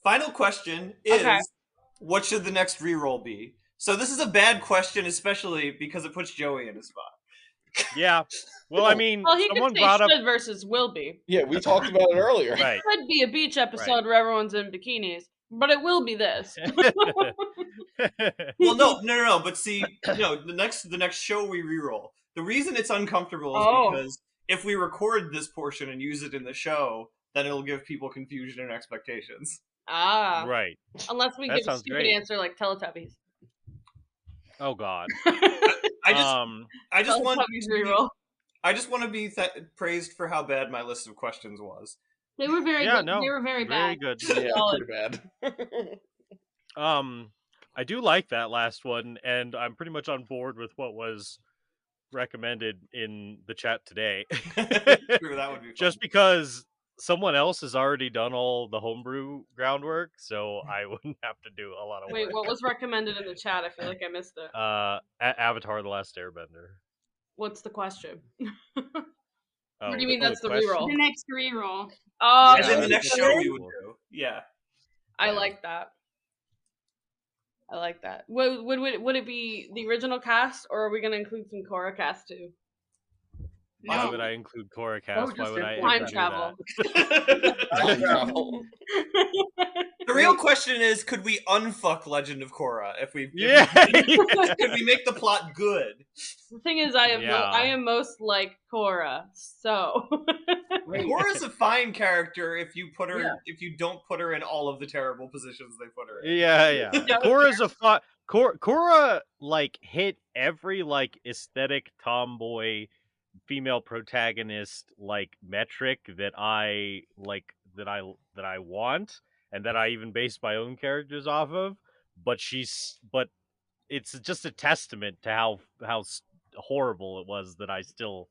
Final question is, what should the next reroll be? So this is a bad question, especially because it puts Joey in a spot. Yeah. Well, I mean, Well, he someone could say brought up should versus will be. Yeah, we talked about it earlier. right. It could be a beach episode where everyone's in bikinis, but it will be this. Well, no. But see, no, the next show we reroll. The reason it's uncomfortable is because if we record this portion and use it in the show, then it'll give people confusion and expectations. Ah, Right. unless we That give a sounds stupid great. answer like Teletubbies. Oh God. I just want Teletubbies reroll. I just want to be praised for how bad my list of questions was. They were very Yeah, good. no, They were very Very bad. good. Yeah, Solid. pretty bad. I do like that last one, and I'm pretty much on board with what was recommended in the chat today. True, that would be fun. Just because someone else has already done all the homebrew groundwork, so I wouldn't have to do a lot of Wait, work. what was recommended in the chat? I feel like I missed it. Avatar: The Last Airbender. What's the question? Oh, What do you mean the that's the question? reroll? The next reroll. Oh, As in the next show we would Cool. do. Yeah. I like that. I like that. Would it be the original cast, or are we going to include some Korra cast too? Why would I include Korra cast? Why would I ever Time do travel? Time travel. The real question is, could we unfuck Legend of Korra if we Yeah. could we make the plot good? The thing is, I am most like Korra, so Korra's a fine character if you if you don't put her in all of the terrible positions they put her in. Yeah. Korra's a fun. Korra like hit every like aesthetic tomboy female protagonist like metric that I like that I want and that I even base my own characters off of. But it's just a testament to how horrible it was that I still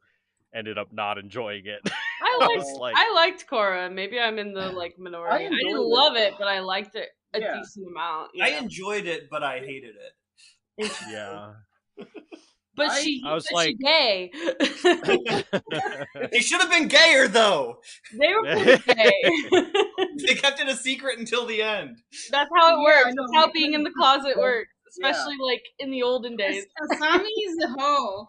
ended up not enjoying it. I liked Korra. Maybe I'm in the like minority. I didn't love it, but I liked it a decent amount. I enjoyed it, but I hated it. Yeah. But she gay. They should have been gayer, though. They were pretty gay. They kept it a secret until the end. That's how it works. That's how being in the closet works. Especially like in the olden days. Asami's a hoe.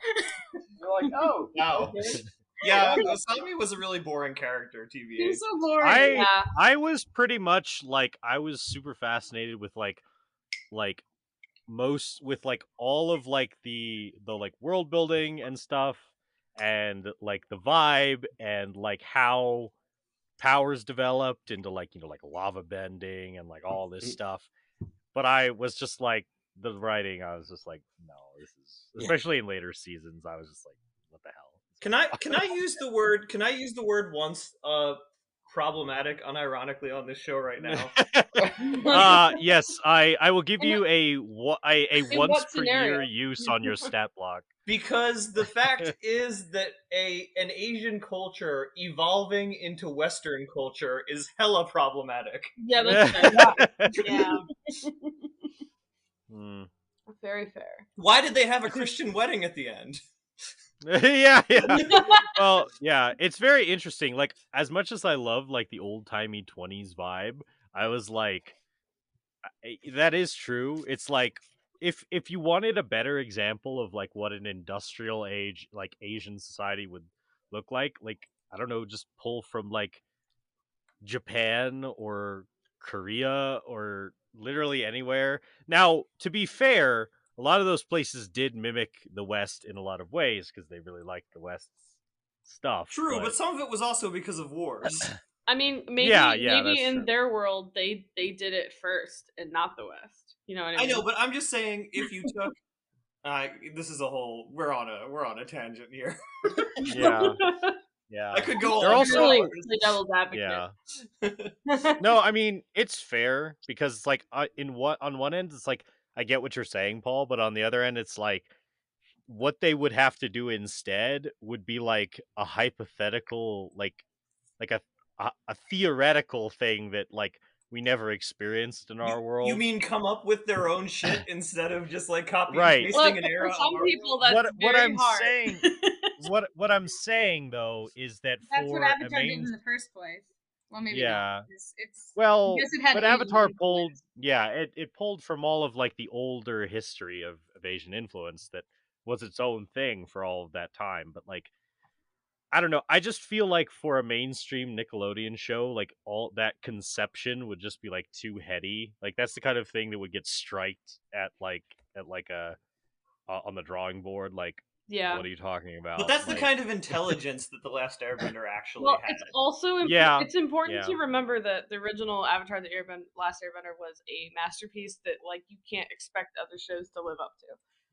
You're like, oh, wow. Okay. Yeah, Asami was a really boring character, TBH. He's so boring. I was pretty much like I was super fascinated with like most with like all of like the like world building and stuff and like the vibe and like how powers developed into like like lava bending and like all this stuff. But I was just like the writing, I was just like, no, this is especially in later seasons, I was just like, what the hell? Can I use the word once problematic unironically on this show right now? Yes, I will give you a once per year use on your stat block. Because the fact is that an Asian culture evolving into Western culture is hella problematic. Yeah, that's fair. Yeah. Very fair. Why did they have a Christian wedding at the end? yeah. Well, yeah, it's very interesting. Like, as much as I love like the old timey 20s vibe, I was like, that is true. It's like if you wanted a better example of like what an industrial age like Asian society would look like I don't know, just pull from like Japan or Korea or literally anywhere. Now, to be fair, a lot of those places did mimic the West in a lot of ways because they really liked the West's stuff. True, but some of it was also because of wars. I mean, maybe in true. their world they did it first and not the West. You know what I mean? I know, but I'm just saying if you took this is a whole we're on a tangent here. Yeah. Yeah. I could go They're also the devil's advocate. Yeah. No, I mean, it's fair because like on one end it's like I get what you're saying, Paul, but on the other end it's like what they would have to do instead would be like a hypothetical like a theoretical thing that like we never experienced in our world. You mean come up with their own shit instead of just like copying right. and pasting an era? For some people, that's what very I'm hard. saying. What I'm saying though is that that's for what Avatar did in the first place. Well, maybe Yeah. not. It's Well, I guess it had but Asian Avatar pulled, influence. it pulled from all of like the older history of Asian influence that was its own thing for all of that time. But like, I don't know. I just feel like for a mainstream Nickelodeon show, like all that conception would just be like too heady. Like that's the kind of thing that would get striked at a on the drawing board. Like, Yeah. what are you talking about? But that's the Like, kind of intelligence that the Last Airbender actually Well, had. it's also Yeah, it's important yeah. to remember that the original Avatar: The Last Airbender was a masterpiece that like you can't expect other shows to live up to.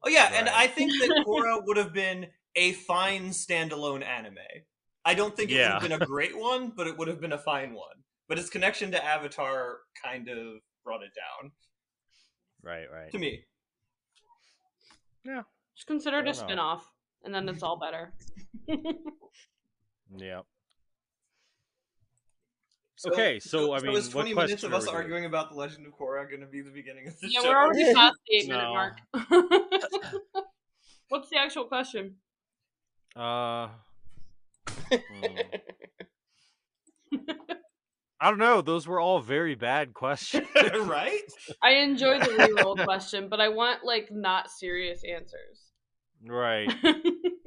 Oh yeah, and Right. I think that Korra would have been a fine standalone anime. I don't think it would have Yeah. been a great one, but it would have been a fine one. But its connection to Avatar kind of brought it down, Right. to me. Yeah. Just consider it a Fair enough. spin-off, and then it's all better. Yeah. So, Okay, so I so mean, is 20 what minutes of question are us we doing? arguing about the Legend of Korra going to be the beginning of the Yeah, show? we're already past the 8-minute No. mark. What's the actual question? Hmm. I don't know. Those were all very bad questions. Right? I enjoy the reroll question, but I want like not serious answers. Right.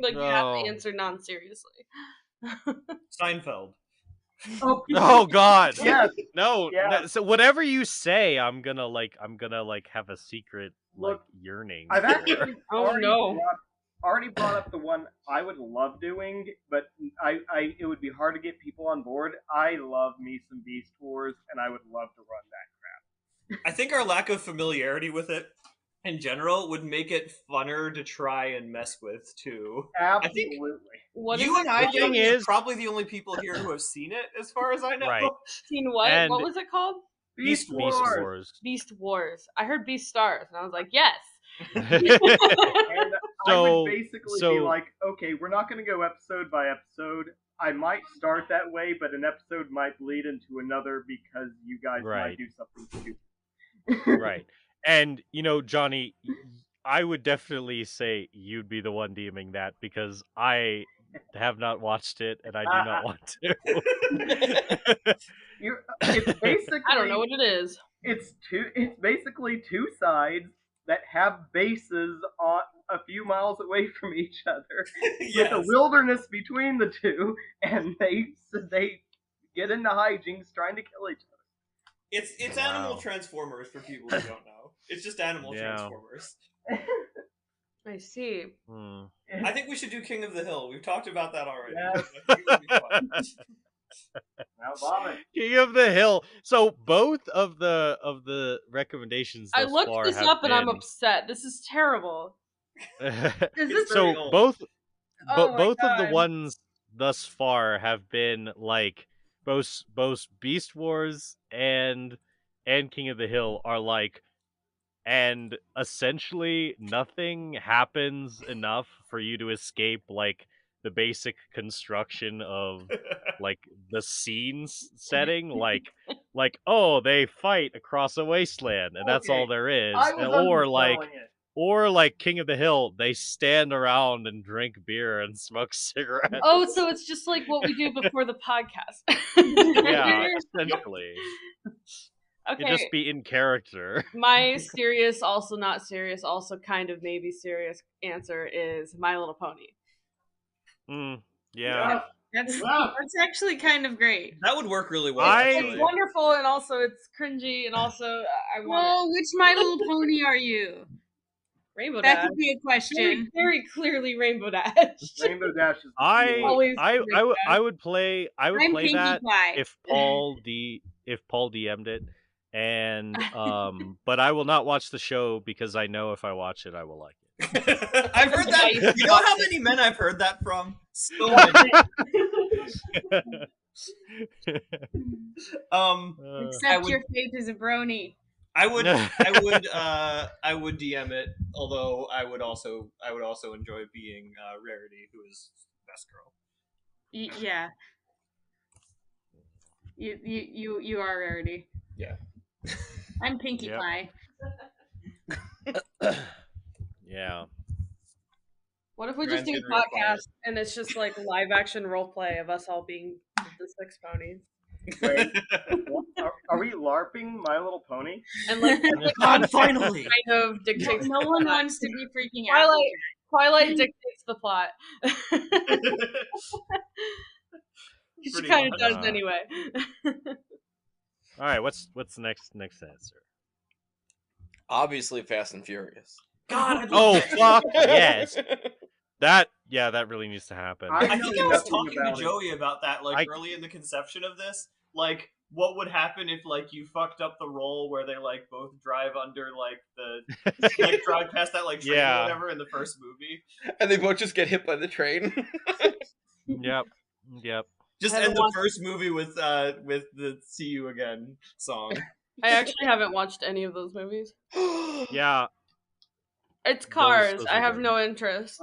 Like you have No. to answer non-seriously. Seinfeld. Oh God. Yes. No. Yeah. No, so whatever you say, I'm gonna have a secret like Look, yearning. I've for. actually Oh, already, no. already brought up the one I would love doing, but it would be hard to get people on board. I love me some Beast Wars, and I would love to run that. I think our lack of familiarity with it in general would make it funner to try and mess with too. Absolutely. What You is and it I called? thing are is- probably the only people here who have seen it, as far as I know. Right. Seen what? And- What was it called? Beast Beast Wars. Wars. Beast Wars. I heard Beast Stars, and I was like, yes. And I So- would basically so- be like, okay, we're not going to go episode by episode. I might start that way, but an episode might bleed into another because you guys Right. might do something stupid. Right. And Johnny, I would definitely say you'd be the one DMing that because I have not watched it and I do not want to. It's basically I don't know what it is. It's basically two sides that have bases on a few miles away from each other with a wilderness between the two, and they get into hijinks trying to kill each other. It's Wow. Animal Transformers for people who don't know. It's just Animal Yeah. Transformers. I see. Hmm. I think we should do King of the Hill. We've talked about that already. Yes. I think it would be fun. Now, Bob, King of the Hill. So both of the recommendations I thus looked far this have up and I'm been- upset. This is terrible. Is It's this very so old. both Oh my both of the God. ones thus far have been like both Beast Wars and King of the Hill are like, and essentially nothing happens enough for you to escape like the basic construction of like the scenes setting, like oh, they fight across a wasteland and that's all Okay, there is, I was or underselling it. King of the Hill, they stand around and drink beer and smoke cigarettes. Oh, so it's just like what we do before the podcast. Yeah, essentially. Okay. It'd just be in character. My serious, also not serious, also kind of maybe serious answer is My Little Pony. Yeah. That's Wow. that's actually kind of great. That would work really well. I- It's actually. wonderful, and also it's cringy, and also I want Well, which My Little Pony are you? Rainbow That Dash. could be a Very, question. very clearly Rainbow Dash. Rainbow Dash is Always I would play I'm play Pinkie that Pie. if Paul DM'd it, and but I will not watch the show because I know if I watch it I will like it. I've heard that. You know how many men I've heard that from? So many. Except would- your fate is a brony. I would DM it. Although I would also enjoy being Rarity, who is best girl. Yeah. You are Rarity. Yeah. I'm Pinkie Yep. Pie. Yeah. What if we just do a Transgender podcast and it's just like live action role play of us all being the six ponies? Wait, are we LARPing My Little Pony? And like God, finally! kind of dictates. No one wants to be freaking out. Twilight dictates the plot. She Pretty kind of much. does anyway. All right, what's the next answer? Obviously, Fast and Furious. God, Oh fuck yes, that really needs to happen. I think I was nothing talking to about it. Joey about that early in the conception of this. Like, what would happen if you fucked up the role where they both drive under the drive past that train Yeah. or whatever in the first movie, And they both just get hit by the train. Yep. just I haven't end the watched- first movie with the "See You Again" song. I actually haven't watched any of those movies. Yeah. It's Cars. those I are have good. no interest.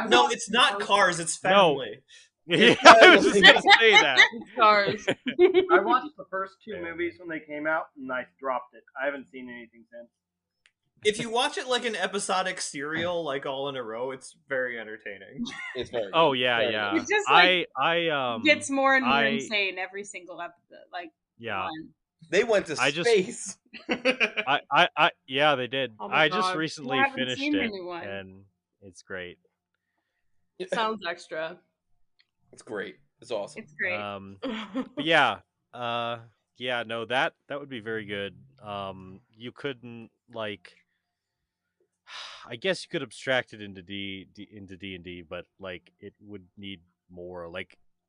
No, it's not Cars. It's Family. Yeah, I was just gonna say that. It's Cars. I watched the first two movies when they came out, and I dropped it. I haven't seen anything since. If you watch it like an episodic serial, all in a row, it's very entertaining. It's very. Oh good. yeah, Very yeah. good. It just, like, I Gets more and more I- insane every single episode. Like, yeah. one. They went to I just- space. I yeah, they did. Oh my I just God. recently I haven't finished seen it, the new one. and it's great. Sounds extra. It's great. It's awesome. It's great. But yeah, no, that would be very good. You couldn't I guess you could abstract it into D&D, but it would need more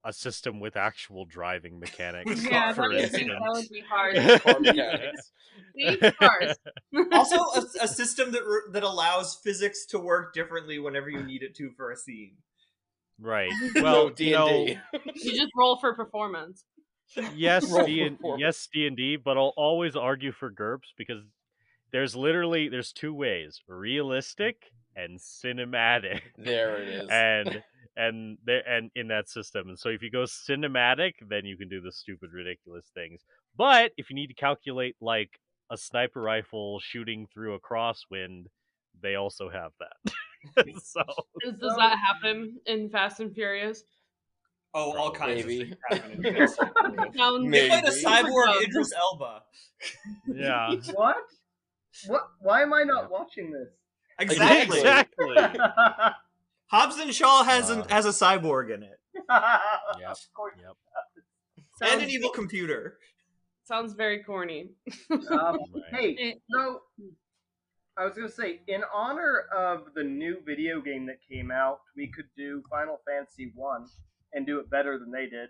a system with actual driving mechanics. Yeah, for that instance. would be hard. Car mechanics. See? Cars. Also, a system that allows physics to work differently whenever you need it to for a scene. Right. No Well, D&D. You just roll for performance. yes, Roll yes, D&D, but I'll always argue for GURPS because there's two ways: realistic and cinematic. There it is. And in that system. And so if you go cinematic, then you can do the stupid, ridiculous things. But if you need to calculate a sniper rifle shooting through a crosswind, they also have that. So Does that happen in Fast and Furious? Oh, all kinds Maybe. of things happen in Fast and Furious. Sounds They played a Maybe. cyborg Idris Elba. yeah, What? What? Why am I not watching this? Exactly. exactly. Hobbs and Shaw has a cyborg in it, Yep. Of course. Yep. and an evil computer. sounds very corny. Right. Hey, so I was gonna say, in honor of the new video game that came out, we could do Final Fantasy 1 and do it better than they did.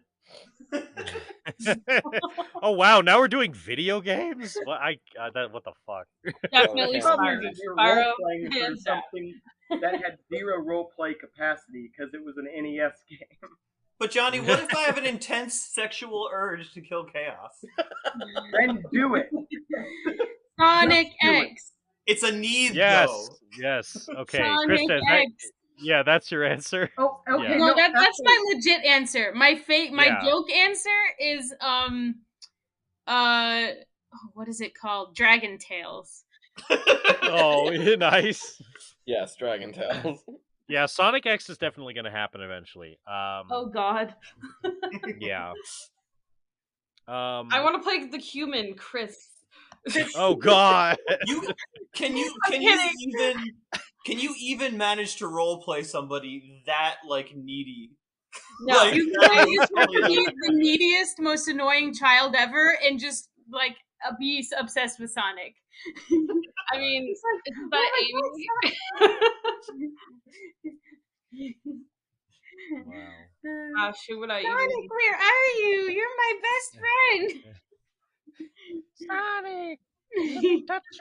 Oh wow! Now we're doing video games. What what the fuck? Definitely Yeah. Problem Spyro. is that you're Spyro, role-playing for hands down. something that had zero role-play capacity because it was an NES game. But Johnny, what if I have an intense sexual urge to kill Chaos? Then do it. Sonic Just do it. X. It's a need, Yes, though. yes. Okay, Sonic Kristen. X. Yeah, that's your answer. Oh, okay. Yeah. No, that's actually- my legit answer. My Yeah. joke answer is what is it called? Dragon Tales. Oh, nice. Yes, Dragon Tales. Yeah, Sonic X is definitely going to happen eventually. Oh God. Yeah. I want to play the human, Chris. Oh God. Can you even manage to role play somebody that needy? No, Like, You that guys is have to totally- be the neediest, most annoying child ever, and just be obsessed with Sonic. I mean, isn't that Amy? Wow. Gosh, who would I even? Sonic, where are you? You're my best friend. Sonic.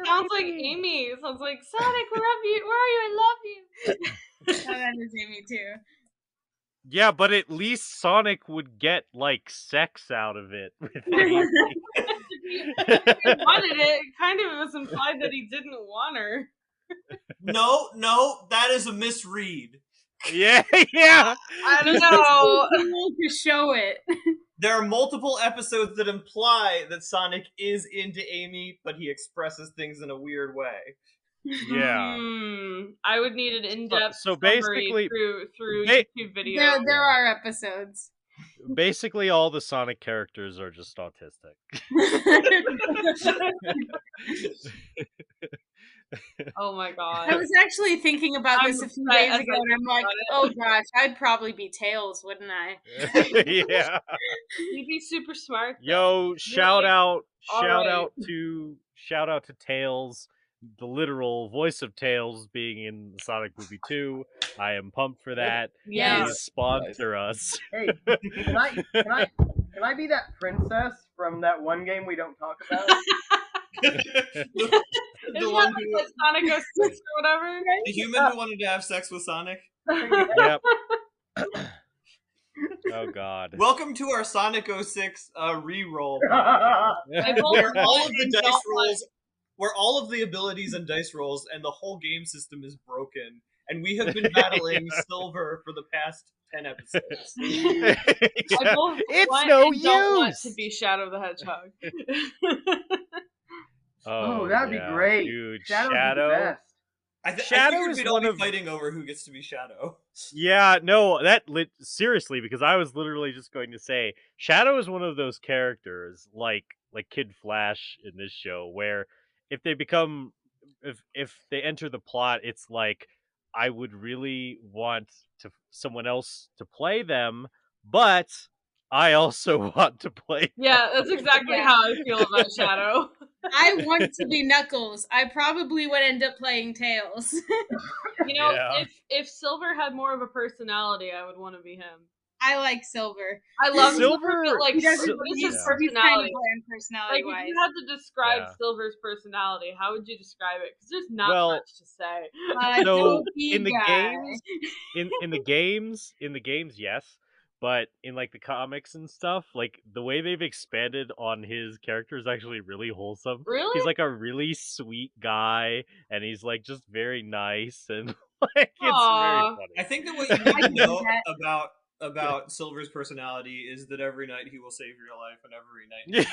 Sounds like Amy. It sounds like Sonic. Where are you? Where are you? I love you. Oh, that is Amy too. Yeah, but at least Sonic would get sex out of it. With Amy. He wanted it. Kind of was implied that he didn't want her. No, that is a misread. Yeah, yeah. I don't know. To show it. There are multiple episodes that imply that Sonic is into Amy, but he expresses things in a weird way. Yeah. I would need an in-depth So summary basically, through they- YouTube video. There are episodes. basically all the Sonic characters are just autistic. Oh my god. I was actually thinking about this a few days ago, and I'm like, oh gosh, I'd probably be Tails, wouldn't I? Yeah. You'd be super smart. Yo, shout out to Tails, the literal voice of Tails being in Sonic Movie 2. I am pumped for that. Yeah. Please sponsor us. Hey, can I be that princess from that one game we don't talk about? the one who, like Sonic 06 or whatever. the human who wanted to have sex with Sonic. Yep. Oh god. Welcome to our Sonic 06 re-roll. I both where all of want the and dice don't rolls, where all of the abilities and dice rolls and the whole game system is broken, and we have been battling Silver for the past 10 episodes. I both It's want no and don't want use. to be Shadow the Hedgehog. Oh, that'd be yeah, great. dude. Shadow's Shadow. the best. I Shadow figured is we'd all one be of- fighting over who gets to be Shadow. Yeah, no, seriously, because I was literally just going to say Shadow is one of those characters like Kid Flash in this show where if they become if they enter the plot, it's like I would really want someone else to play them, but I also want to play Yeah, that's exactly how I feel about Shadow. I want to be Knuckles. I probably would end up playing Tails. You know, Yeah. if Silver had more of a personality, I would want to be him. I like Silver. I love Silver- Silver, but like, He doesn't. what is He's, his Yeah. he's kind of personality? bland Like, personality-wise. if you had to describe Yeah. Silver's personality, how would you describe it? Because there's not Well, much to say. So dopey in the guy. games, in the games, yes, but in like the comics and stuff, like the way they've expanded on his character is actually really wholesome. Really? He's like a really sweet guy, and he's like just very nice, and like it's very Aw. funny. I think that what you need to know about Silver's personality is that every night he will save your life, and every night.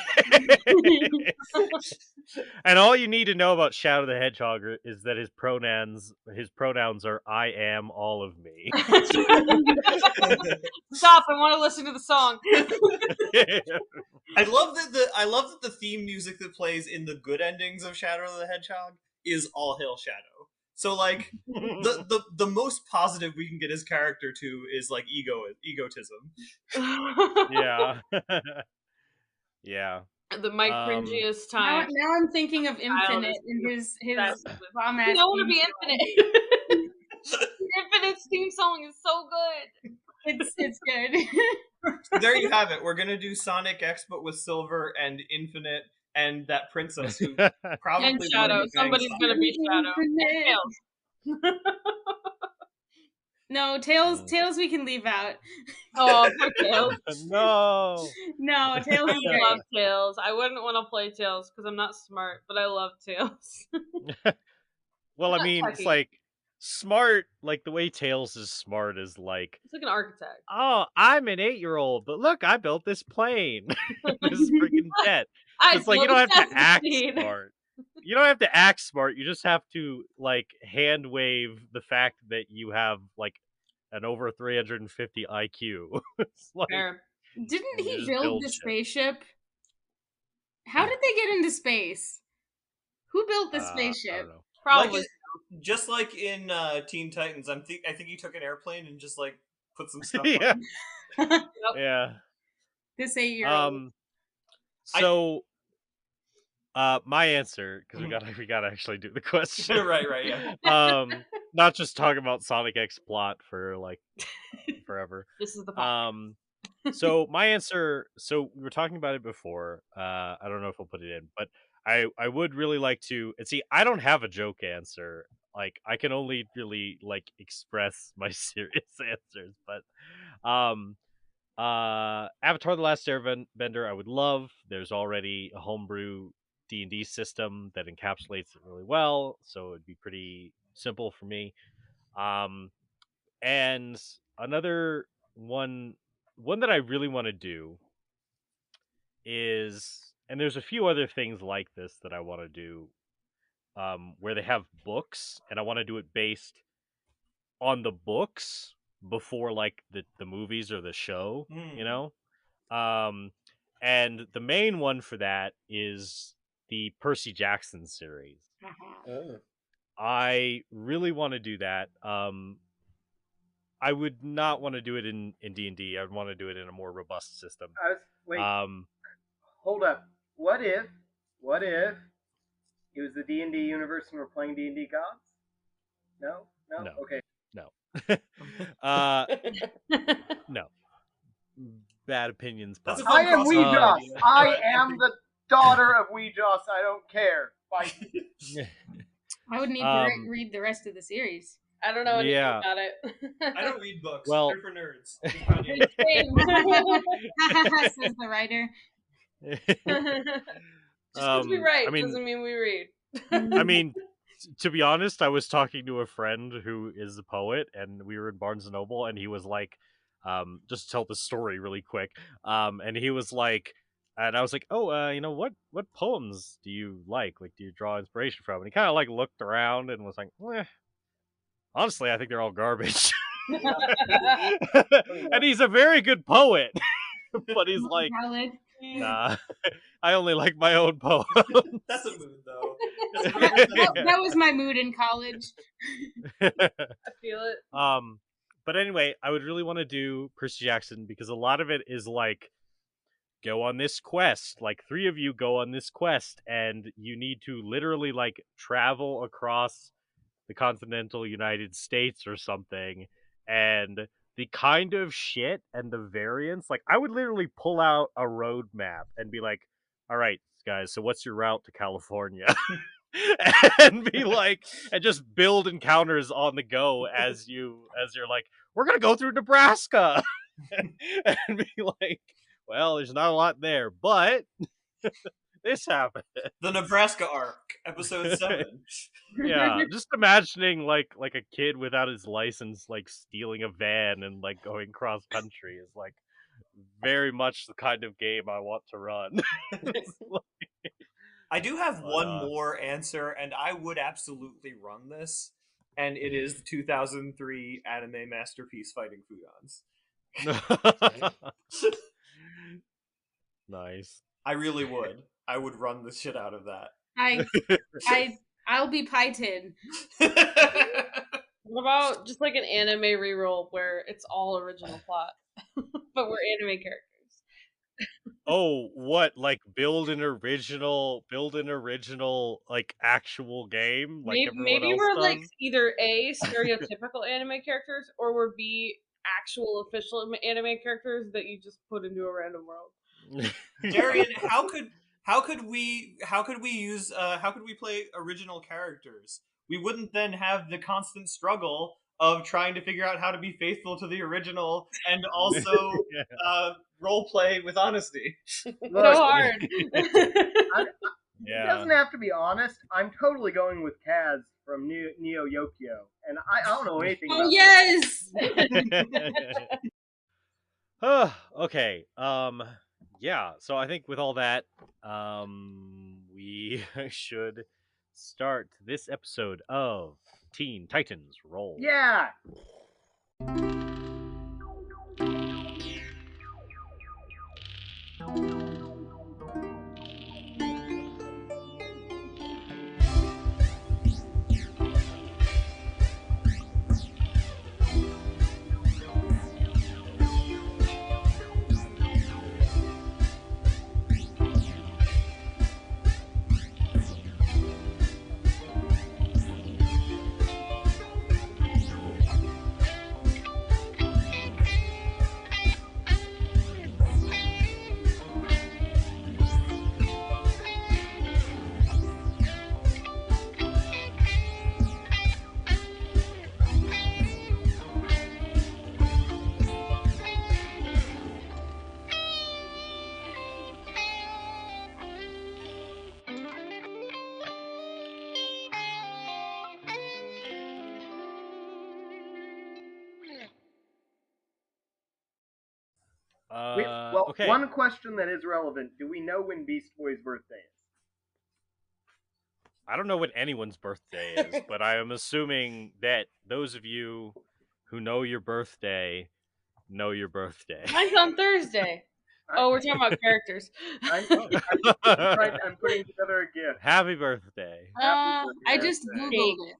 And all you need to know about Shadow the Hedgehog is that his pronouns are "I am all of me." Stop! I want to listen to the song. I love that the theme music that plays in the good endings of Shadow the Hedgehog is All Hail Shadow. So like the most positive we can get his character to is like egotism. Yeah. Yeah. The Mike cringiest Now, time. now I'm thinking of Infinite and his bomb ass. I want to be Infinite. Infinite's theme song is so good. It's good. There you have it. We're gonna do Sonic X, but with Silver and Infinite and that princess who probably And Shadow. Somebody's gonna be Shadow. And Tails. No, Tails we can leave out. Oh, poor Tails. No. No, Tails I is great. love Tails. I wouldn't want to play Tails because I'm not smart, but I love Tails. Well, I Not mean, it's techie. like smart, like the way Tails is smart is like, It's like an architect. oh, I'm an 8-year-old, but look, I built this plane. This freaking jet. It's like you don't have to act smart. You don't have to act smart. You just have to like hand wave the fact that you have like an over 350 IQ. It's like, Fair. Didn't You he just build build the shit. spaceship? How did they get into space? Who built the I spaceship? don't know. Probably. Just like in Teen Titans, I think he took an airplane and just like put some stuff. Yeah. Yep. Yeah. This 8-year-old. So my answer, because we gotta actually do the question. right, yeah. Not just talk about Sonic X plot for like forever. This is the podcast. So my answer, so we were talking about it before. I don't know if we'll put it in, but I would really like to, and see, I don't have a joke answer. Like I can only really like express my serious answers, but Avatar: The Last Airbender I would love. There's already a homebrew D&D system that encapsulates it really well, so it'd be pretty simple for me. And another one that I really want to do is, and there's a few other things like this that I want to do, where they have books, and I want to do it based on the books before like the movies or the show, you know? And the main one for that is the Percy Jackson series. Oh. I really want to do that. I would not want to do it in D&D. I would want to do it in a more robust system. Wait, hold up. What if it was the D&D universe and we're playing D&D gods? No? No. Okay. No. No. Bad opinions. That's a I fun am crossover Weejoss. idea. I am the daughter of Weejoss. I don't care. Fight me. I would need to read the rest of the series. I don't know anything Yeah. about it. I don't read books. Well- They're for nerds. Says the writer. Just because we write I mean- doesn't mean we read. I mean, to be honest, I was talking to a friend who is a poet, and we were in Barnes and Noble, and he was like, just to tell the story really quick, and he was like, and I was like, oh, you know, what poems do you like? Like, do you draw inspiration from? And he kind of like looked around and was like, honestly, I think they're all garbage. And he's a very good poet, but he's like, Valid. nah, I only like my own poem. That's a mood, though. That was my mood in college. I feel it. But anyway, I would really want to do Percy Jackson because a lot of it is like, go on this quest. Like 3 of you go on this quest, and you need to literally like travel across the continental United States or something. And the kind of shit and the variance, like I would literally pull out a road map and be like, all right, guys, so what's your route to California? And be like, and just build encounters on the go as you're like, we're gonna go through Nebraska. And be like, well, there's not a lot there, but this happened. The Nebraska arc, episode 7. Yeah, just imagining like a kid without his license like stealing a van and like going cross country is like very much the kind of game I want to run. I do have one more answer, and I would absolutely run this, and it is the 2003 anime masterpiece Fighting Foodons. Nice. I really would. I would run the shit out of that. I'll be Python. What about just like an anime reroll where it's all original plot, but we're anime characters? Oh, what? Like build an original like actual game like Maybe everyone we're else like does? either A, stereotypical anime characters, or we're B, actual official anime characters that you just put into a random world. Darian, how could we play original characters? We wouldn't then have the constant struggle of trying to figure out how to be faithful to the original and also role play with honesty. So hard. It doesn't have to be honest. I'm totally going with Kaz from Neo Yokio, and I don't know anything about yes! Okay. Yeah, so I think with all that, we should start this episode of Teen Titans Roll. Yeah! Okay. One question that is relevant. Do we know when Beast Boy's birthday is? I don't know what anyone's birthday is, but I am assuming that those of you who know your birthday know your birthday. Mine's on Thursday. Oh, we're talking about characters. I'm putting together a gift. Happy birthday. I Happy just birthday. Googled it.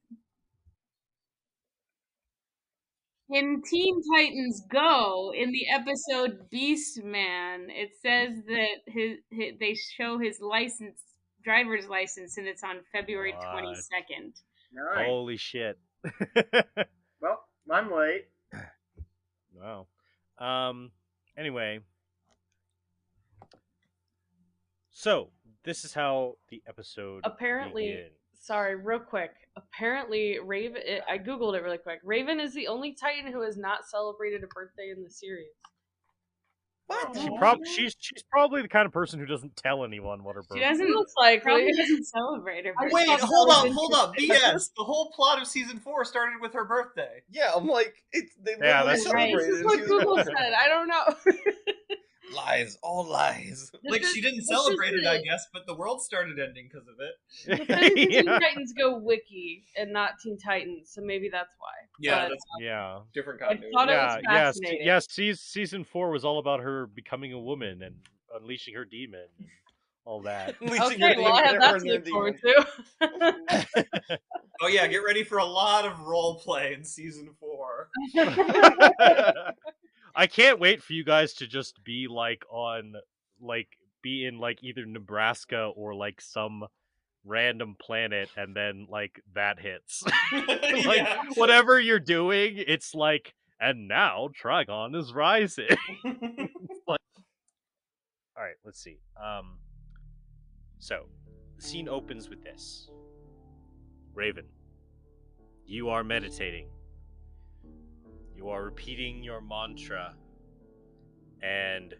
In Teen Titans Go, in the episode Beast Man, it says that his they show his driver's license, and it's on February What? 22nd. Nice. Holy shit. Well, I'm late. Wow. Anyway. So, this is how the episode Apparently, begins. sorry, real quick. Apparently, Raven. I googled it really quick. Raven is the only Titan who has not celebrated a birthday in the series. What? She's probably the kind of person who doesn't tell anyone what her She birthday is. doesn't Most likely. probably doesn't celebrate her. Wait, birthday. hold up. BS. The whole plot of season 4 started with her birthday. Yeah, I'm like, they Yeah, literally that's right. This celebrated is in what season Google one. said. I don't know. Lies, all lies. Like, This she is- didn't this is celebrate it, I the- guess, but the world started ending because of it. The thing is, Teen Yeah. Titans Go wiki and not Teen Titans, so maybe that's why. Yeah, But that's Yeah. different I continuity. thought it Yeah, was yes, fascinating. yes. Season 4 was all about her becoming a woman and unleashing her demon and all that. Unleashing Okay, your well, I have demon that powers to and look your forward demon. to. Oh yeah, get ready for a lot of role play in season 4. I can't wait for you guys to just be like be in like either Nebraska or like some random planet, and then like that hits. Like Yeah. whatever you're doing, it's like, and now Trigon is rising. All right, let's see. So the scene opens with this. Raven, you are meditating. You are repeating your mantra, and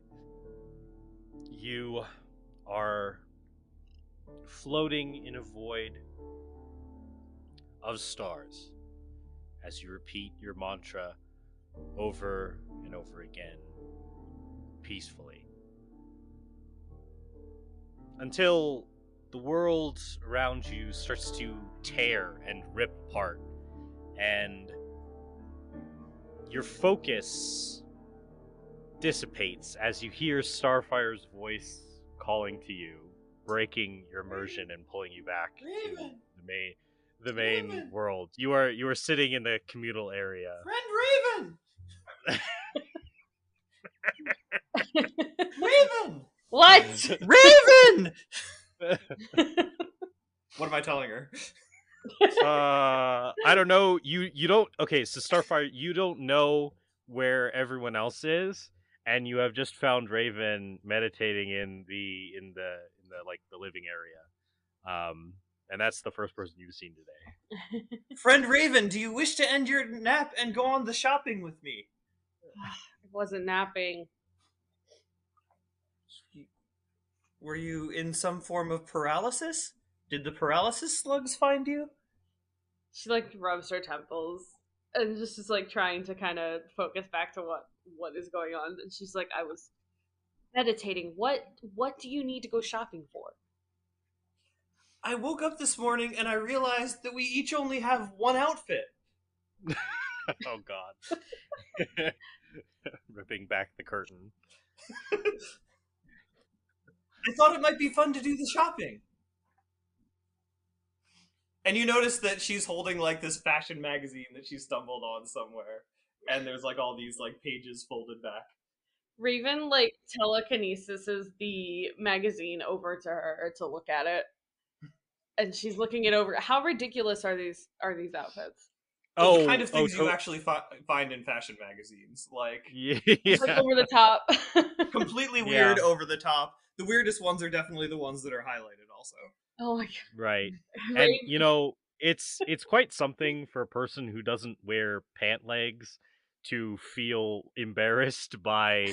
you are floating in a void of stars as you repeat your mantra over and over again, peacefully. Until the world around you starts to tear and rip apart, and your focus dissipates as you hear Starfire's voice calling to you, breaking your immersion and pulling you back to the main world. You are sitting in the communal area. Friend Raven! Raven! What? Raven! What am I telling her? I don't know. You don't. Okay, so Starfire, you don't know where everyone else is, and you have just found Raven meditating in the like the living area. And that's the first person you've seen today. Friend Raven, do you wish to end your nap and go on the shopping with me? I wasn't napping. Were you in some form of paralysis? Did the paralysis slugs find you? She like rubs her temples and just is like trying to kind of focus back to what is going on. And she's like, I was meditating. What do you need to go shopping for? I woke up this morning and I realized that we each only have one outfit. Oh God. Ripping back the curtain. I thought it might be fun to do the shopping. And you notice that she's holding like this fashion magazine that she stumbled on somewhere. And there's like all these like pages folded back. Raven like telekinesis the magazine over to her to look at it. And she's looking it over. How ridiculous are these outfits? The kind of things you actually find in fashion magazines. Like, yeah. Like over the top. completely weird, over the top. The weirdest ones are definitely the ones that are highlighted also. Oh my god. Right. Raven- And you know, it's quite something for a person who doesn't wear pant legs to feel embarrassed by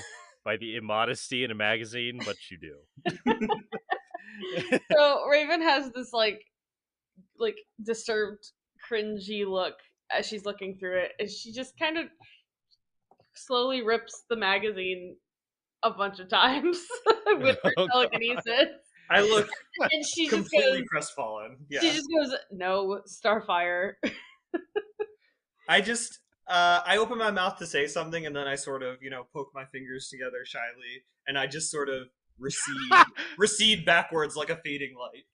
the immodesty in a magazine, but you do. So Raven has this like disturbed, cringy look as she's looking through it, and she just kind of slowly rips the magazine a bunch of times with her Oh, telekinesis. I look And she just completely goes, crestfallen. Yeah. she just goes, no, Starfire. I just I open my mouth to say something, and then I sort of, poke my fingers together shyly, and I just sort of recede backwards like a fading light.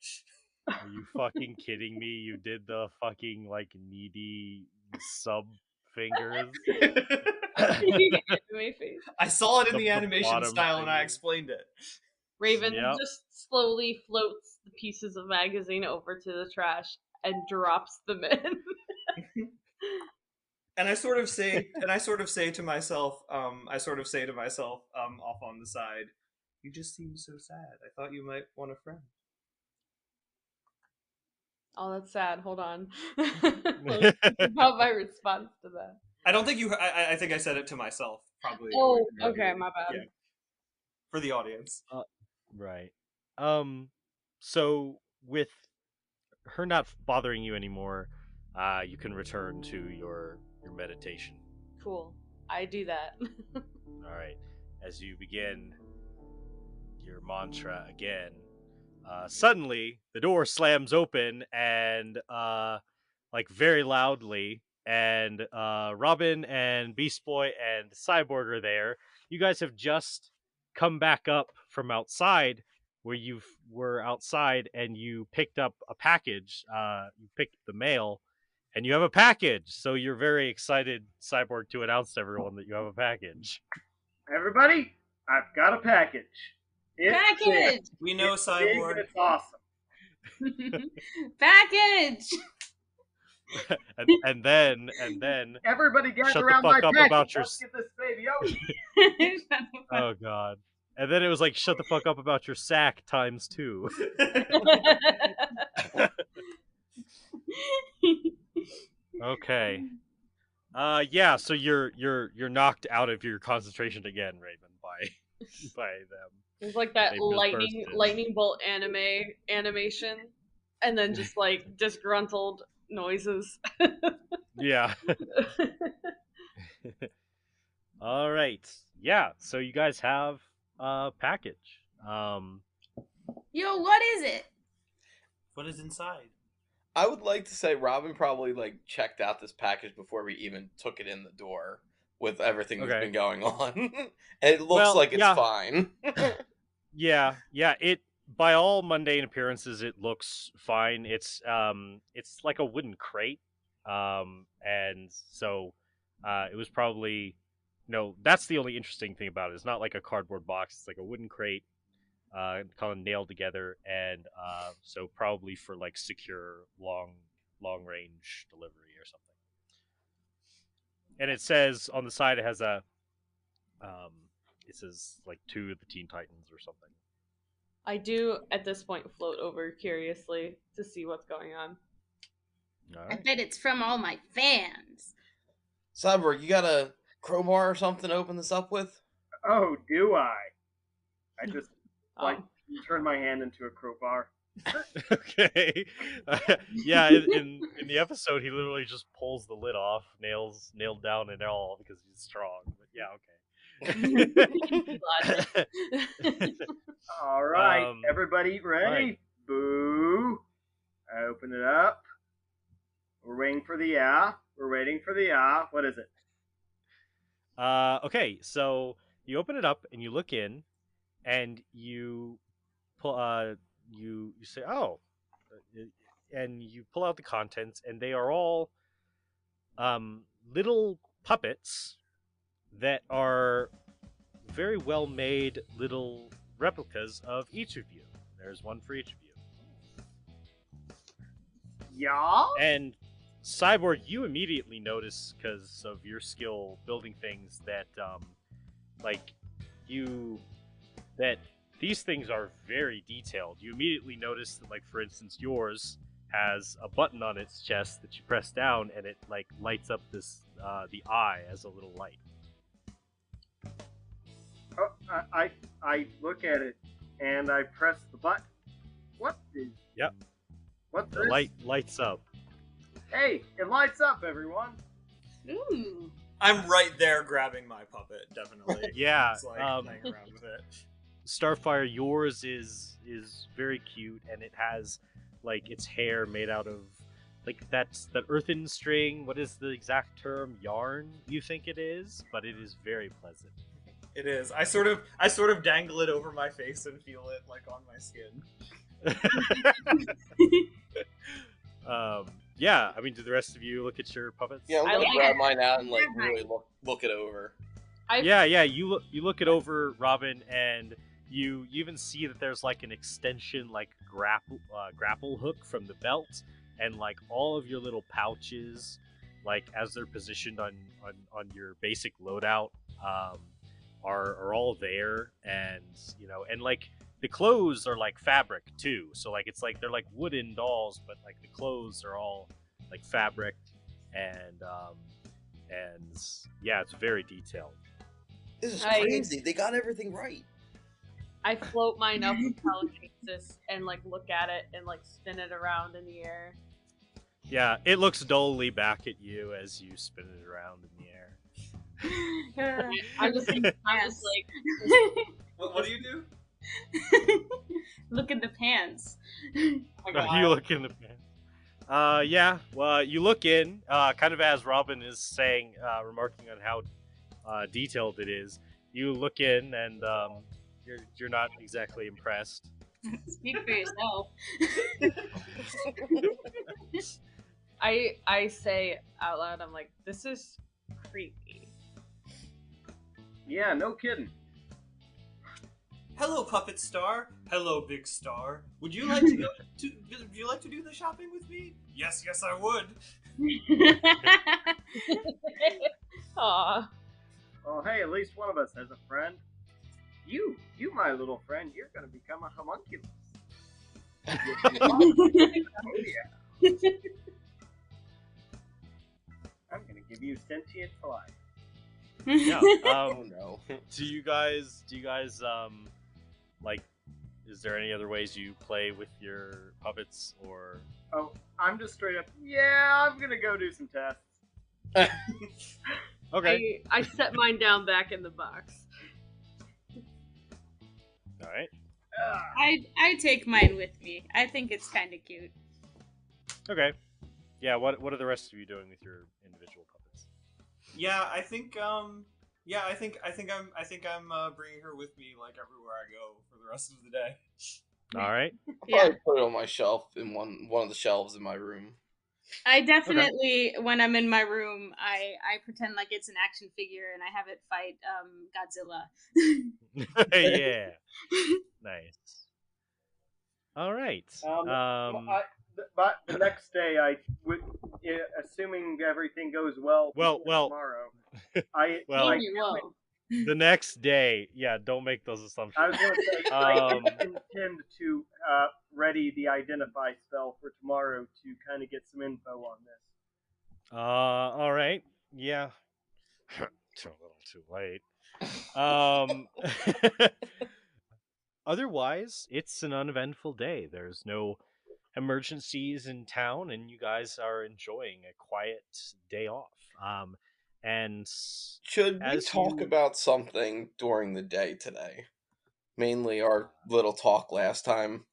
Are you fucking kidding me? You did the fucking like needy sub fingers. Anime face. I saw it in the The animation bottom style, and I finger. explained it. Raven Yep. just slowly floats the pieces of magazine over to the trash and drops them in. And I sort of say to myself, off on the side, you just seem so sad. I thought you might want a friend. Oh, that's sad. Hold on. About my response to that. I don't think you. I think I said it to myself, probably. Oh, okay, my bad. Yeah. For the audience. Right. So with her not bothering you anymore, you can return to your meditation. Cool. I do that. All right. As you begin your mantra again, suddenly the door slams open and like very loudly, and Robin and Beast Boy and Cyborg are there. You guys have just come back up from outside, where you were outside and you picked up a package. You picked the mail, and you have a package. So you're very excited, Cyborg, to announce to everyone that you have a package. Everybody, I've got a package. It's Package! big. We know It's big Cyborg. and it's awesome. Package! and then Everybody Shut gather the around my fuck up package. about your Let's get this baby open. oh god. And then it was like, shut the fuck up about your sack times 2. Okay. Yeah, so you're knocked out of your concentration again, Raven, by them. It's like that They just lightning bursted. bolt animation, and then just like disgruntled noises. Yeah. All right. Yeah, so you guys have a package. Yo, what is it? What is inside? I would like to say Robin probably like checked out this package before we even took it in the door with everything that's Okay. been going on. And it looks like it's yeah. fine. Yeah, it by all mundane appearances it looks fine. It's like a wooden crate. And so it was probably that's the only interesting thing about it. It's not like a cardboard box. It's like a wooden crate, kind of nailed together, and so probably for like secure long range delivery or something. And it says on the side it has a it says like 2 of the Teen Titans or something. I do at this point float over curiously to see what's going on. All I right. bet it's from all my fans. Cyborg, you got a crowbar or something to open this up with? Oh, do I? I just Oh. turn my hand into a crowbar. Okay. Yeah, in the episode, he literally just pulls the lid off, nailed down and all because he's strong. But yeah, okay. All right, everybody ready? right. Boo! I open it up. We're waiting for the yeah. We're waiting for the yeah. What is it? Okay, so you open it up and you look in, and you pull. You say, "Oh," and you pull out the contents, and they are all little puppets that are very well made little replicas of each of you. There's one for each of you. Yeah. And Cyborg, you immediately notice, because of your skill building things, that that these things are very detailed. You immediately notice that, like, for instance, yours has a button on its chest that you press down, and it like lights up this the eye as a little light. Oh, I look at it and I press the button. What is? Yep. What's The this? light lights up. Hey, it lights up, everyone. Ooh. I'm right there grabbing my puppet, definitely. Yeah. Just, like, playing around with it. Starfire, yours is very cute, and it has like its hair made out of like that's the earthen string. What is the exact term? Yarn? You think it is, but it is very pleasant. It is. I sort of dangle it over my face and feel it like on my skin. Yeah, I mean, do the rest of you look at your puppets? Yeah, I'm gonna like grab it. mine out and like really look it over. Yeah, you look it over, Robin, and you even see that there's like an extension, like grapple hook from the belt, and like all of your little pouches, like as they're positioned on your basic loadout, are all there, and and like the clothes are like fabric too, so like it's like they're like wooden dolls, but like the clothes are all like fabric, and yeah, it's very detailed. This is crazy. They got everything right. I float mine up with telekinesis and like look at it and like spin it around in the air. Yeah, it looks dully back at you as you spin it around in the air. I'm just like, What do you do? Look at the pants. You look in the pants. Yeah. Well, you look in, kind of as Robin is saying, remarking on how detailed it is. You look in, and you're not exactly impressed. Speak for yourself. I say out loud, I'm like, this is creepy. Yeah, no kidding. Hello, Puppet Star. Hello, Big Star. Would you like to go to? Would you like to do the shopping with me? Yes, I would. Aw. Oh, hey, at least one of us has a friend. You, my little friend, you're gonna become a homunculus. Oh yeah. I'm gonna give you sentient life. Yeah. Oh no. Do you guys like? Is there any other ways you play with your puppets, or? Oh, I'm just straight up. Yeah, I'm gonna go do some tests. Okay. I set mine down back in the box. All right. I take mine with me. I think it's kind of cute. Okay. Yeah. What are the rest of you doing with your individual puppets? Yeah, I think I'm bringing her with me like everywhere I go for the rest of the day. All right. Yeah. I put it on my shelf in one of the shelves in my room. I definitely, when I'm in my room, I pretend like it's an action figure and I have it fight Godzilla. Yeah. Nice. All right. But the next day, assuming everything goes well, Well, tomorrow, I the next day, yeah, don't make those assumptions. I was going to say, I intend to ready the identify spell for tomorrow to kind of get some info on this. All right. Yeah. Too little too late. Otherwise, it's an uneventful day. There's no emergencies in town, and you guys are enjoying a quiet day off. And should we talk about something during the day today? Mainly our little talk last time.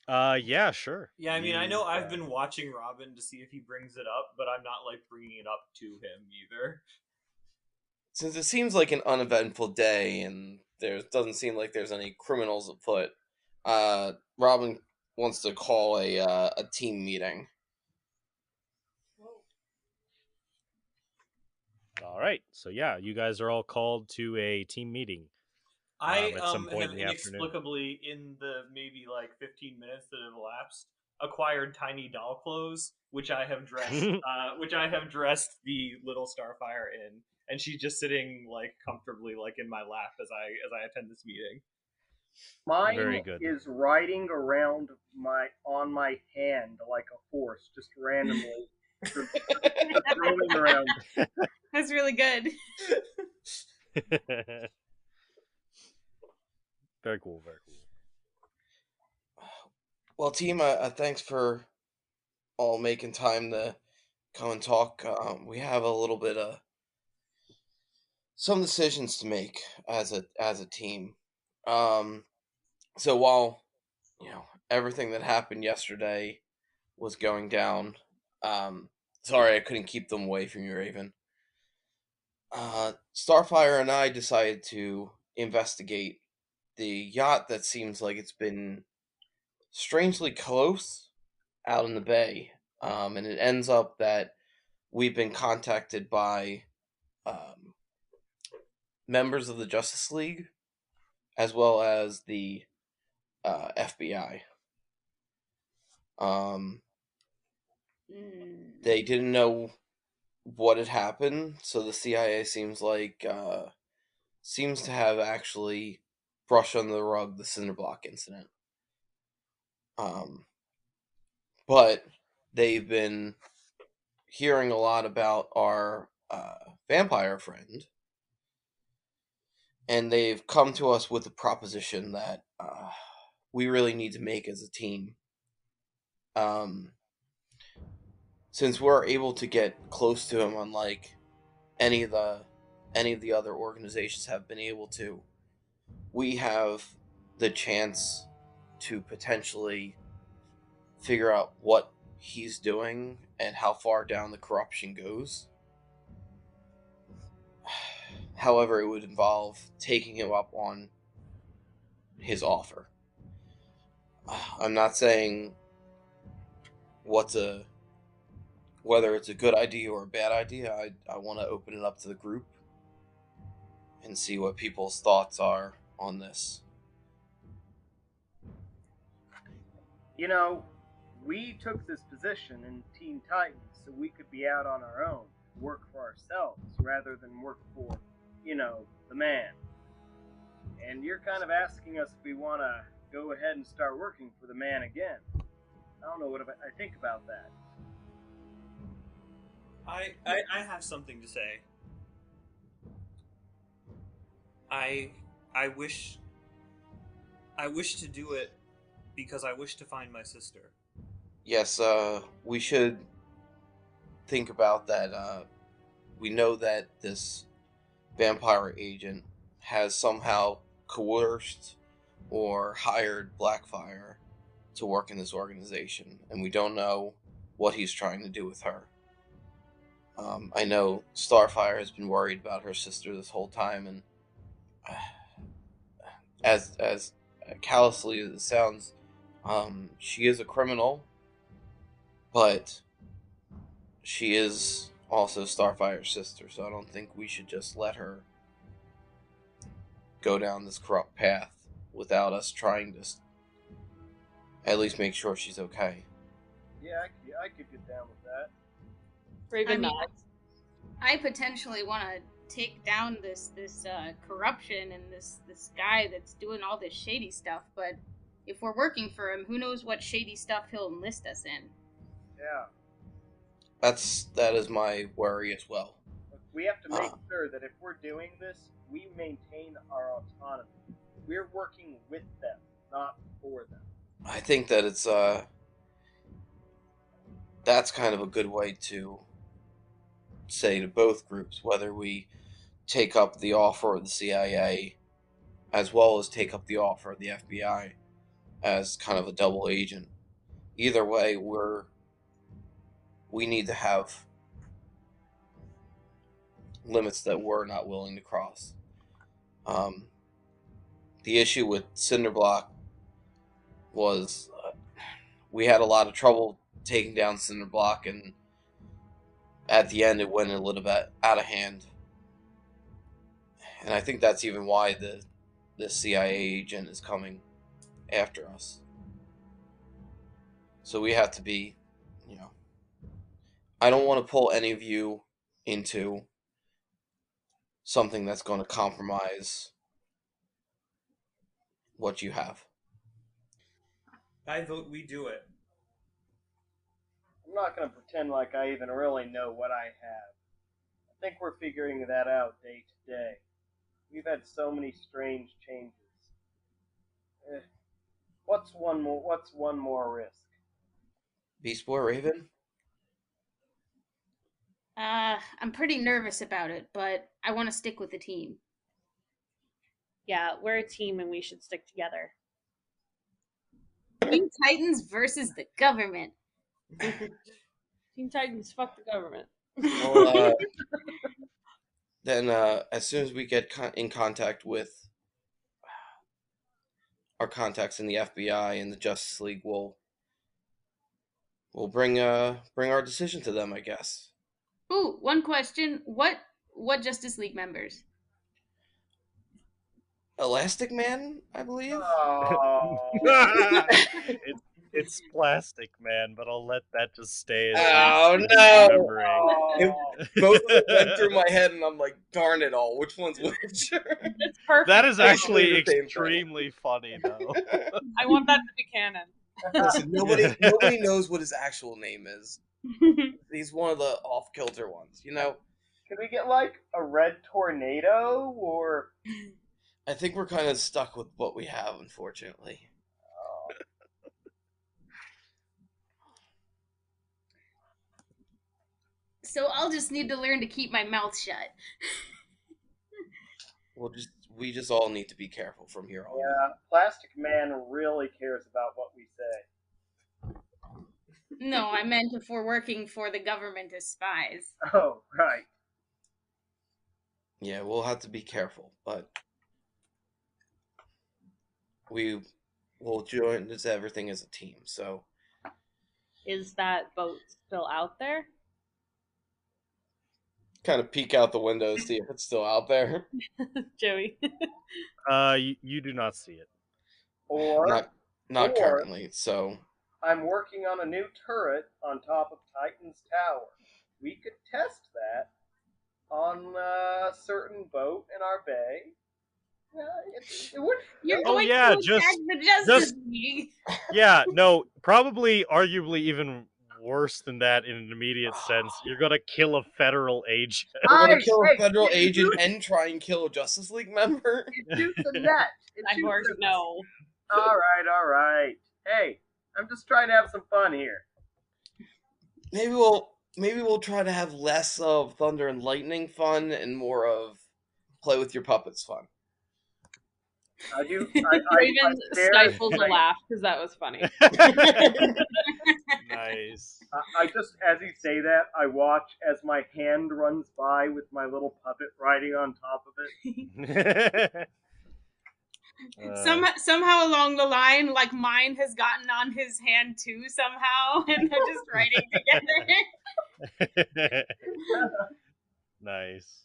Yeah, sure. Yeah, I mean, I know I've been watching Robin to see if he brings it up, but I'm not like bringing it up to him either. Since it seems like an uneventful day, and there doesn't seem like there's any criminals afoot, Robin wants to call a team meeting. All right. So yeah, you guys are all called to a team meeting. I at some point have in the inexplicably, in the maybe like 15 minutes that have elapsed, acquired tiny doll clothes, which I have dressed the little Starfire in, and she's just sitting like comfortably like in my lap as I attend this meeting. Mine Very good. is riding around on my hand like a horse, just randomly rolling around. That's really good. Very cool. Very cool. Well, team, thanks for all making time to come and talk. We have a little bit of some decisions to make as a team. So while everything that happened yesterday was going down, Sorry, I couldn't keep them away from you, Raven. Starfire and I decided to investigate the yacht that seems like it's been strangely close out in the bay. And it ends up that we've been contacted by members of the Justice League as well as the FBI. They didn't know what had happened, so the CIA seems to have actually brushed under the rug the Cinderblock incident. But they've been hearing a lot about our vampire friend, and they've come to us with a proposition that we really need to make as a team. Since we're able to get close to him, unlike any of the other organizations have been able to, we have the chance to potentially figure out what he's doing and how far down the corruption goes. However, it would involve taking him up on his offer. I'm not saying whether it's a good idea or a bad idea. I want to open it up to the group and see what people's thoughts are on this. You know, we took this position in Teen Titans so we could be out on our own, work for ourselves, rather than work for, the man. And you're kind of asking us if we want to go ahead and start working for the man again. I don't know what I think about that. I have something to say. I wish to do it because I wish to find my sister. Yes, we should think about that. We know that this vampire agent has somehow coerced or hired Blackfire to work in this organization, and we don't know what he's trying to do with her. I know Starfire has been worried about her sister this whole time, and as callously as it sounds, she is a criminal, but she is also Starfire's sister, so I don't think we should just let her go down this corrupt path without us trying to at least make sure she's okay. Yeah, I could get down with that. Raven nods. I potentially want to take down this corruption and this guy that's doing all this shady stuff, but if we're working for him, who knows what shady stuff he'll enlist us in. Yeah. That is my worry as well. Look, we have to make sure that if we're doing this, we maintain our autonomy. We're working with them, not for them. I think that it's that's kind of a good way to say to both groups, whether we take up the offer of the CIA as well as take up the offer of the FBI as kind of a double agent. Either way, we need to have limits that we're not willing to cross. The issue with Cinderblock was we had a lot of trouble taking down Cinderblock, and at the end it went a little bit out of hand. And I think that's even why the CIA agent is coming after us. So we have to be, I don't want to pull any of you into something that's going to compromise what you have. I vote we do it. I'm not going to pretend like I even really know what I have. I think we're figuring that out day to day. We've had so many strange changes. What's one more risk? Beast Boy, Raven? I'm pretty nervous about it, but I want to stick with the team. Yeah, we're a team and we should stick together. Teen Titans versus the government. Teen Titans, fuck the government. Well, then, as soon as we get in contact with our contacts in the FBI and the Justice League, we'll bring our decision to them, I guess. Ooh, one question. What Justice League members? Elastic Man, I believe. Oh. It's Plastic Man, but I'll let that just stay as Oh, me no. remembering. Oh. Both of them went through my head, and I'm like, darn it all, which one's which? It's perfect. That is actually Basically the same thing. extremely funny, though. I want that to be canon. Listen, nobody knows what his actual name is. He's one of the off-kilter ones, you know? Can we get like a red tornado or? I think we're kind of stuck with what we have, unfortunately. So I'll just need to learn to keep my mouth shut. We just all need to be careful from here on. Yeah, Plastic Man really cares about what we say. No, I meant if we're working for the government as spies. Oh, right. Yeah, we'll have to be careful, but we will join everything as a team. So, Is that boat still out there? kind of peek out the window, see if it's still out there. Joey. You do not see it. Or Not Or- currently. So, I'm working on a new turret on top of Titan's Tower. We could test that on a certain boat in our bay. It would. You're Oh, going yeah, to attack the Justice League. Yeah, no, probably arguably even worse than that in an immediate sense. You're gonna kill a federal agent. we're gonna Hey, kill hey, a federal it agent shoots- and try and kill a Justice League member. It shoots a net. It Cyborg, shoots a- no. All right. Hey, I'm just trying to have some fun here. Maybe we'll try to have less of thunder and lightning fun and more of play with your puppets fun. I do. Raven stare stifles and a I- laugh because that was funny. Nice. I just, as you say that, I watch as my hand runs by with my little puppet riding on top of it. Somehow along the line, like mine has gotten on his hand too somehow, and they're just riding together. Nice.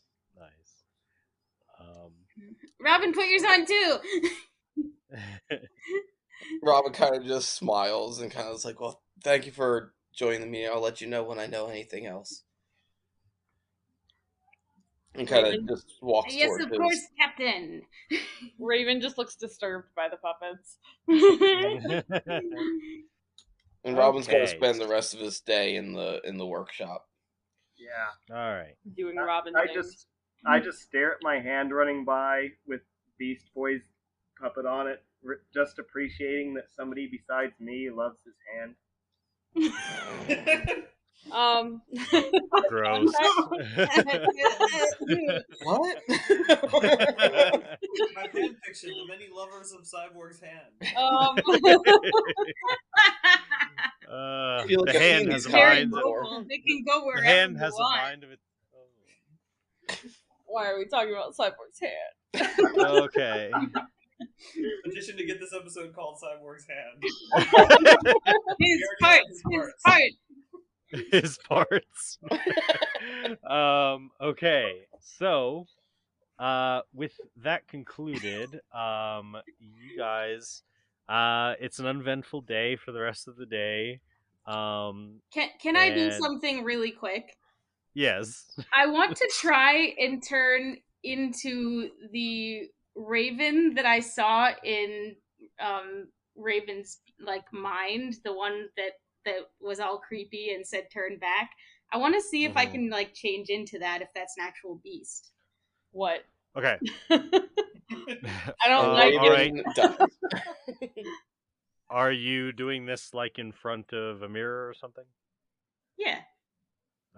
Robin, put yours on too. Robin kind of just smiles and kind of is like, well, thank you for joining the meeting. I'll let you know when I know anything else. And kind of just walks Yes, towards of his... course, Captain. Raven just looks disturbed by the puppets. And Robin's going to Okay. spend the rest of his day in the workshop. Yeah. All right. Doing Robin I things. I just stare at my hand running by with Beast Boy's puppet on it, just appreciating that somebody besides me loves his hand. Gross. What? My fan fiction, The Many Lovers of Cyborg's Hand. I feel like The I've hand seen has these a Very mind. before. mobile. They can go The wherever hand they has a want. mind of its Why are we talking about Cyborg's hand? own. Okay. Petition to get this episode called Cyborg's Hand. His already have parts. His parts. Okay. So, with that concluded, you guys, it's an uneventful day for the rest of the day. Can I do And- something really quick? Yes. I want to try and turn into the Raven that I saw in Raven's mind, the one that was all creepy and said turn back. I want to see if I can like change into that, if that's an actual beast. What? Okay. I don't like all it. right. Done. Are you doing this like in front of a mirror or something? Yeah.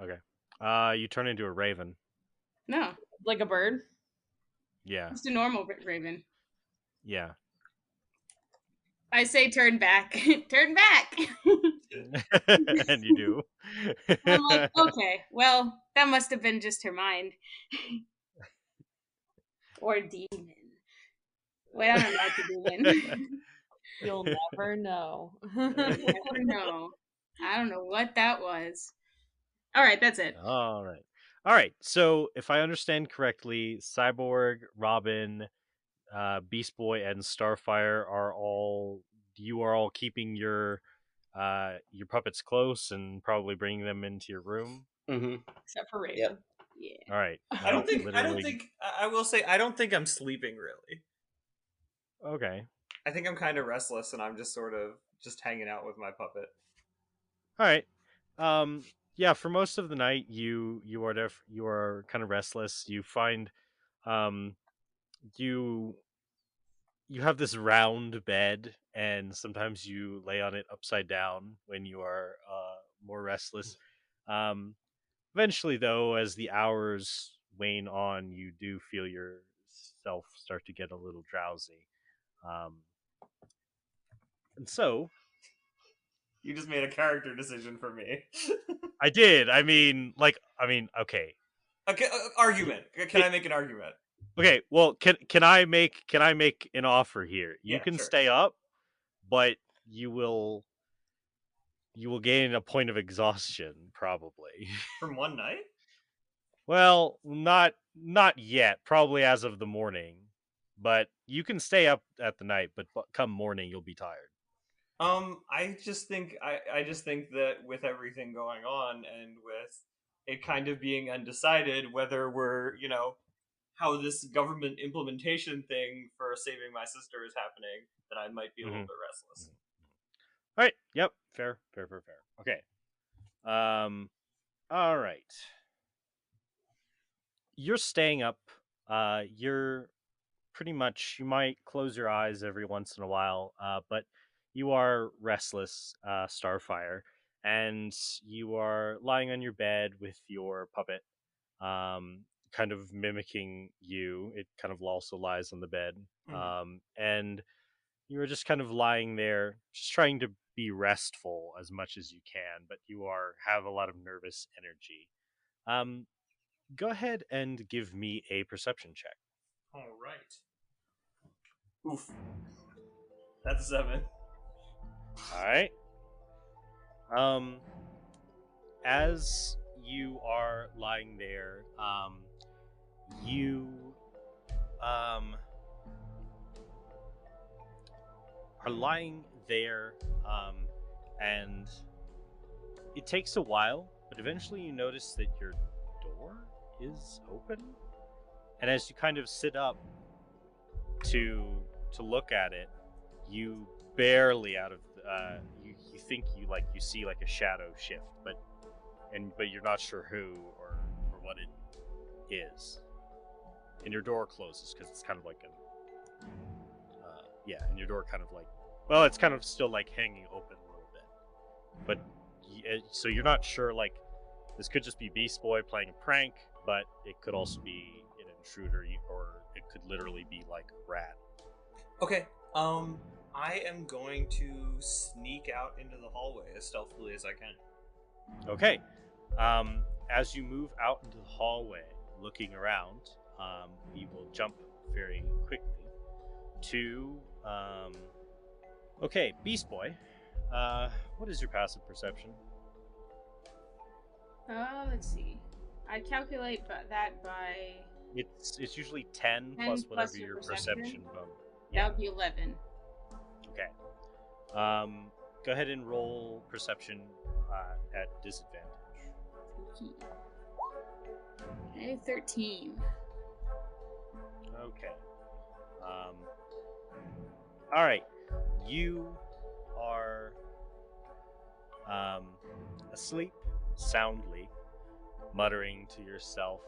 Okay. You turn into a raven. No. Like a bird? Yeah. Just a normal Raven. Yeah. I say turn back. Turn back! And you do. I'm like, okay, well, that must have been just her mind. Or demon. Wait, I don't know about the demon. You'll never know. I never know. I don't know what that was. Alright, that's it. All right. So if I understand correctly, Cyborg, Robin, Beast Boy, and Starfire you are all keeping your puppets close and probably bringing them into your room. Mm-hmm. Except for Raven. Yep. Yeah. All right. I don't think. I will say. I don't think I'm sleeping really. Okay. I think I'm kind of restless, and I'm just sort of just hanging out with my puppet. All right. Yeah, for most of the night you are kind of restless. You find you have this round bed, and sometimes you lay on it upside down when you are more restless. Eventually, though, as the hours wane on, you do feel yourself start to get a little drowsy. And so You just made a character decision for me. I did. Okay. Okay, argument. Can I make an argument? Okay, well, can I make an offer here? You Yeah, can sure. stay up, but you will gain a point of exhaustion probably. From one night? Well, not yet. Probably as of the morning, but you can stay up at the night. But come morning, you'll be tired. I just think that with everything going on and with it kind of being undecided whether we're how this government implementation thing for saving my sister is happening, that I might be a little bit restless. All right. Yep. Fair. Okay. All right. You're staying up. You're pretty much. You might close your eyes every once in a while, but you are restless, Starfire, and you are lying on your bed with your puppet, kind of mimicking you. It kind of also lies on the bed, and you are just kind of lying there, just trying to be restful as much as you can, but you have a lot of nervous energy. Go ahead and give me a perception check. All right. Oof. That's 7. All right. As you are lying there, you are lying there, and it takes a while, but eventually you notice that your door is open, and as you kind of sit up to look at it, you barely out of you think you see like a shadow shift, but you're not sure who or what it is, and your door closes because it's kind of like and your door kind of like, well, it's kind of still like hanging open a little bit, but so you're not sure, like, this could just be Beast Boy playing a prank, but it could also be an intruder, or it could literally be like a rat. Okay. I am going to sneak out into the hallway as stealthily as I can. Okay. As you move out into the hallway, looking around, we will jump very quickly to okay, Beast Boy. What is your passive perception? Let's see. I'd calculate that by... It's usually 10 plus whatever your perception bonus. That would be 11. Okay. Go ahead and roll perception at disadvantage. Okay, 13. Okay. All right. You are asleep soundly, muttering to yourself.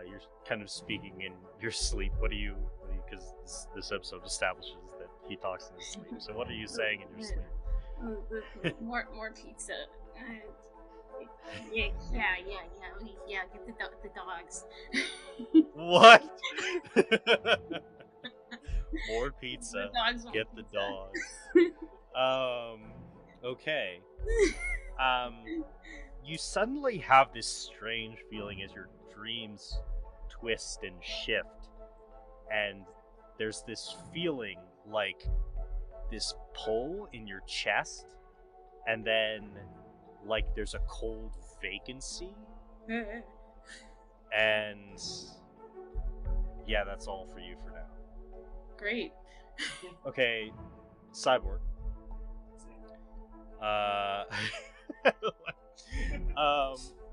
You're kind of speaking in your sleep. Because this episode establishes that he talks in his sleep. So what are you saying in your sleep? More pizza. Yeah. Get the dogs. What? More pizza. The dogs want Get the pizza. dogs. Okay. You suddenly have this strange feeling as your dreams twist and shift, and there's this feeling like this pull in your chest, and then like there's a cold vacancy. And yeah, that's all for you for now. Great. Okay, Cyborg.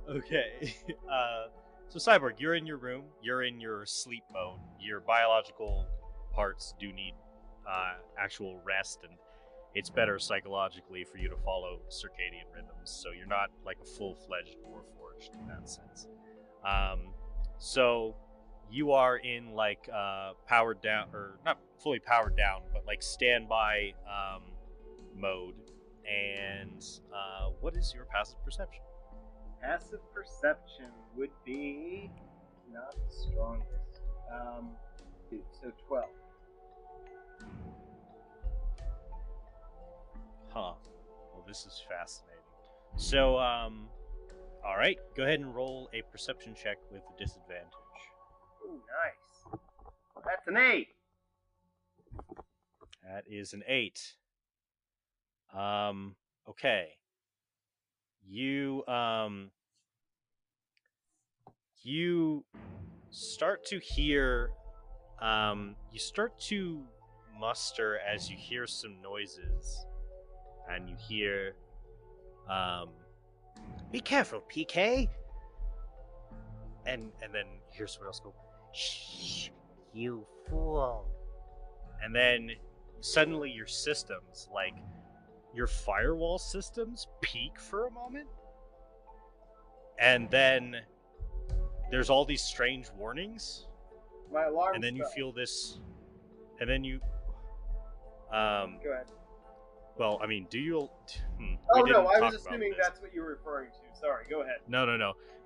Okay. So Cyborg, you're in your room. You're in your sleep mode. Your biological parts do need actual rest, and it's better psychologically for you to follow circadian rhythms. So you're not like a full-fledged warforged in that sense. So you are in like powered down, or not fully powered down, but like standby mode. And what is your passive perception? Passive perception would be not the strongest. So 12. Huh. Well, this is fascinating. So, all right, go ahead and roll a perception check with a disadvantage. Oh, nice. That's an 8. That is an 8. Okay. You start to hear, you start to muster as you hear some noises, and you hear, be careful, PK! And then you hear someone else go, shh, you fool. And then suddenly your systems, like, your firewall systems peak for a moment, and then there's all these strange warnings, My alarm. and then you feel this, and then you Go ahead. well, I mean, do you Oh no, I was assuming that's what you were referring to. Sorry, go ahead. No,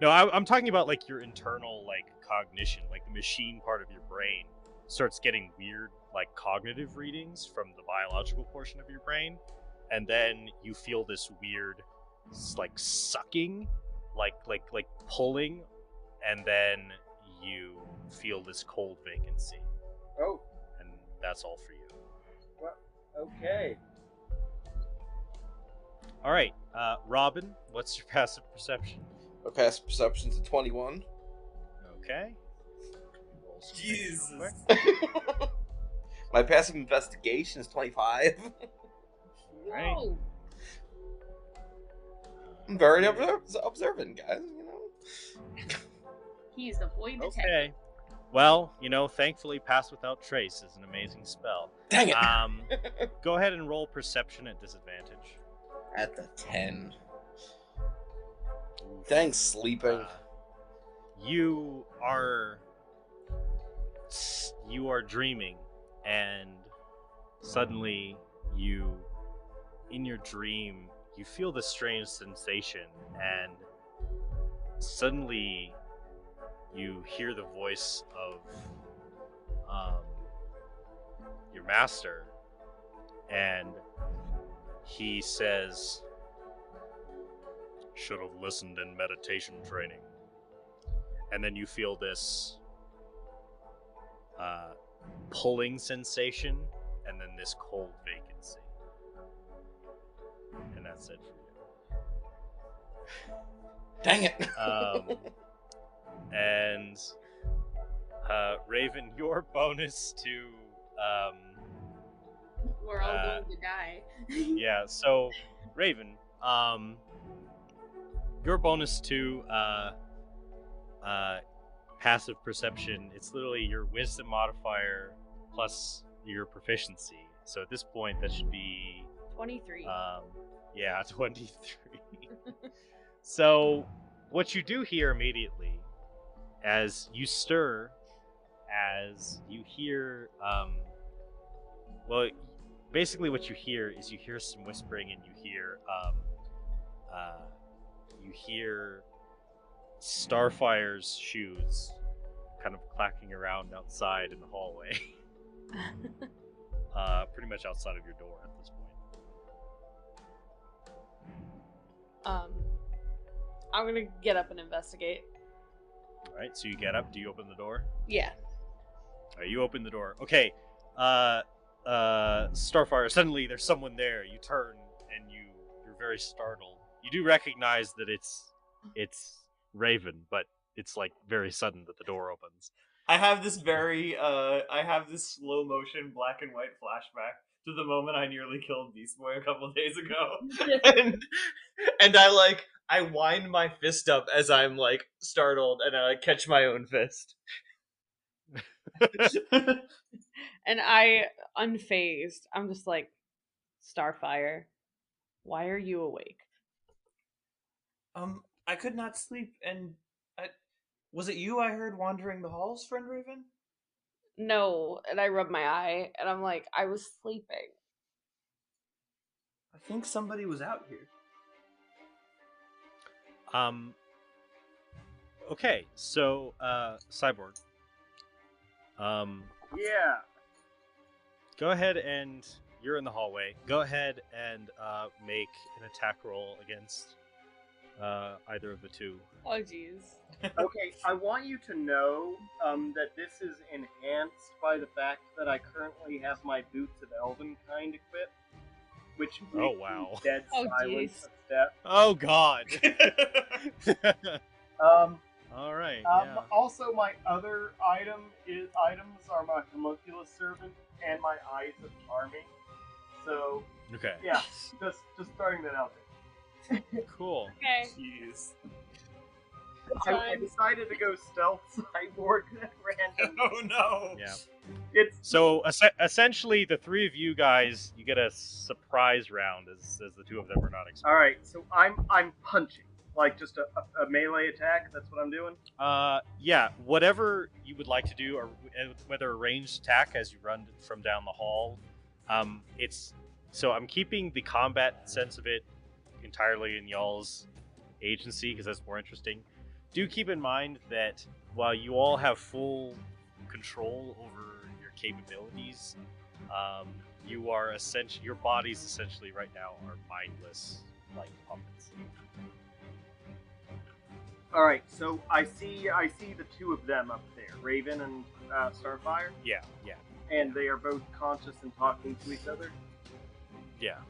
I'm talking about like your internal like cognition, like the machine part of your brain starts getting weird like cognitive readings from the biological portion of your brain, and then you feel this weird like sucking, like pulling, and then you feel this cold vacancy. Oh. And that's all for you. Well, okay. All right, Robin, what's your passive perception? My passive perception's a 21. Okay. Jesus. My passive investigation is 25. Right. Whoa. I'm very observant, guys, you know. He's the boy detective. Okay. Well, thankfully, Pass Without Trace is an amazing spell. Dang it! Go ahead and roll perception at disadvantage. At the 10. Thanks, sleeping. You are dreaming, and suddenly in your dream, you feel this strange sensation, and suddenly you hear the voice of your master, and he says, "Should have listened in meditation training." And then you feel this pulling sensation, and then this cold vacancy. And that's it for you. Dang it! And Raven, your bonus to We're all going to die. yeah, so Raven, your bonus to passive perception, it's literally your wisdom modifier plus your proficiency. So at this point, that should be 23. yeah, 23. So what you do here immediately, as you stir, as you hear, well, basically what you hear is you hear some whispering, and you hear Starfire's shoes kind of clacking around outside in the hallway. pretty much outside of your door at this point. I'm gonna get up and investigate. All right, so you get up. Do you open the door? Yeah. All right, you open the door. Okay. Starfire. Suddenly, there's someone there. You turn and you're very startled. You do recognize that it's Raven, but it's like very sudden that the door opens. I have this slow motion black and white flashback to the moment I nearly killed Beast Boy a couple days ago, and I wind my fist up as I'm like startled, and I catch my own fist. And I, unfazed, I'm just like, Starfire, why are you awake? I could not sleep, and was it you I heard wandering the halls, friend Raven? No, and I rub my eye, and I'm like, I was sleeping. I think somebody was out here. Okay, so Cyborg. Yeah. Go ahead and you're in the hallway. Go ahead and make an attack roll against either of the two. Oh, jeez. Okay, I want you to know that this is enhanced by the fact that I currently have my Boots of Elvenkind equipped, which makes wow. me dead silent jeez. of step. Oh God. All right. Yeah. Also, my other items are my homunculus servant and my eyes of charming. So Okay. yeah, just throwing that out there. Cool. Okay. Jeez. I decided to go stealth cyborg random. Oh no. Yeah. It's So essentially, the three of you guys, you get a surprise round as the two of them are not expecting. all right. So I'm punching, like just a melee attack. That's what I'm doing. Yeah. Whatever you would like to do, or whether a ranged attack as you run from down the hall. It's so I'm keeping the combat sense of it entirely in y'all's agency because that's more interesting. Do keep in mind that while you all have full control over your capabilities, you are your bodies essentially right now are mindless, like puppets. All right. So I see the two of them up there, Raven and Starfire, Yeah. and they are both conscious and talking to each other. Yeah.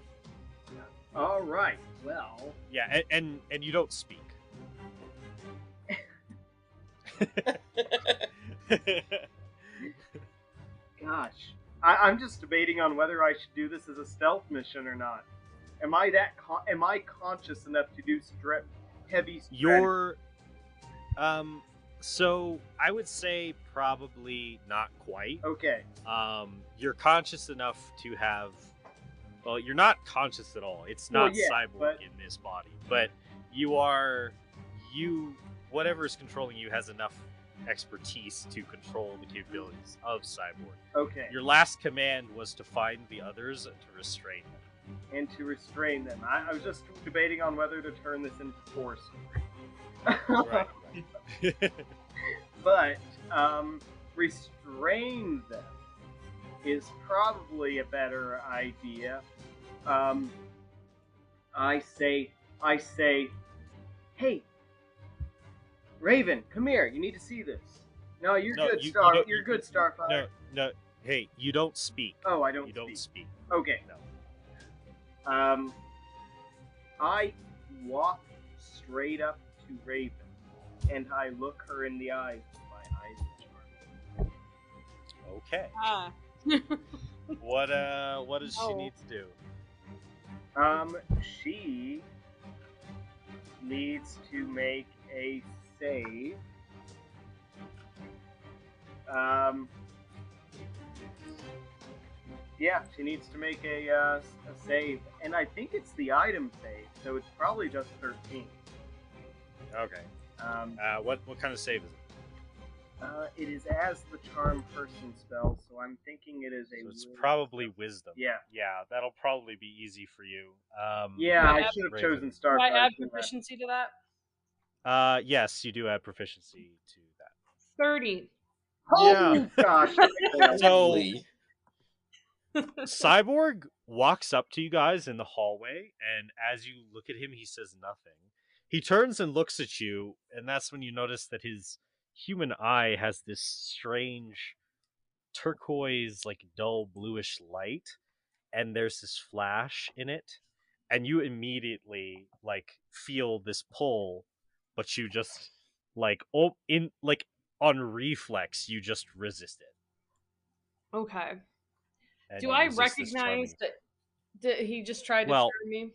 All right. Well. Yeah, and you don't speak. Gosh, I'm just debating on whether I should do this as a stealth mission or not. Am I conscious enough to do heavy? You're, so I would say probably not quite. Okay. You're conscious enough to have. Well, you're not conscious at all. It's not Cyborg in this body, but whatever is controlling you has enough expertise to control the capabilities of Cyborg. Okay. Your last command was to find the others and to restrain them. I was just debating on whether to turn this into force. Right. But restrain them is probably a better idea. I say, hey, Raven, come here. You need to see this. No, you're good, Starfire. No. Hey, you don't speak. Oh, I don't. You don't speak. Okay. No. I walk straight up to Raven, and I look her in the eyes with my eyes of charm. Okay. Ah. What does she need to do? She needs to make a save. Yeah, she needs to make a save, and I think it's the item save, so it's probably just 13. Okay. What kind of save is it? It is as the charm person spell, so I'm thinking it is a. So it's probably wisdom. Yeah. Yeah, that'll probably be easy for you. Yeah, I should have chosen Starfire. Do I add proficiency to that? Yes, you do add proficiency to that. 30. Holy gosh! So Cyborg walks up to you guys in the hallway, and as you look at him, he says nothing. He turns and looks at you, and that's when you notice that his human eye has this strange turquoise, like dull bluish light, and there's this flash in it, and you immediately like feel this pull, but you just like on reflex, you just resist it. Okay. And Do you I resist this recognize charming- that? Did he just try to Well, turn me?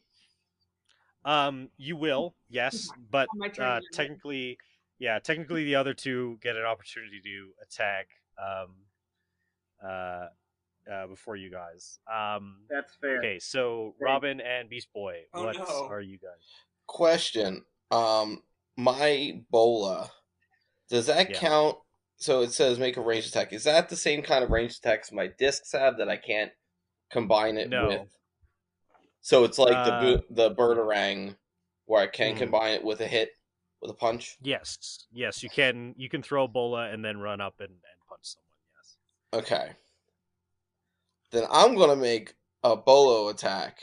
You will, yes, but On my turn, yeah. technically, the other two get an opportunity to attack before you guys. That's fair. Okay, so Robin and Beast Boy, Oh, what no. are you guys? Question. My bola, does that Yeah. count? So it says make a ranged attack. Is that the same kind of ranged attacks my discs have that I can't combine it No. with? So it's like the Birdarang, yeah. where I can combine it with a hit, with a punch. Yes, you can throw a bola and then run up and punch someone. Yes. Okay. Then I'm gonna make a bolo attack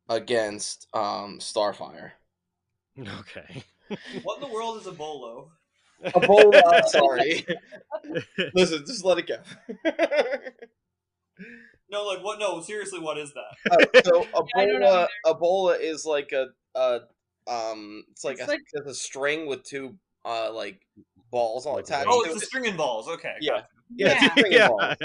against Starfire. Okay. What in the world is a bolo? A bola, sorry. Listen, just let it go. No, like what? No, seriously, what is that? So I don't know a bola is like it's like it's a string with two like balls all Like attached. Oh, to it's the it. stringing balls. Okay, Yeah. gotcha. Yeah, it's a stringing Yeah. balls.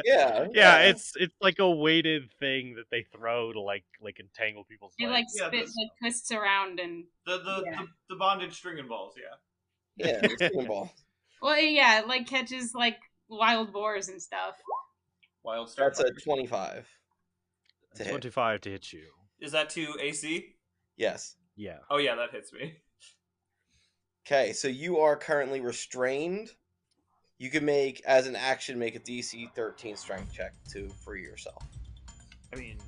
Yeah. It's like a weighted thing that they throw to like entangle people's It legs. like spits, like twists around and. The bondage stringing balls. Yeah. Yeah, the stringing ball. Well, yeah, it like catches like wild boars and stuff. Wild That's a Starfire. 25. To hit. 25 to hit you. Is that to AC? Yes. Yeah. Oh yeah, that hits me. Okay, so you are currently restrained. You can make, as an action, make a DC 13 strength check to free yourself. I mean,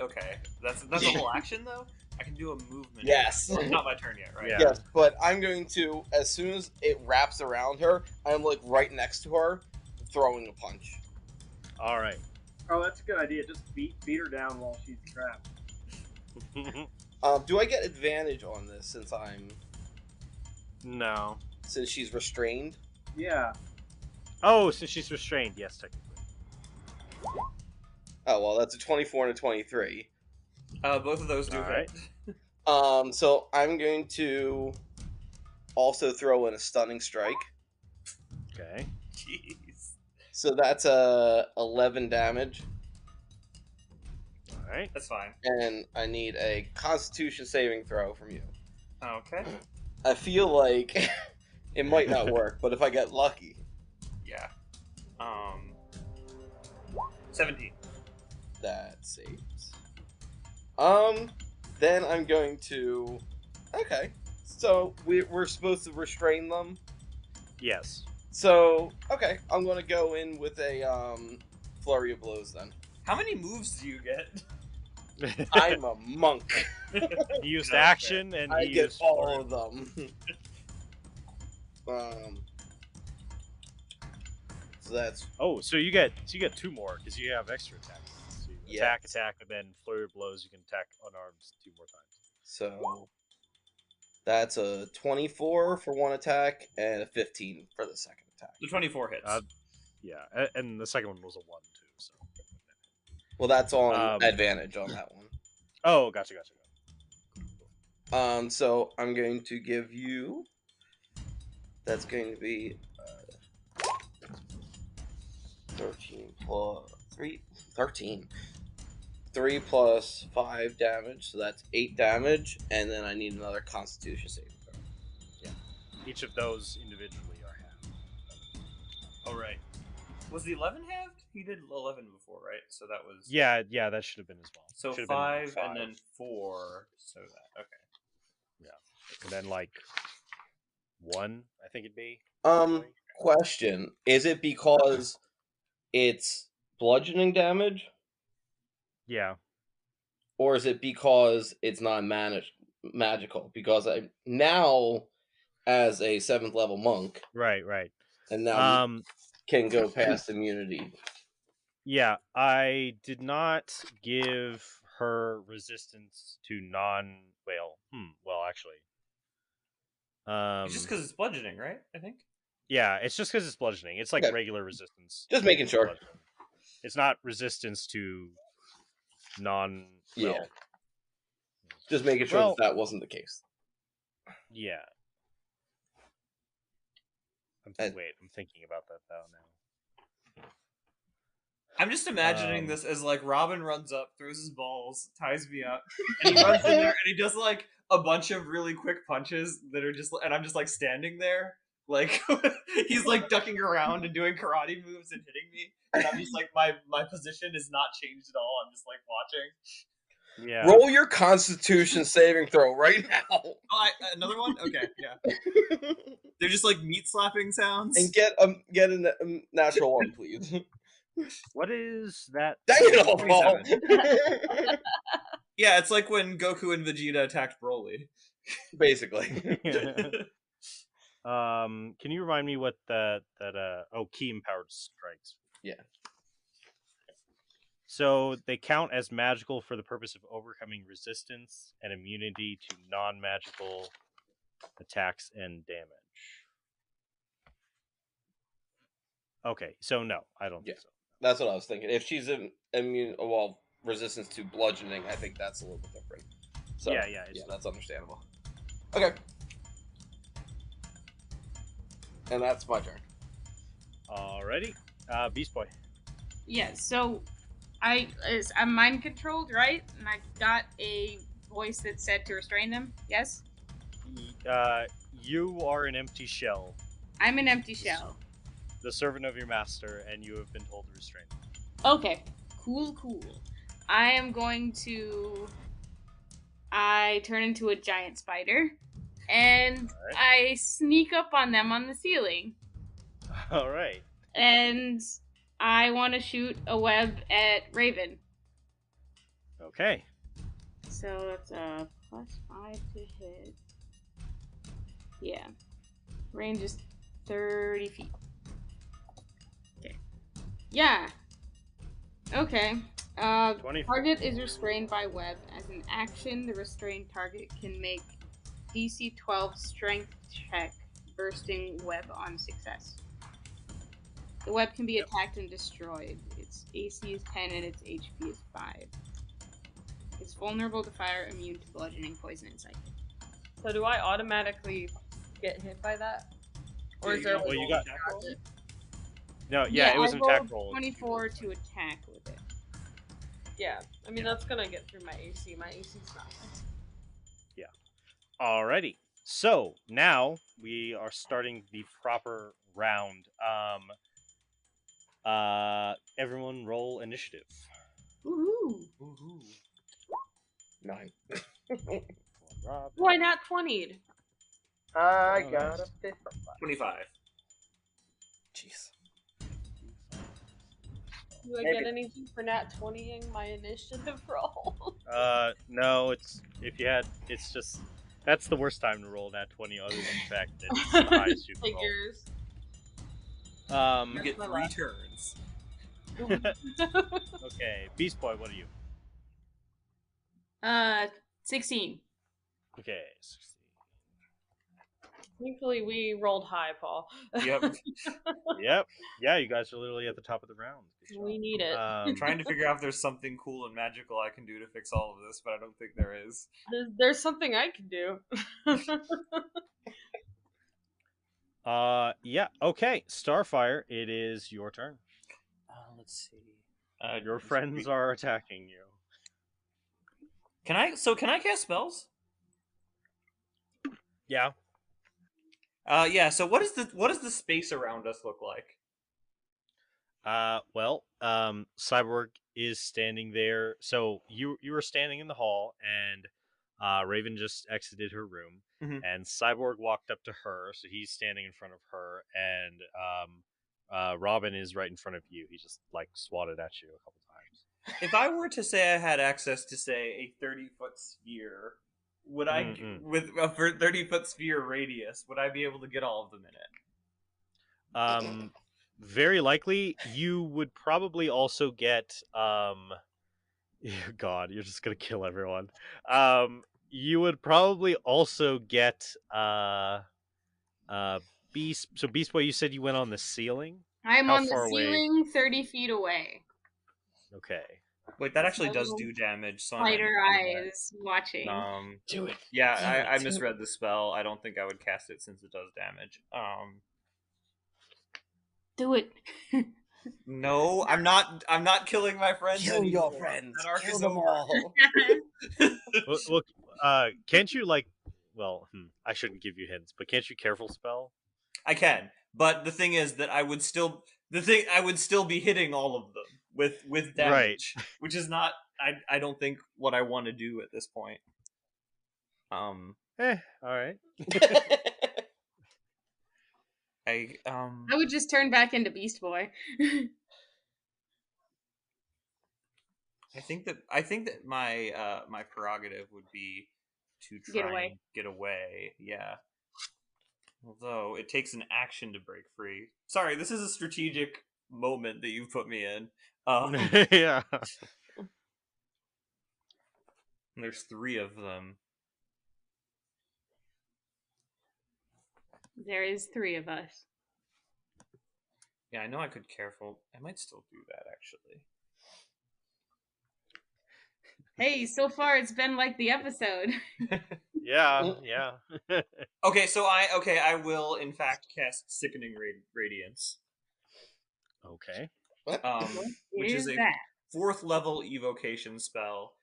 okay, that's a whole action though. I can do a movement. Yes. Well, it's not my turn yet, right? Yeah. Yes, but I'm going to, as soon as it wraps around her, I'm like right next to her, throwing a punch. All right. Oh, that's a good idea. Just beat her down while she's trapped. Do I get advantage on this No. since she's restrained? Yeah. Oh, since she's restrained, yes, technically. Oh well, that's a 24 and a 23. Both of those do All hit. right. So I'm going to also throw in a stunning strike. Okay. Jeez. So that's 11 damage, All right. That's fine. and I need a Constitution saving throw from you. Okay. I feel like it might not work, but if I get lucky, Yeah. 17. that saves. Then I'm going to. Okay, so we're supposed to restrain them. Yes. So okay, I'm gonna go in with a flurry of blows then. How many moves do you get? I'm a monk. He used Okay. action and I he get used all flurry. of them. So that's Oh, so you get two more because you have extra attacks. So you Yeah. attack, and then flurry of blows. You can attack unarmed 2 more times. so that's a 24 for one attack and a 15 for the second attack. The 24 hits. Yeah, and the second one was a 1 too. So. Well, that's on Um, advantage on that one. Oh, gotcha. So I'm going to give you. That's going to be 13 plus 3. 13. 3 plus 5 damage, so that's 8 damage, and then I need another Constitution saving throw. Each of those individually are half. Oh, right. Was the 11 halved? He did 11 before, right? So that was... Yeah, that should have been as well. So Should have 5 been and then 4. So that... Okay. and then like 1, I think it'd be. Question. Is it because it's bludgeoning damage? Yeah. Or is it because it's not magical? Because I now, as a 7th level monk, Right. and now can go past immunity. Yeah, I did not give her resistance to non-whale. Well, actually, It's just because it's bludgeoning, right? I think. yeah, it's just because it's bludgeoning. It's like Okay. regular resistance. Just making sure. Bludgeoning. It's not resistance to non. Yeah. Well, Just making sure that wasn't the case. yeah. I'm thinking about that now. I'm just imagining this as like Robin runs up, throws his balls, ties me up, and he runs in there and he does like a bunch of really quick punches that are just, and I'm just like standing there, like he's like ducking around and doing karate moves and hitting me, and I'm just like my position is not changed at all. I'm just like watching. Yeah. Roll your Constitution saving throw right now. Oh, another one? Okay, yeah. They're just like meat slapping sounds. And get a natural one, please. What is that? Dang it, all, Paul. Yeah, it's like when Goku and Vegeta attacked Broly. Basically. Can you remind me what key empowered strikes? Yeah. So they count as magical for the purpose of overcoming resistance and immunity to non-magical attacks and damage. Okay, so no, I don't think so. That's what I was thinking. If she's resistance to bludgeoning, I think that's a little bit different. So, yeah, that's understandable. Okay. And that's my turn. Alrighty. Beast Boy. Yeah, so I'm mind controlled, right? And I got a voice that said to restrain them, yes? You are an empty shell. I'm an empty shell. The servant of your master, and you have been told to restrain them. Okay, cool. I am going to... I turn into a giant spider, and I sneak up on them on the ceiling. Alright. And I want to shoot a web at Raven. Okay. So it's a +5 to hit. Yeah. Range is 30 feet. Okay. Yeah. Okay. Target is restrained by web. As an action, the restrained target can make DC 12 strength check, bursting web on success. The web can be attacked and destroyed. Its AC is 10 and its HP is 5. It's vulnerable to fire, immune to bludgeoning, poison, and psychic. So do I automatically get hit by that? Or is there you got roll? No, it was an attack roll. 24 to attack with it. Yeah, I mean that's gonna get through my AC. My AC's not. Yeah. Alrighty. So now we are starting the proper round. Everyone roll initiative. Woohoo! 9. Why not 20'd? I got a 25. Jeez. Do I get anything for not 20ing my initiative roll? No. It's just that's the worst time to roll that 20. Other than the fact that it's the highest you can roll. You get 3 turns. Okay, Beast Boy, what are you? 16. Okay, 16. Thankfully, we rolled high, Paul. Yep. Yep. Yeah, you guys are literally at the top of the round. We need it. I'm trying to figure out if there's something cool and magical I can do to fix all of this, but I don't think there is. There's something I can do. Yeah. Okay, Starfire, it is your turn. Let's see. Your friends are attacking you. Can I cast spells? Yeah. Yeah. So what does the space around us look like? Cyborg is standing there. So you were standing in the hall, and Raven just exited her room, and Cyborg walked up to her. So he's standing in front of her, and Robin is right in front of you. He just like swatted at you a couple times. If I were to say I had access to say a 30-foot sphere, would I with a 30-foot sphere radius, would I be able to get all of them in it? very likely you would probably also get God, you're just gonna kill everyone. You would probably also get Beast. So Beast Boy, you said you went on the ceiling. I'm How on the far away? ceiling, 30 feet away. Okay. Wait, that With actually my does little do damage, so I might spider not do eyes watching. that. Do it. Yeah, Do I it. misread the spell. I don't think I would cast it since it does damage. Do it. No, I'm not. I'm not killing my friends Kill anymore. your friends. That arc Kill is them over. all. Well, can't you like? Well, I shouldn't give you hints, but can't you careful spell? I can, but the thing is that I would still be hitting all of them with damage, Right. which is not. I don't think what I want to do at this point. All right. I I would just turn back into Beast Boy. I think that my my prerogative would be to try Get away. and get away. Yeah. Although it takes an action to break free. Sorry, this is a strategic moment that you've put me in. Yeah. There's 3 of them. There is 3 of us. Yeah, I know I could careful. I might still do that actually. Hey, so far it's been like the episode. Yeah. Okay, so I will in fact cast Sickening Radiance. Okay. Which is a that? 4th level evocation spell.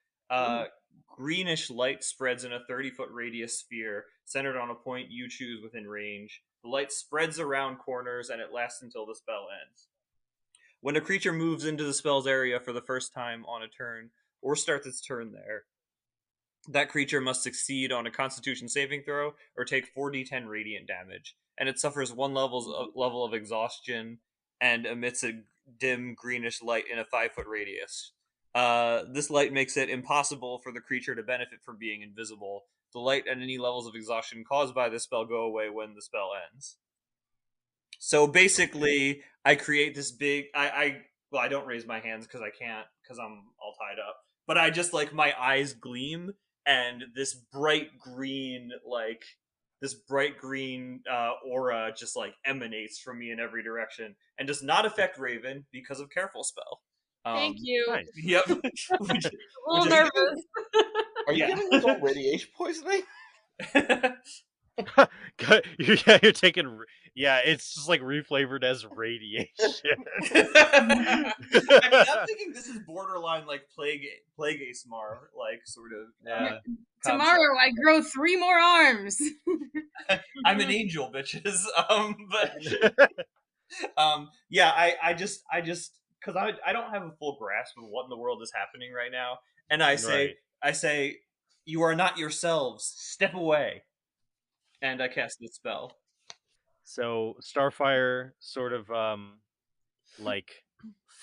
Greenish light spreads in a 30-foot radius sphere centered on a point you choose within range. The light spreads around corners and it lasts until the spell ends. When a creature moves into the spell's area for the first time on a turn, or starts its turn there, that creature must succeed on a Constitution saving throw or take 4d10 radiant damage, and it suffers 1 level of exhaustion and emits a dim greenish light in a 5-foot radius. This light makes it impossible for the creature to benefit from being invisible. The light and any levels of exhaustion caused by this spell go away when the spell ends. So basically, I create this big. I don't raise my hands because I can't because I'm all tied up. But I just like my eyes gleam and this bright green aura just like emanates from me in every direction and does not affect Raven because of careful spell. Thank you. Nice. Yep. A little nervous. Are you Yeah. giving us all radiation poisoning? You're taking. Yeah, it's just like reflavored as radiation. I mean, I'm thinking this is borderline like plague ASMR, like sort of. Yeah. Tomorrow I grow 3 more arms. I'm an angel, bitches. Yeah, I just because I don't have a full grasp of what in the world is happening right now, and I say, you are not yourselves. Step away, and I cast the spell. So Starfire sort of like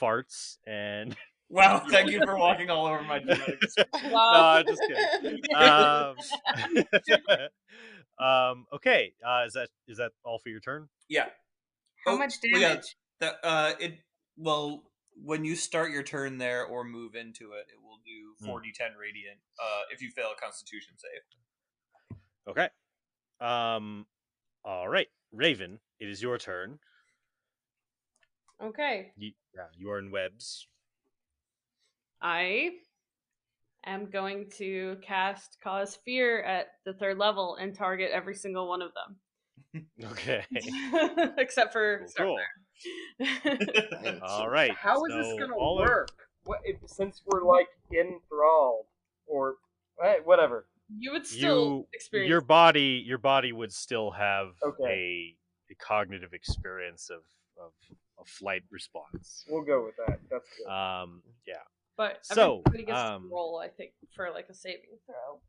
farts and Wow, thank you for walking all over my genetic. No, I'm just kidding. Okay. Is that all for your turn? Yeah. How much damage? Well, yeah, well, when you start your turn there or move into it, it will do 4d10 radiant if you fail a Constitution save. Okay. All right, Raven, it is your turn. Okay. You are in webs. I am going to cast Cause Fear at the 3rd level and target every single one of them. Okay. Except for Cool. Starfire. All right. How is this gonna work? Since we're like enthralled, or whatever. You would still experience your body would still have a cognitive experience of a flight response. We'll go with that. That's good. Yeah. But so everybody gets to roll, I think, for like a saving throw.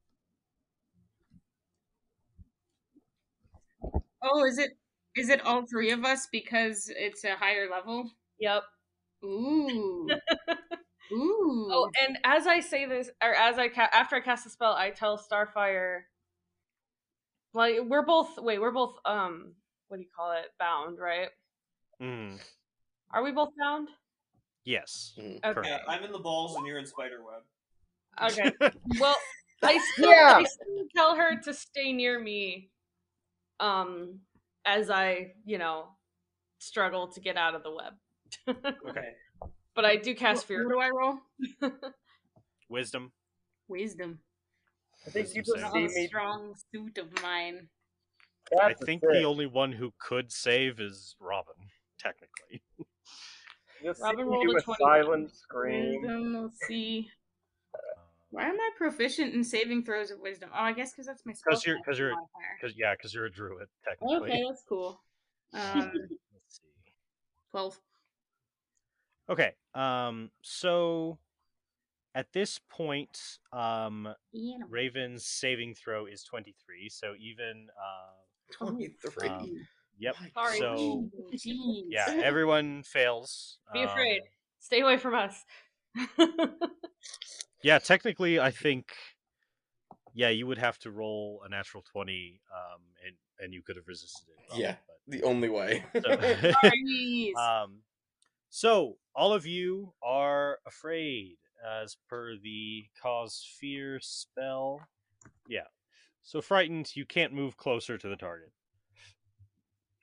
Oh, is it all 3 of us because it's a higher level? Yep. Ooh. Ooh. Oh, and as I say this, or after I cast the spell, I tell Starfire, like we're both what do you call it, bound, right? Are we both bound? Yes. Mm. Okay. Yeah, I'm in the balls and you're in spiderweb. Okay. Well, I Yeah. still tell her to stay near me, as I, struggle to get out of the web. Okay. But I do cast fear. What do I roll? Wisdom. Wisdom. I think you Wisdom just save. see me. Strong suit of mine. I That's a think six. the only one who could save is Robin, technically. Just see Robin me rolled do a a 21. silent scream. Wisdom. Let's see. Why am I proficient in saving throws of wisdom? Oh, I guess because that's my spell Because modifier. you're a druid, technically. Okay, that's cool. Let's see. 12. Okay. So at this point, Raven's saving throw is 23. So even 23. yep. Sorry. So Jeez. yeah, everyone fails. Be afraid. Stay away from us. Yeah, technically, I think. Yeah, you would have to roll a natural 20, and you could have resisted it. Probably, Yeah, the only way. Jeez. So all of you are afraid, as per the cause fear spell. Yeah. So frightened, you can't move closer to the target,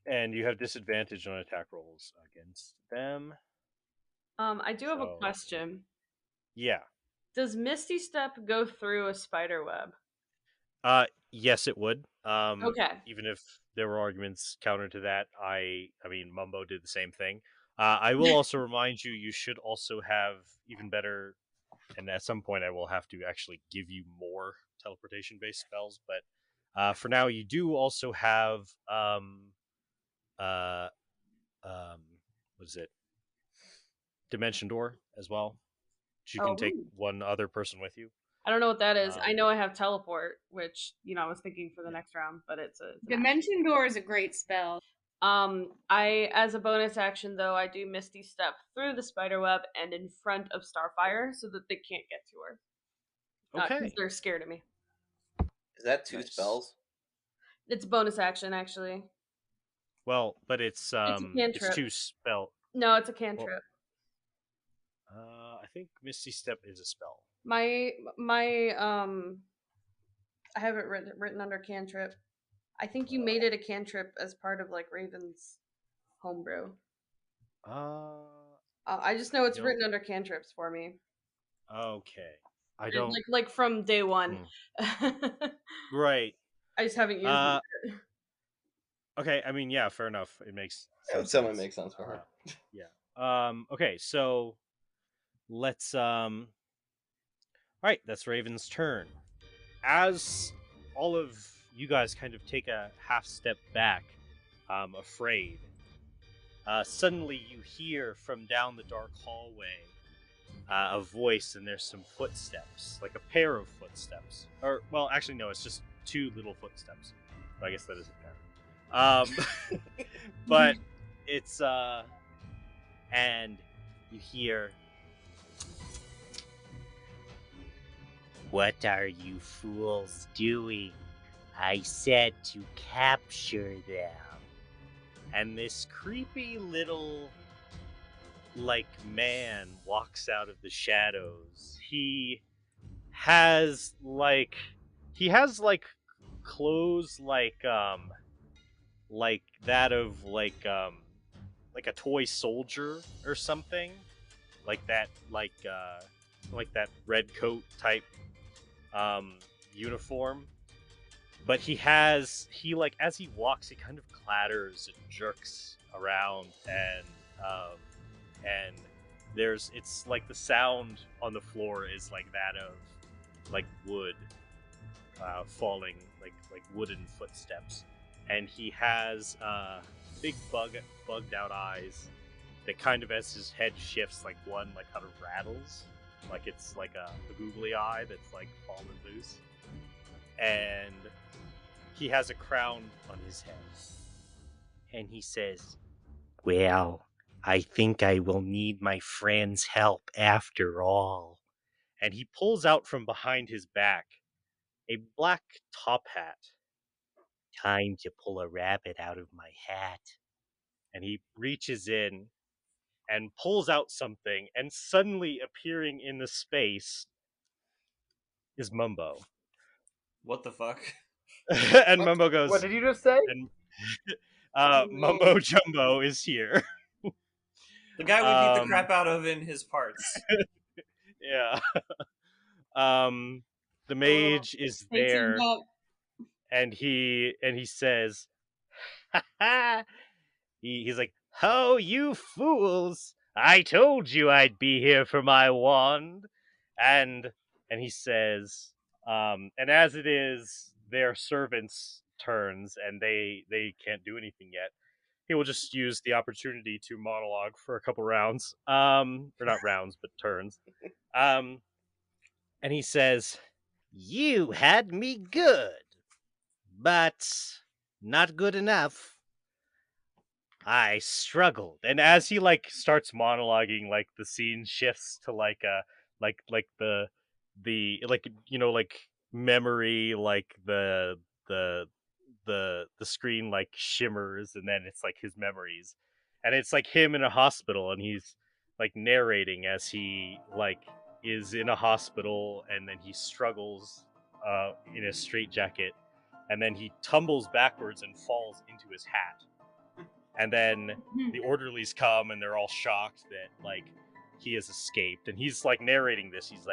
and you have disadvantage on attack rolls against them. I do have a question. Yeah. Does Misty Step go through a spider web? Yes, it would. Okay. Even if there were arguments counter to that, I mean, Mumbo did the same thing. I will also remind you, you should also have even better, and at some point I will have to actually give you more teleportation-based spells, but for now you do also have, what is it? Dimension Door as well. You can take one other person with you. I don't know what that is. I know I have teleport, which I was thinking for the next round, but it's an Dimension Door is a great spell. I, as a bonus action though, I do Misty Step through the spider web and in front of Starfire so that they can't get to her. Okay. 'Cause they're scared of me. Is that two spells? It's bonus action actually. Well, but it's cantrip. two spell. No, it's a cantrip. I think Misty Step is a spell. My I have it written under cantrip. I think you made it a cantrip as part of like Raven's homebrew. I just know it's written under cantrips for me. Okay. I don't like from day one. Right. I just haven't used it. Okay, I mean, yeah, fair enough. It makes sense. Someone makes sense for her. Yeah. Okay, so let's all right, that's Raven's turn. As all of you guys kind of take a half step back, afraid, suddenly you hear from down the dark hallway a voice, and there's some footsteps, like a pair of footsteps. Or, well, actually, no, it's just two little footsteps. So I guess that is a pair. But it's, and you hear, "What are you fools doing? I said to capture them." And this creepy little, like, man walks out of the shadows. He has clothes like that of like a toy soldier or something, like that red coat type uniform. But as he walks, he kind of clatters and jerks around, and it's like the sound on the floor is like that of like wood falling, like wooden footsteps. And he has big bugged out eyes that kind of, as his head shifts, like one like kind of rattles, like it's like a googly eye that's like fallen loose. And he has a crown on his head. And he says, "Well, I think I will need my friend's help after all." And he pulls out from behind his back a black top hat. "Time to pull a rabbit out of my hat." And he reaches in and pulls out something, and suddenly appearing in the space is Mumbo. What the fuck? And Mumbo goes, What did you just say? and Mumbo Jumbo is here. The guy we beat the crap out of in his parts. Yeah. The mage is there, and he says, he's like, "Oh, you fools! I told you I'd be here for my wand." And he says, and as it is their servants' turns, and they can't do anything yet, he will just use the opportunity to monologue for a couple rounds, or not rounds, but turns. And he says, "You had me good, but not good enough. I struggled." And as he starts monologuing, the scene shifts to the memory, the screen shimmers, and then it's his memories, and it's him in a hospital, and he's narrating as he is in a hospital, and then he struggles in a straitjacket, and then he tumbles backwards and falls into his hat. And then the orderlies come, and they're all shocked that he has escaped. And he's narrating this. He's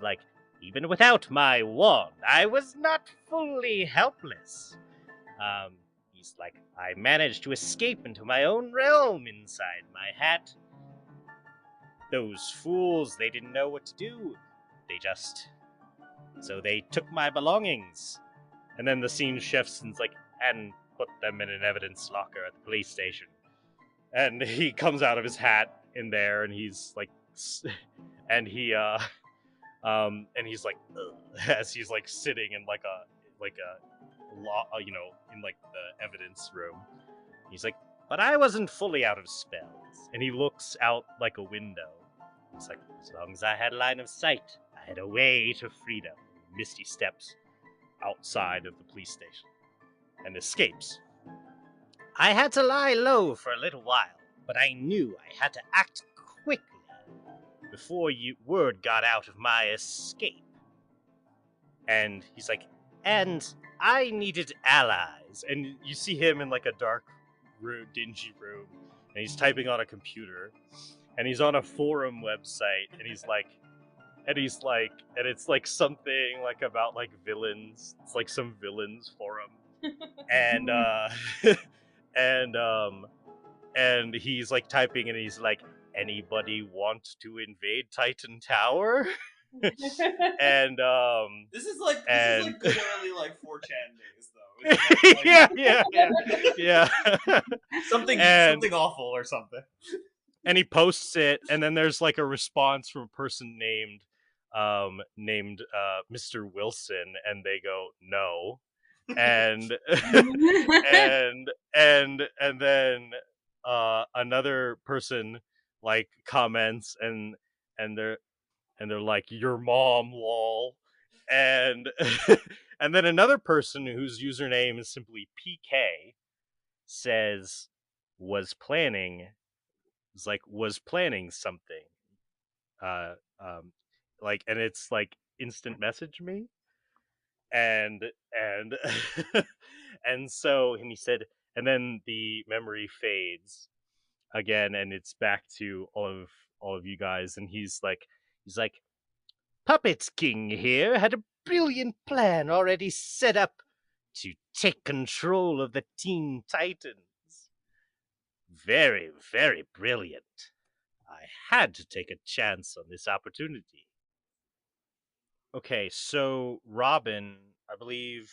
like, "Even without my wand, I was not fully helpless." He's like, "I managed to escape into my own realm inside my hat. Those fools, they didn't know what to do. So they took my belongings." And then the scene shifts, and it's and put them in an evidence locker at the police station. And he comes out of his hat in there, and he's and he's as he's sitting in in the evidence room. He's like, "But I wasn't fully out of spells." And he looks out a window. He's like, "As long as I had line of sight, I had a way to freedom." Misty steps outside of the police station and escapes. "I had to lie low for a little while, but I knew I had to act quickly before word got out of my escape." And he's like, "And I needed allies." And you see him in a dark room, dingy room, and he's typing on a computer, and he's on a forum website, and it's something about villains. It's some villains forum. And and he's typing, and he's like, "Anybody want to invade Titan Tower?" And this is good early 4chan days though. yeah. something awful or something. And he posts it, and then there's a response from a person named Mr. Wilson, and they go, "No." And and then another person comments, and they're like, "Your mom, lol." And and then another person whose username is simply PK says, was planning something, and it's instant message me, and and he said, and then the memory fades again, and it's back to all of you guys, and he's like, "Puppet King here had a brilliant plan already set up to take control of the Teen Titans. Very, very brilliant. I had to take a chance on this opportunity." Okay, so Robin, I believe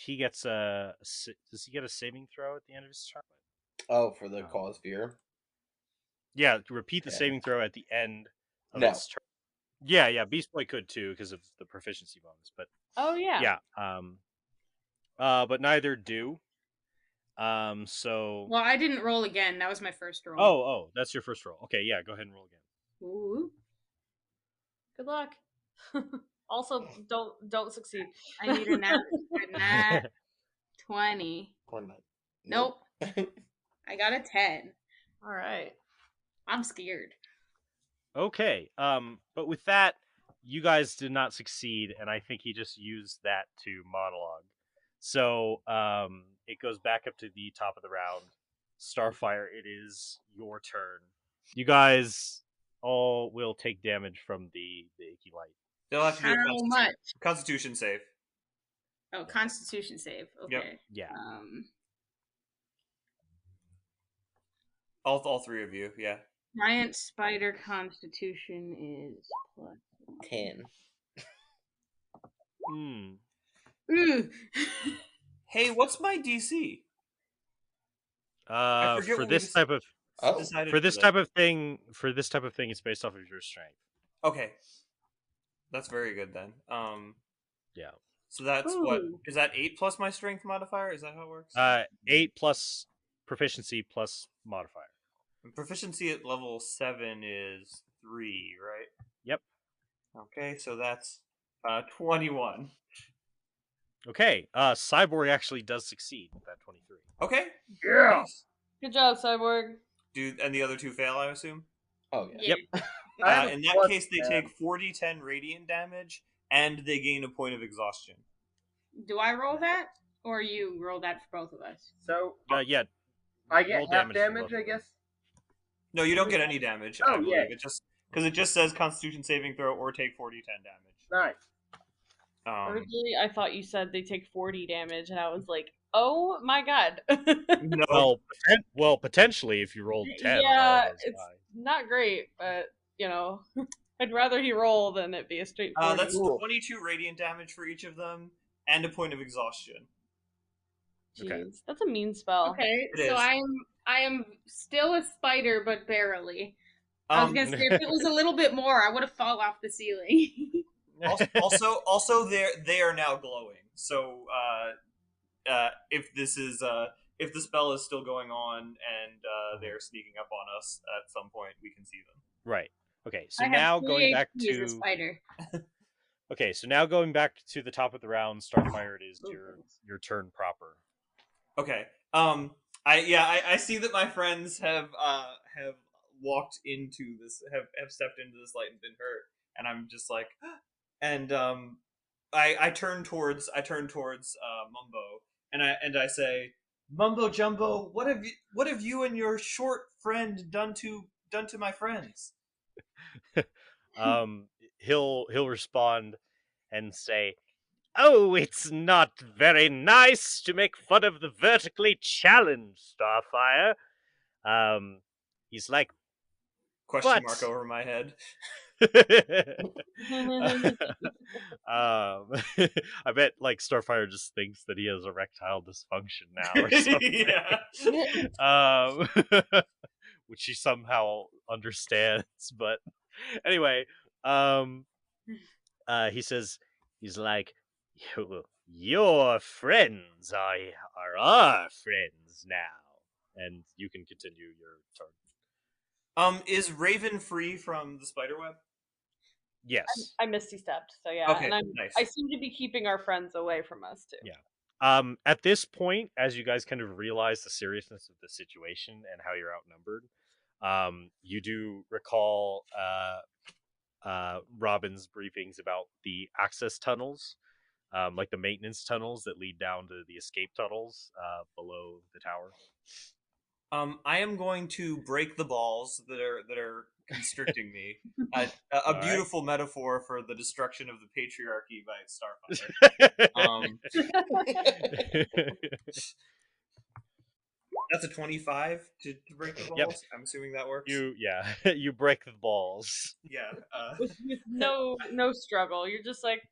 he gets does he get a saving throw at the end of his turn? Oh, for the cause fear? Yeah, to repeat the saving throw at the end of No. its turn. Yeah, Beast Boy could too because of the proficiency bonus, but Oh yeah. but neither do. So Well, I didn't roll again. That was my first roll. Oh, that's your first roll. Okay, yeah, go ahead and roll again. Ooh. Good luck. Also, don't succeed. I need a nat 20. Or not. Nope. I got a 10. All right. I'm scared. Okay. But with that, you guys did not succeed, and I think he just used that to monologue. So it goes back up to the top of the round. Starfire, it is your turn. You guys all will take damage from the icky light. They'll have to do How a much? constitution save. Oh, Constitution save. Okay. Yeah. All three of you, yeah. Giant spider Constitution is plus 10. Ooh. Hey, what's my DC? I forget For what we this type of decided for this that. type of thing, it's based off of your strength. Okay, that's very good then. Yeah. So that's Ooh. what is that 8 plus my strength modifier? Is that how it works? 8 plus proficiency plus modifier. And proficiency at level 7 is 3, right? Yep. Okay, so that's 21. Okay. Cyborg actually does succeed with that 23. Okay. Yeah. Nice. Good job, Cyborg. And the other two fail, I assume. Oh yeah. Yep. I have a In that plus case, they 10. take 40-10 radiant damage, and they gain a point of exhaustion. Do I roll that? Or you roll that for both of us? So Yeah. I get roll half damage for damage, both I of them. guess. No, you don't get any damage. Oh, I believe yeah. it just says Constitution saving throw or take 40-10 damage. Nice. Originally, I thought you said they take 40 damage, and I was like, oh my god. No. Well, potentially if you rolled 10 yeah, on all those it's guys. not great, but, I'd rather he roll than it be a straight 40. That's Cool. 22 radiant damage for each of them, and a point of exhaustion. Jeez, Okay. that's a mean spell. Okay, It so is. I am still a spider, but barely. I was gonna say if it was a little bit more, I would have fallen off the ceiling. also, they are now glowing. So, if this is if the spell is still going on and they're sneaking up on us at some point, we can see them. Right. Okay. So I now have going 3 back HP as a to spider. Okay, so now going back to the top of the round, Starfire, it is your turn proper. Okay. I see that my friends have walked into this, have stepped into this light and been hurt, and I'm just like, and I turn towards Mumbo, and I say, Mumbo Jumbo, what have you and your short friend done to my friends? He'll respond and say, "Oh, it's not very nice to make fun of the vertically challenged, Starfire." He's like, Question but... mark over my head. I bet like Starfire just thinks that he has erectile dysfunction now or something. Yeah. Which he somehow understands. But anyway, he says, he's like, your friends are our friends now, and you can continue your turn. Is Raven free from the spiderweb? Yes. I misty stepped, so yeah. Okay, and nice. I seem to be keeping our friends away from us too. Yeah. At this point, as you guys kind of realize the seriousness of the situation and how you're outnumbered, you do recall Robin's briefings about the access tunnels, like the maintenance tunnels that lead down to the escape tunnels below the tower. I am going to break the balls that are constricting me. A beautiful metaphor for the destruction of the patriarchy by Starfire. That's a 25 to break the balls. Yep. I'm assuming that works. You break the balls. Yeah. With no struggle. You're just like,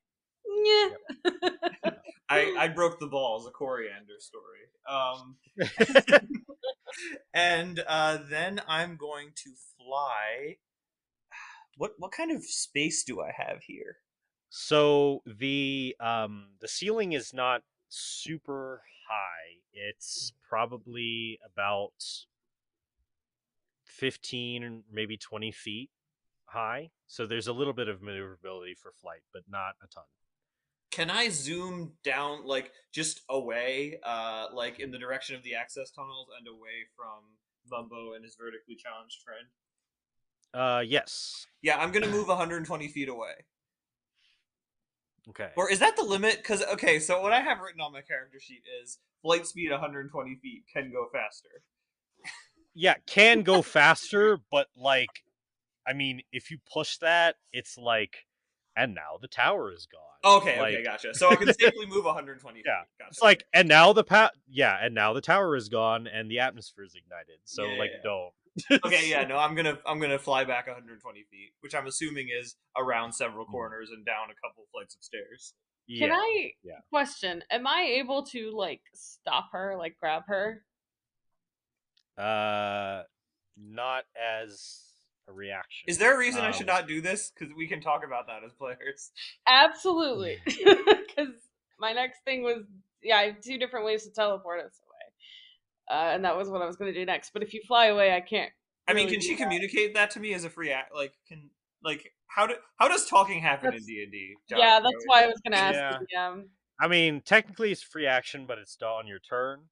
yeah. Yep. I broke the balls, a coriander story. And then I'm going to fly. What kind of space do I have here? So the ceiling is not super high. It's probably about 15, maybe 20 feet high. So there's a little bit of maneuverability for flight, but not a ton. Can I zoom down, like, just away, like, in the direction of the access tunnels and away from Bumbo and his vertically challenged friend? Yes. Yeah, I'm gonna move 120 feet away. Okay. Or is that the limit? Because okay, so what I have written on my character sheet is flight speed 120 feet can go faster. Yeah, can go faster, but like, I mean, if you push that, it's like, and now the tower is gone. Okay, like, okay, gotcha. So I can safely move 120 yeah, feet. Gotcha. it's like, and now the tower is gone and the atmosphere is ignited. So like, Yeah. don't. Okay, yeah, no, I'm gonna fly back 120 feet, which I'm assuming is around several corners and down a couple flights of stairs. Can Yeah. I Yeah. question? Am I able to like stop her, like grab her? Not as a reaction. Is there a reason I should not do this? Because we can talk about that as players. Absolutely. Because my next thing was, yeah, I have 2 different ways to teleport us away, and that was what I was going to do next. But if you fly away, I can't. I mean, really can do she that. communicate that to me as a free act? Like, how does talking happen in D&D? Yeah, that's why I was going to ask Yeah. the DM. I mean, technically it's free action, but it's on your turn.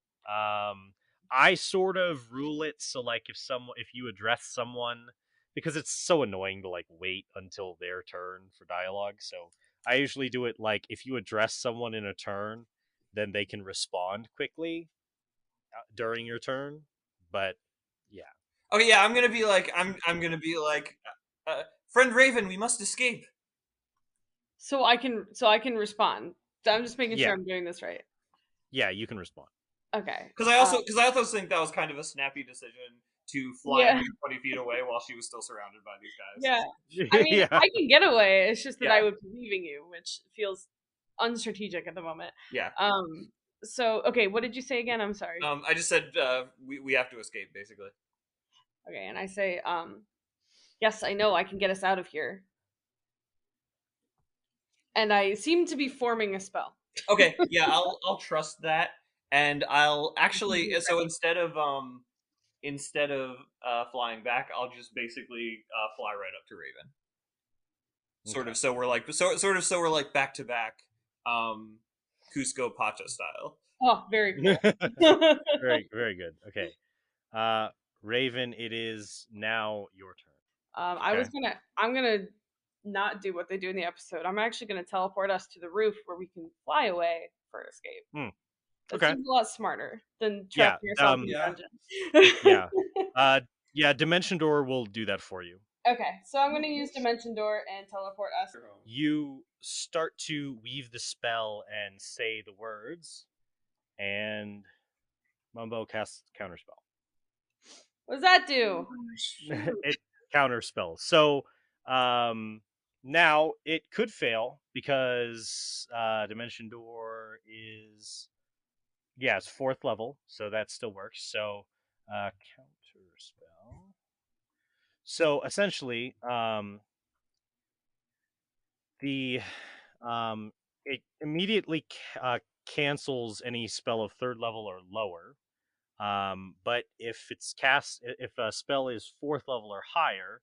I sort of rule it so like if you address someone, because it's so annoying to like wait until their turn for dialogue. So I usually do it like if you address someone in a turn, then they can respond quickly during your turn. But yeah. Okay, yeah, I'm gonna be like, friend Raven, we must escape. So I can respond. I'm just making sure Yeah. I'm doing this right. Yeah, you can respond. Okay. Because I also think that was kind of a snappy decision to fly Yeah. 120 feet away while she was still surrounded by these guys. Yeah. I mean, Yeah. I can get away. It's just that Yeah. I would be leaving you, which feels unstrategic at the moment. Yeah. So okay, what did you say again? I'm sorry. I just said we have to escape, basically. Okay, and I say, yes, I know I can get us out of here. And I seem to be forming a spell. Okay, yeah, I'll trust that, and I'll actually so instead of flying back, I'll just basically fly right up to Raven. Sort of so we're like back to back, Cusco Pacha style. Oh, very cool. Very, very good. Okay. Raven, it is now your turn. I'm gonna not do what they do in the episode. I'm actually gonna teleport us to the roof where we can fly away for escape. That Okay. seems a lot smarter than trapping yourself in a dungeon. Yeah, Dimension Door will do that for you. Okay, so I'm gonna use Dimension Door and teleport us. You start to weave the spell and say the words, and Mumbo casts Counterspell. What does that do? It counterspells. So now it could fail because Dimension Door is it's 4th level, so that still works. So counterspell. So essentially, it immediately cancels any spell of 3rd level or lower. But if a spell is 4th level or higher,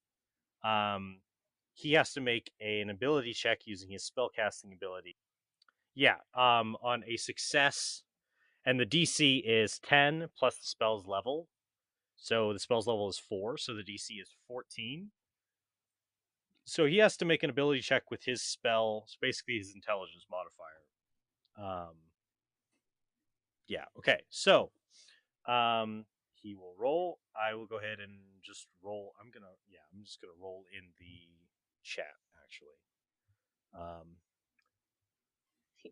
he has to make an ability check using his spellcasting ability. Yeah, on a success, and the DC is 10 plus the spell's level. So the spell's level is 4, so the DC is 14. So he has to make an ability check with his spell, so basically his intelligence modifier. Yeah, okay. So he will roll. I will go ahead and just roll. I'm just gonna roll in the chat actually.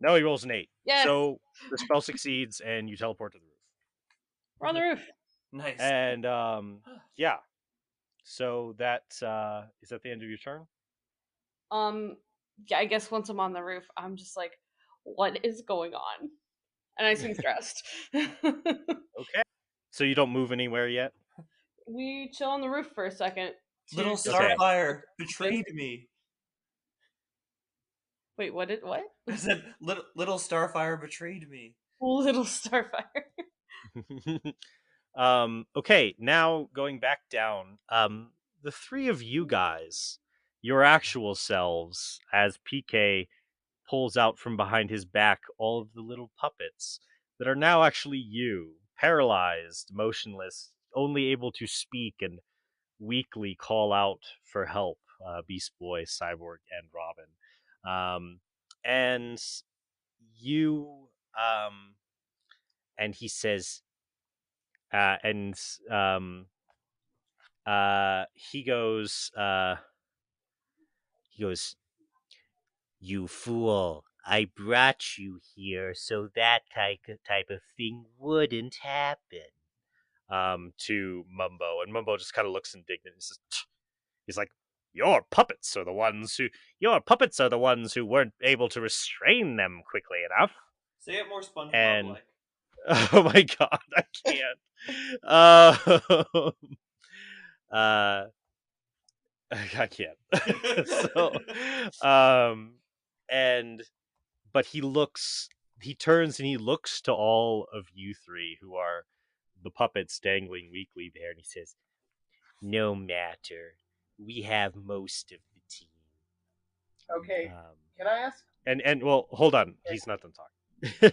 No, he rolls an 8. Yes. So the spell succeeds and you teleport to the roof. We're on the roof. Nice. And yeah. So that is that the end of your turn? Yeah, I guess once I'm on the roof, I'm just like, what is going on? And I seem stressed. Okay. So you don't move anywhere yet? We chill on the roof for a second. Little Starfire betrayed me. Wait, what? I said little Starfire betrayed me. Little Starfire. Okay, now going back down, the 3 of you guys, your actual selves, as PK pulls out from behind his back all of the little puppets that are now actually you, paralyzed, motionless, only able to speak and weakly call out for help. Beast Boy, Cyborg, and Robin. And you and he says, and he goes, "You fool! I brought you here so that type of thing wouldn't happen." To Mumbo, and Mumbo just kind of looks indignant. He's like, Your puppets are the ones who weren't able to restrain them quickly enough." Say it more SpongeBob And like. oh my god, I can't. uh, I can't. So, and but he turns and he looks to all of you three who are the puppets dangling weakly there, and he says, "No matter, we have most of the team." Okay, can I ask? And well, hold on, he's not done talking.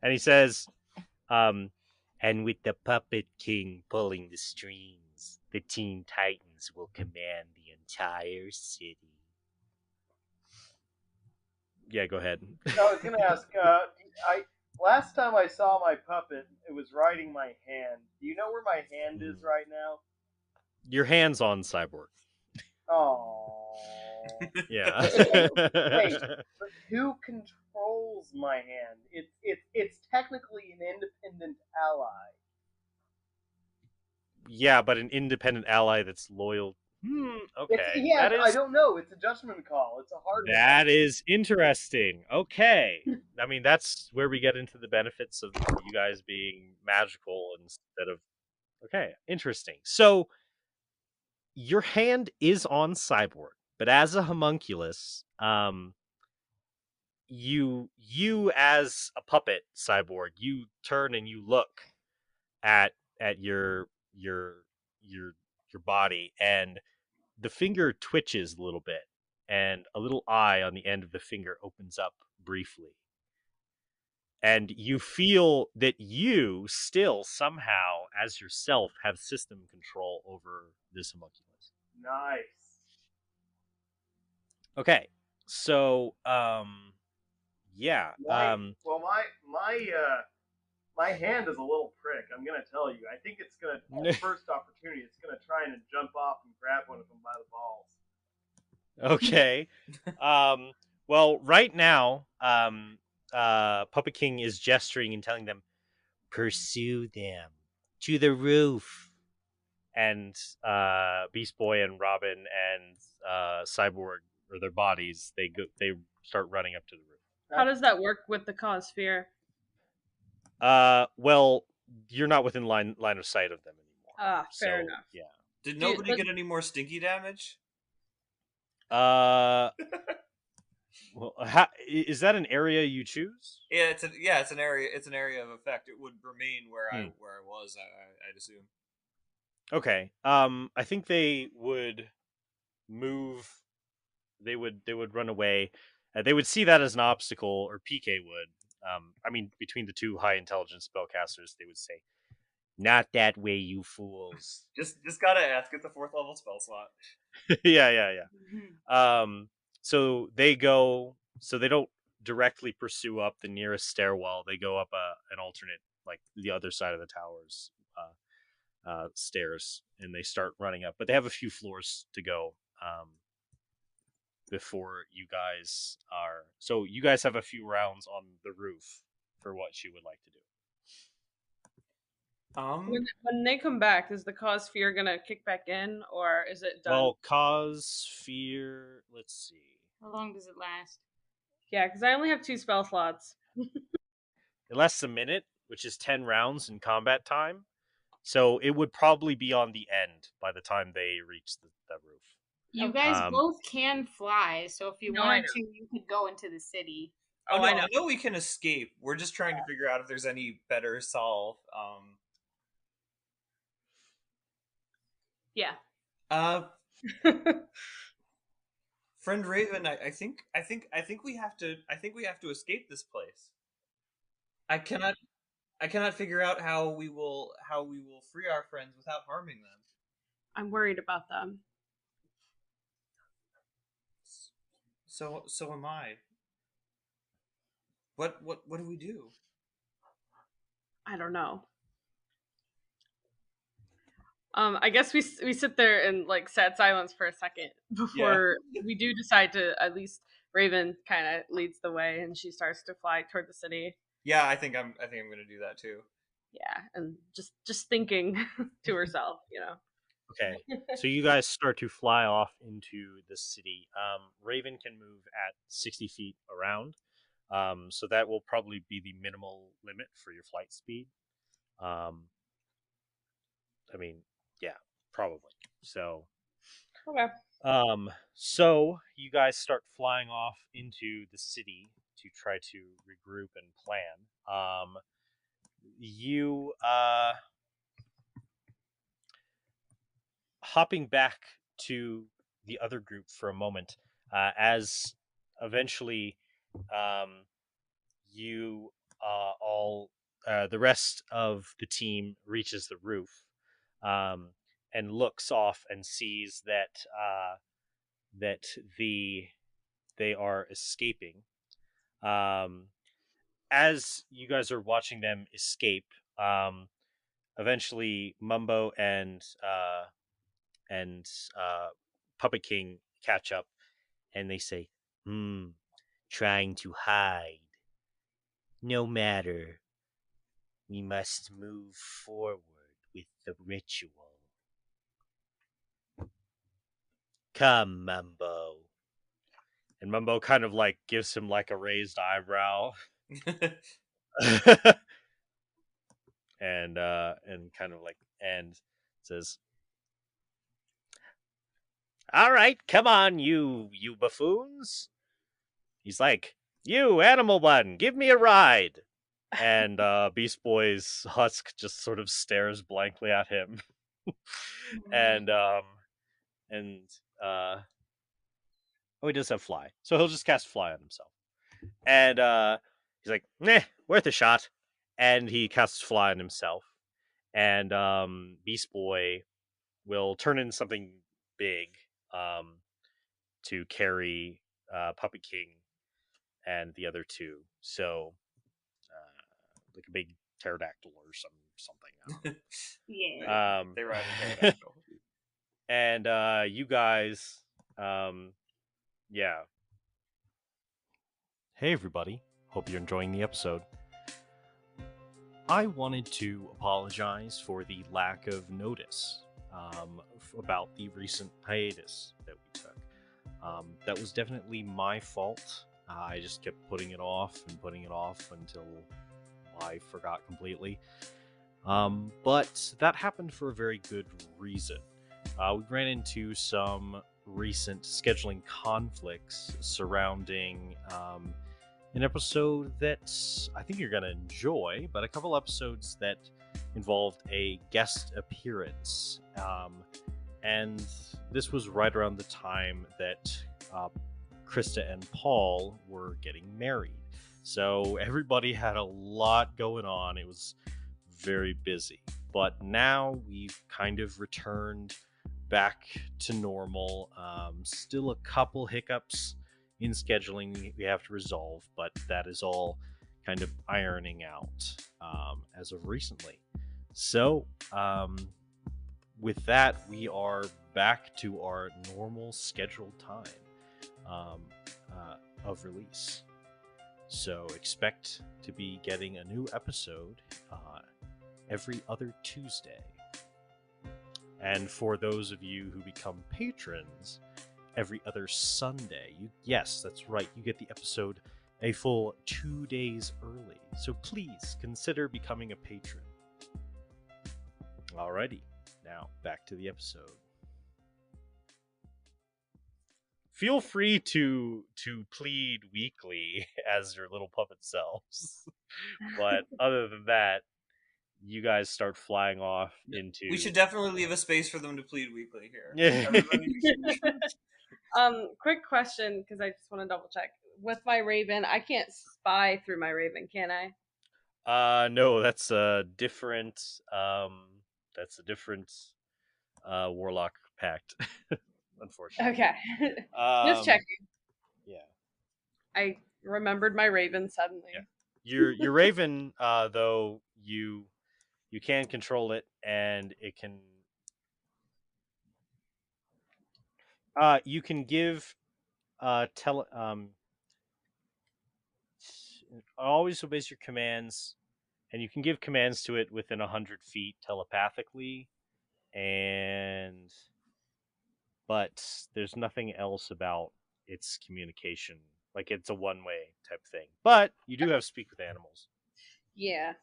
And he says, and with the Puppet King pulling the strings, the Teen Titans will command the entire city. Yeah, go ahead. No, I was gonna ask. Last time I saw my puppet, it was riding my hand. Do you know where my hand is right now? Your hand's on Cyborg. Oh. Yeah. Wait, but who controls my hand? It's technically an independent ally. Yeah, but an independent ally that's loyal. Okay. I don't know. It's a judgment call. It's a hard one. That is interesting. Okay. I mean, that's where we get into the benefits of you guys being magical instead of. Okay, interesting. So, your hand is on Cyborg, but as a homunculus, you as a puppet Cyborg, you turn and you look at your body, and the finger twitches a little bit, and a little eye on the end of the finger opens up briefly. And you feel that you still somehow, as yourself, have system control over this homunculus. Nice. Okay, so yeah. My hand is a little prick. I'm gonna tell you. I think it's gonna first opportunity. It's gonna try and jump off and grab one of them by the balls. Okay. Well, right now, Puppet King is gesturing and telling them, "Pursue them to the roof." And Beast Boy and Robin and Cyborg, or their bodies, they start running up to the roof. How does that work with the Cossphere? Well, you're not within line of sight of them anymore. Fair enough. Yeah. Did nobody get any more stinky damage? Well, is that an area you choose? Yeah, it's an area. It's an area of effect. It would remain where I was. I'd assume. Okay. I think they would move. They would run away. They would see that as an obstacle, or PK would. I mean, between the two high intelligence spellcasters, they would say, "Not that way, you fools." Just gotta ask. It's a 4th level spell slot. Yeah. So they go. So they don't directly pursue up the nearest stairwell. They go up an alternate, like the other side of the towers stairs, and they start running up. But they have a few floors to go before you guys are. So you guys have a few rounds on the roof for what you would like to do. When they come back, is the Cossphere gonna kick back in, or is it done? Well, Cossphere, let's see. How long does it last? Yeah, because I only have 2 spell slots. It lasts a minute, which is 10 rounds in combat time. So it would probably be on the end by the time they reach the roof. You guys both can fly, so if you wanted to, you could go into the city. Oh, no, I know we can escape. We're just trying to figure out if there's any better solve. Yeah. Friend Raven, I think we have to escape this place. I cannot I cannot figure out how we will free our friends without harming them. I'm worried about them. So am I. What do we do? I don't know. I guess we sit there in like sad silence for a second before we do decide to, at least Raven kind of leads the way and she starts to fly toward the city. Yeah, I think I'm gonna do that too. Yeah, and just thinking to herself, Okay, so you guys start to fly off into the city. Raven can move at 60 feet around, so that will probably be the minimal limit for your flight speed. I mean, yeah, probably. So, Okay. so you guys start flying off into the city to try to regroup and plan. You hopping back to the other group for a moment, as eventually you all the rest of the team reaches the roof, and looks off and sees that that they are escaping. As you guys are watching them escape, eventually Mumbo and Puppet King catch up, and they say, trying to hide. No matter. We must move forward with the ritual. Come, Mumbo. And Mumbo kind of like gives him like a raised eyebrow. and kind of like, and says, all right, come on, you buffoons. He's like, you animal one, give me a ride. And Beast Boy's husk just sort of stares blankly at him. and oh, he does have fly, so he'll just cast fly on himself. And he's like, "Meh, worth a shot." And he casts fly on himself. And Beast Boy will turn into something big to carry Puppet King and the other two. So, like a big pterodactyl or something. Yeah. They ride a pterodactyl. And you guys, yeah. Hey everybody, hope you're enjoying the episode. I wanted to apologize for the lack of notice about the recent hiatus that we took. That was definitely my fault. I just kept putting it off until I forgot completely. But that happened for a very good reason. We ran into some recent scheduling conflicts surrounding an episode that I think you're going to enjoy, but a couple episodes that involved a guest appearance. And this was right around the time that Krista and Paul were getting married. So everybody had a lot going on. It was very busy. But now we've kind of returned back to normal. Still a couple hiccups in scheduling we have to resolve, but that is all kind of ironing out as of recently. So, with that, we are back to our normal scheduled time of release. So expect to be getting a new episode every other Tuesday. And for those of you who become patrons, every other Sunday. Yes, that's right. You get the episode a full 2 days early. So please consider becoming a patron. Alrighty, now back to the episode. Feel free to plead weekly as your little puppet selves. But other than that, you guys start flying off into... We should definitely leave a space for them to plead weekly here. Quick question, because I just want to double check. With my Raven, I can't spy through my Raven, can I? No, that's a different. That's a different warlock pact. Unfortunately. Okay. Just checking. Yeah. I remembered my raven suddenly. Yeah. Your raven, though you can control it, and it can. You can give always obeys your commands, and you can give commands to it within 100 feet telepathically, but there's nothing else about its communication. Like it's a one-way type thing. But you do have speak with animals. Yeah.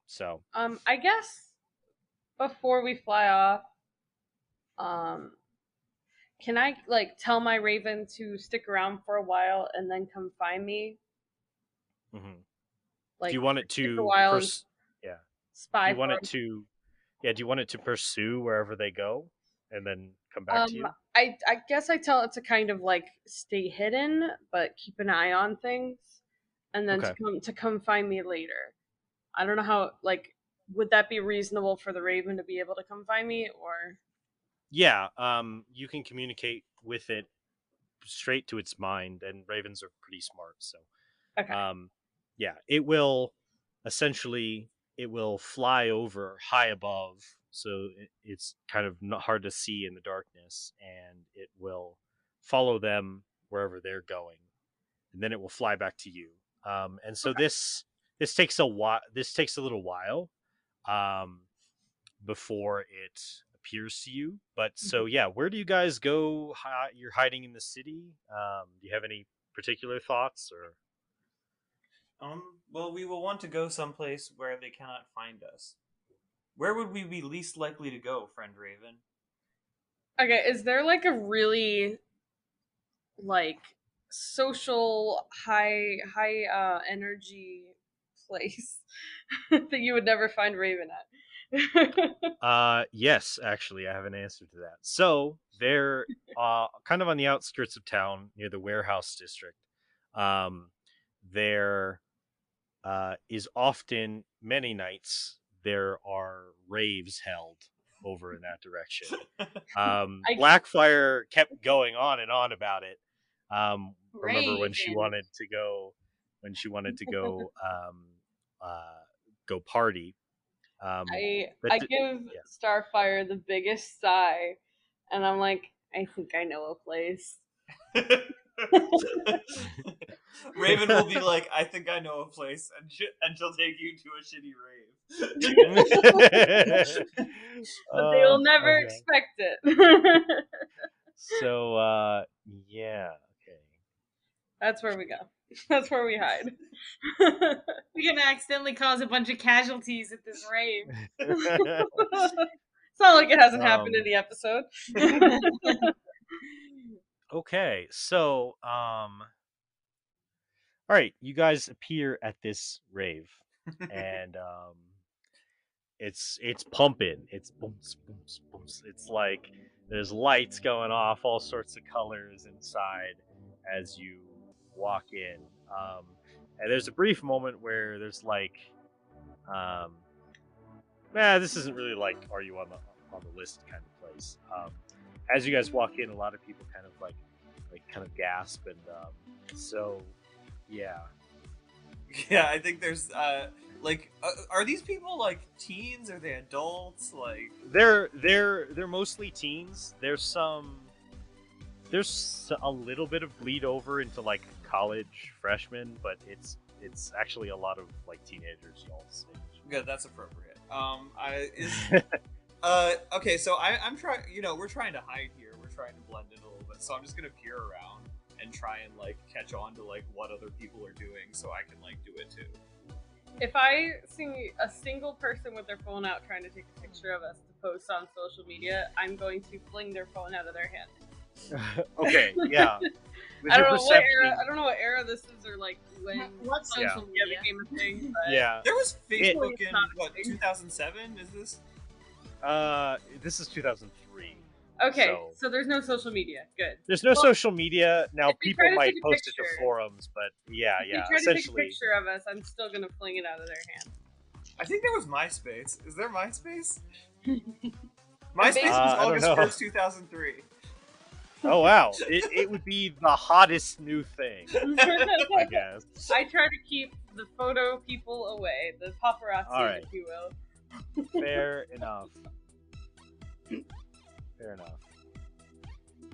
So I guess before we fly off, can I like tell my raven to stick around for a while and then come find me? Like, do you want it to yeah? Spy. Do you want it to do you want it to pursue wherever they go and then come back to you? I guess I tell it to kind of like stay hidden, but keep an eye on things, and then to come find me later. I don't know how, like, would that be reasonable for the raven to be able to come find me, or? Yeah, you can communicate with it straight to its mind, and ravens are pretty smart, so Okay. Yeah, it will fly over high above, so it's kind of not hard to see in the darkness, and it will follow them wherever they're going, and then it will fly back to you. And so this takes a while. This takes a little while before it appears to you. But so yeah, where do you guys go? You're hiding in the city. Do you have any particular thoughts or? Well, we will want to go someplace where they cannot find us. Where would we be least likely to go, friend Raven? Okay, is there like a really like social high energy place that you would never find Raven at? Yes, actually, I have an answer to that. So they're kind of on the outskirts of town near the warehouse district. There is often many nights there are raves held over in that direction. Blackfire kept going on and on about it. Remember when she wanted to go go party. I give Starfire the biggest sigh, and I'm like, I think I know a place. Raven will be like, I think I know a place, and she'll take you to a shitty rave. But they will never expect it. So, yeah, okay. That's where we go. That's where we hide. We're gonna accidentally cause a bunch of casualties at this rave. It's not like it hasn't happened in the episode. Okay, so all right, you guys appear at this rave, and it's pumping. It's booms, booms, booms. It's like there's lights going off, all sorts of colors inside as you walk in. And there's a brief moment where there's like, this isn't really like, are you on the list kind of place. As you guys walk in, a lot of people kind of like kind of gasp, and so yeah. Yeah, I think there's are these people like teens? Are they adults? Like they're mostly teens. There's a little bit of bleed over into like college freshmen, but it's actually a lot of like teenagers y'all's age. Good, that's appropriate. Okay, so I'm trying. We're trying to hide here. We're trying to blend in a little bit. So I'm just gonna peer around and try and like catch on to like what other people are doing, so I can like do it too. If I see a single person with their phone out trying to take a picture of us to post on social media, I'm going to fling their phone out of their hand. Okay, yeah. I don't know what era this is, or like when what social media became a thing. But yeah, there was Facebook in 2007. Is this? This is 2003. Okay, so there's no social media. Good. There's no social media now. if they People try to might take a post it to picture- forums, but yeah. If they try to take a Essentially, picture of us, I'm still gonna fling it out of their hand. I think there was MySpace. Is there MySpace? MySpace I was don't August know. 1st, 2003. oh wow, it would be the hottest new thing, I guess. I try to keep the photo people away, the paparazzi, Alright. if you will. Fair enough. Fair enough.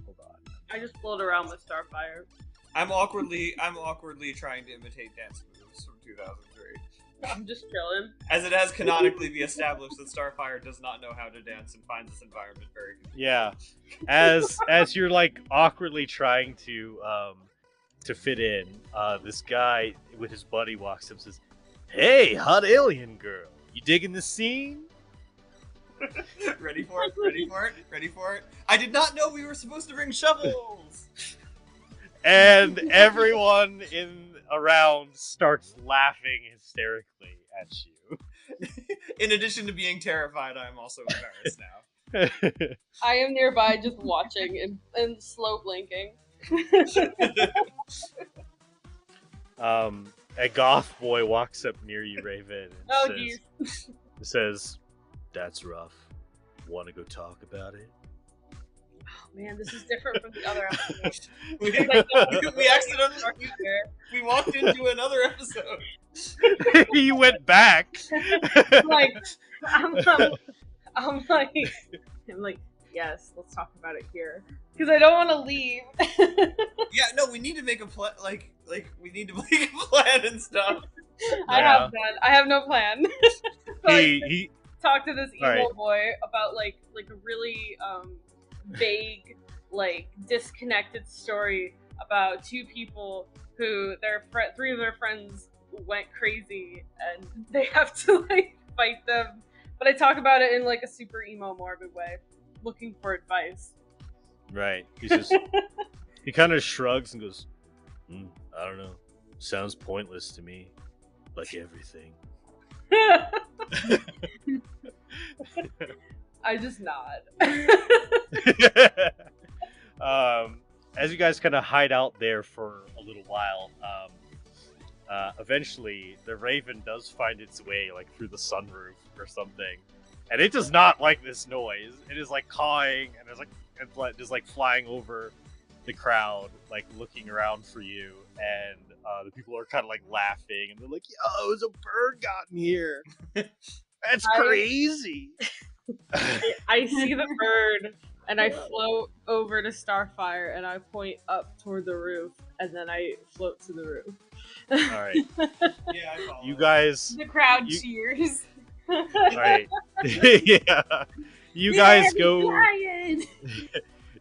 Hold on. I just float around with Starfire. I'm awkwardly trying to imitate dance moves from 2003. I'm just chilling. As it has canonically be established that Starfire does not know how to dance and finds this environment very confusing. Yeah, as you're like awkwardly trying to fit in, this guy with his buddy walks up and says, "Hey, hot alien girl, you digging the scene?" Ready for it? Ready for it? Ready for it? I did not know we were supposed to bring shovels! And everyone around starts laughing hysterically at you. In addition to being terrified, I am also embarrassed now. I am nearby just watching and slow blinking. A goth boy walks up near you, Raven, and says, "That's rough. Want to go talk about it?" Oh man, this is different from the other episode. we accidentally we walked into another episode. You went back. I'm like, yes, let's talk about it here because I don't want to leave. Yeah, no, we need to make a plan. Like we need to make a plan and stuff. I have none. I have no plan. So he talk to this emo right. boy about like a really vague, like disconnected story about two people who three of their friends went crazy and they have to like fight them. But I talk about it in like a super emo morbid way, looking for advice. Right. He says he kind of shrugs and goes, "I don't know. Sounds pointless to me, like everything." I just nod. As you guys kind of hide out there for a little while, eventually the Raven does find its way like through the sunroof or something, and it does not like this noise. It is like cawing and it's like flying over the crowd, like looking around for you, and the people are kind of like laughing and they're like, "Yo, there's a bird got in here." That's crazy. I see the bird and I float over to Starfire and I point up toward the roof and then I float to the roof. All right. Yeah, I follow. You guys. The crowd cheers. All right. Yeah. You guys go.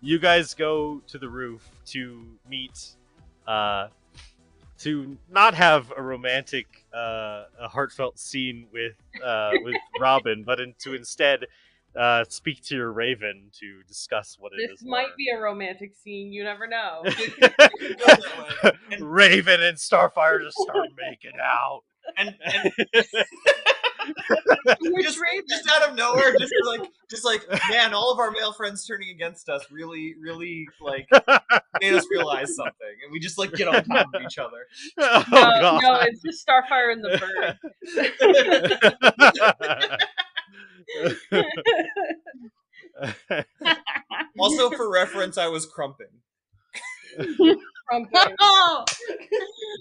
You guys go to the roof to meet. To not have a romantic, a heartfelt scene with Robin, but to instead speak to your Raven to discuss what it is. This might be a romantic scene. You never know. Raven and Starfire just start making out. And just out of nowhere, just like, man, all of our male friends turning against us really like made us realize something, and we just like get on top of each other. No, it's just Starfire and the bird. Also, for reference, I was crumping. Oh,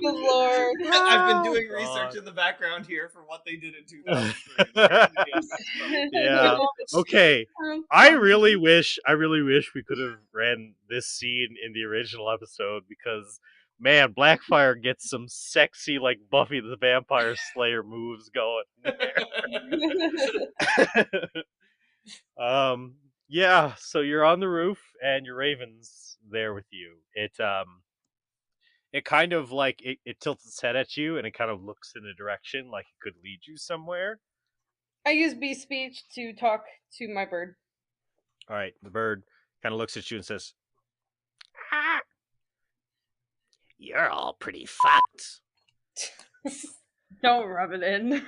good lord! I've been doing research in the background here for what they did in 2003. Yeah. Okay. I really wish we could have ran this scene in the original episode because, man, Blackfire gets some sexy like Buffy the Vampire Slayer moves going there. Yeah. So you're on the roof and your Raven's there with you. It kind of like it tilts its head at you and it kind of looks in a direction like it could lead you somewhere. I use beast speech to talk to my bird. All right, the bird kind of looks at you and says, "You're all pretty fucked." Don't rub it in.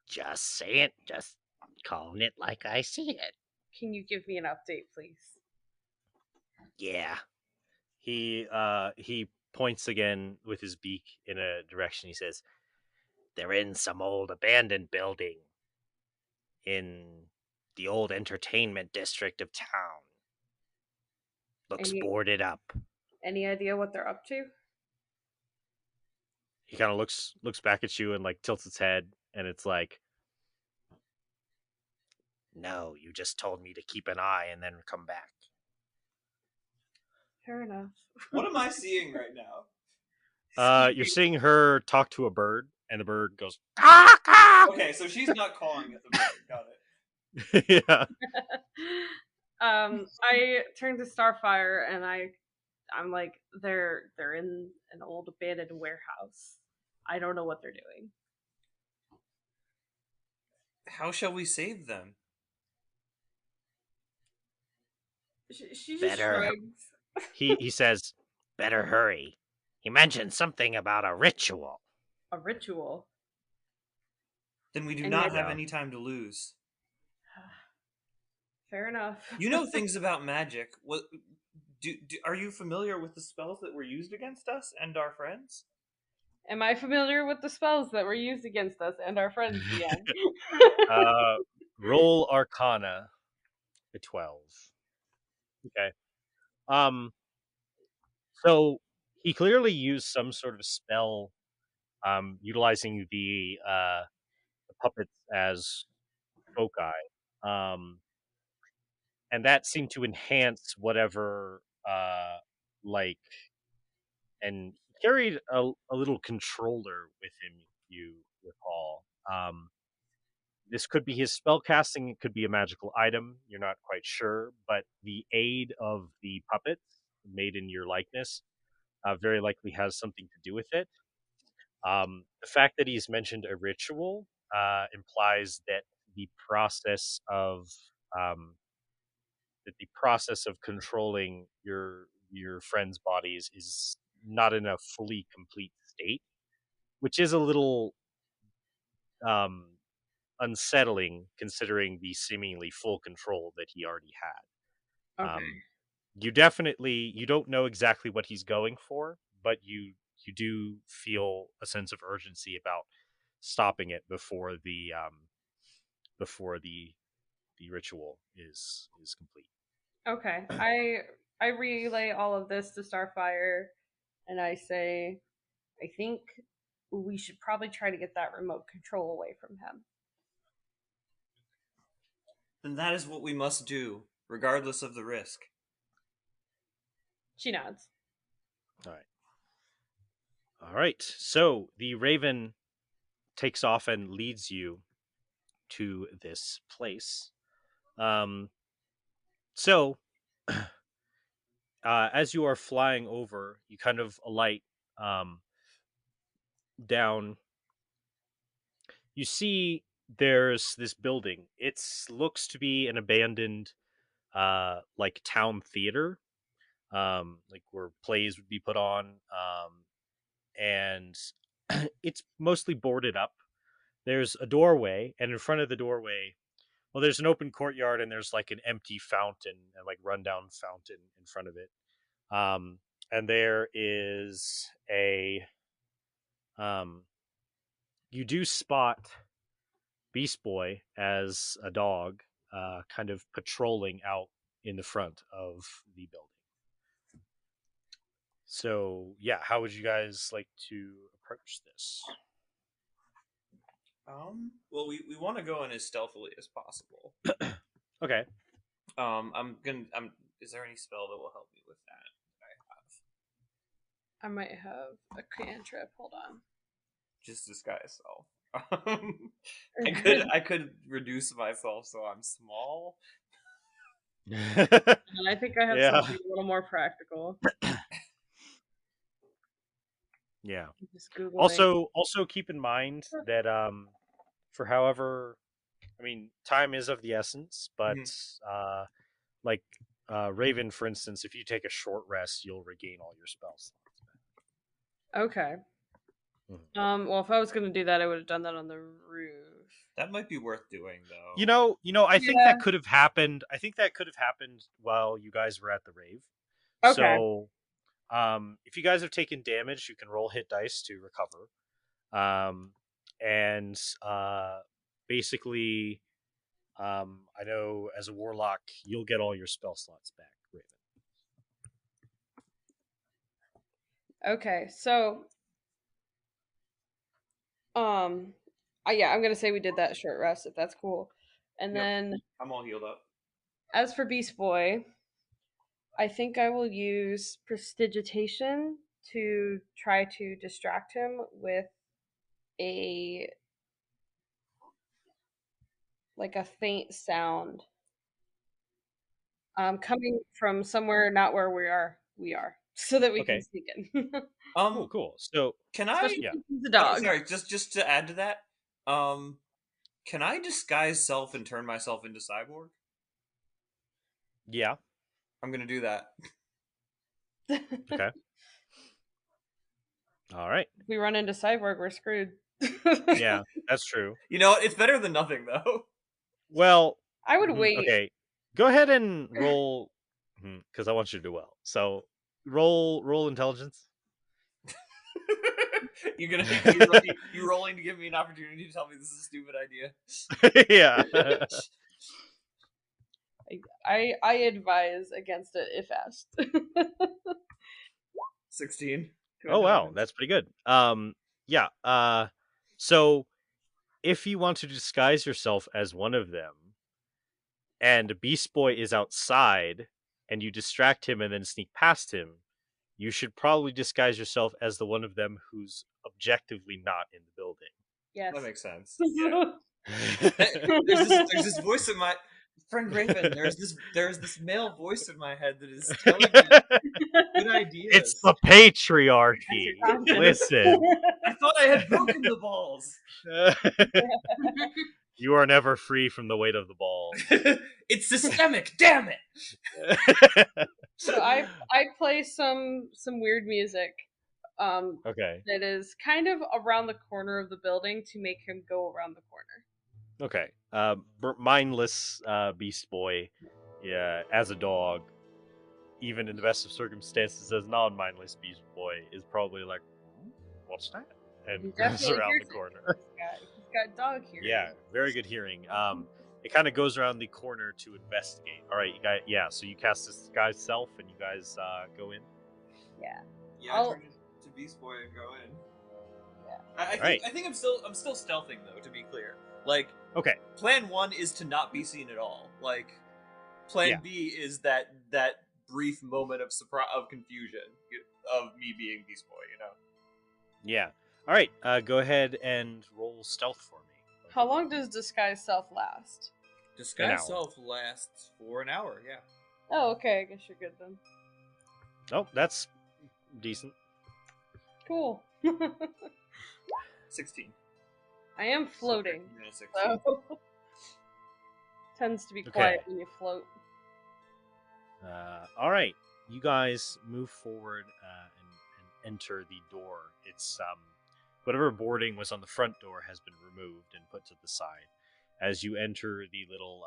Just saying, just Calling it like I see it. Can you give me an update, please? Yeah. He points again with his beak in a direction. He says, "They're in some old abandoned building in the old entertainment district of town. Looks boarded up." Any idea what they're up to? He kind of looks back at you and like tilts its head, and it's like, "No, you just told me to keep an eye and then come back." Fair enough. What am I seeing right now? You're seeing her talk to a bird, and the bird goes, "Caw, caw!" Okay, so she's not calling at the bird. Got it. Yeah. I turn to Starfire and I'm like, they're in an old abandoned warehouse. I don't know what they're doing. How shall we save them? She just shrugs. He says, "Better hurry." He mentioned something about a ritual. A ritual? Then we do not have any time to lose. Fair enough. You know things about magic. What are you familiar with the spells that were used against us and our friends? Am I familiar with the spells that were used against us and our friends, DM? Roll Arcana, a 12. Okay. So he clearly used some sort of spell, utilizing the puppets as foci, and that seemed to enhance whatever, like, and he carried a little controller with him. You recall. This could be his spell casting. It could be a magical item. You're not quite sure, but the aid of the puppets made in your likeness very likely has something to do with it. The fact that he's mentioned a ritual implies that the process of controlling your friends' bodies is not in a fully complete state, which is a little unsettling considering the seemingly full control that he already had. Okay. You don't know exactly what he's going for, but you do feel a sense of urgency about stopping it before the ritual is complete. Okay. I relay all of this to Starfire and I say, I think we should probably try to get that remote control away from him. Then that is what we must do, regardless of the risk. She nods. All right. So the Raven takes off and leads you to this place. So as you are flying over, you kind of alight down. You see there's this building. It looks to be an abandoned like town theater, like where plays would be put on, and it's mostly boarded up. There's a doorway, and in front of the doorway, well, there's an open courtyard, and there's like an empty fountain and like rundown fountain in front of it. And there is a you do spot Beast Boy as a dog, kind of patrolling out in the front of the building. So yeah, how would you guys like to approach this? Well, we want to go in as stealthily as possible. Okay. Is there any spell that will help me with that I might have a cantrip. Hold on. Just disguise self. I could reduce myself so I'm small. And I think I have something a little more practical. Yeah. Just Googling. Also keep in mind that for however, I mean, time is of the essence, but like Raven, for instance, if you take a short rest, you'll regain all your spells. Okay. Well, if I was gonna do that, I would have done that on the roof. That might be worth doing, though. I think that could have happened. I think that could have happened while you guys were at the rave. Okay. So, if you guys have taken damage, you can roll hit dice to recover. And basically, I know as a warlock, you'll get all your spell slots back, Raven. Okay, so I'm gonna say we did that short rest if that's cool. And Yep. then I'm all healed up. as for Beast Boy, I think I will use prestidigitation to try to distract him with a faint sound. Coming from somewhere not where we are, so that we can sneak in. Cool. So can I? Yeah. The dog. Sorry, just to add to that, can I disguise self and turn myself into Cyborg? Yeah. I'm gonna do that. Okay. All right. If we run into Cyborg, we're screwed. Yeah, that's true. You know, it's better than nothing, though. Well, I would wait. Okay, go ahead and roll, because I want you to do well. So roll intelligence. you rolling to give me an opportunity to tell me this is a stupid idea? Yeah. I advise against it if asked. 16. Oh wow, that's pretty good. Yeah. So if you want to disguise yourself as one of them, and Beast Boy is outside, and you distract him and then sneak past him, you should probably disguise yourself as the one of them who's objectively not in the building. Yes, that makes sense. Yeah. there's this voice in my friend Raven. There's this male voice in my head that is telling me good ideas. It's the patriarchy. Listen, I thought I had broken the balls. You are never free from the weight of the balls. It's systemic. Damn it. So I play some weird music. Okay. That is kind of around the corner of the building to make him go around the corner. Okay. Mindless Beast Boy, yeah, as a dog, even in the best of circumstances, as non-mindless Beast Boy, is probably like, what's that? And goes around the corner. He's got dog hearing. Yeah, very good hearing. It kind of goes around the corner to investigate. All right, you guys. Yeah, so you cast this guy's self, and you guys go in. Yeah. Yeah, I turned into Beast Boy and go in. Yeah. I think I'm still stealthing though. To be clear, like, okay, plan 1 is to not be seen at all. Like, plan B is that brief moment of surprise, of confusion, of me being Beast Boy. You know. Yeah. All right. Go ahead and roll stealth for me. How long does disguise self last? Disguise self lasts for an hour. Yeah. Oh, okay. I guess you're good then. Oh, that's decent. Cool. 16. I am floating. So, tends to be quiet when you float. All right, you guys move forward and enter the door. It's whatever boarding was on the front door has been removed and put to the side. As you enter the little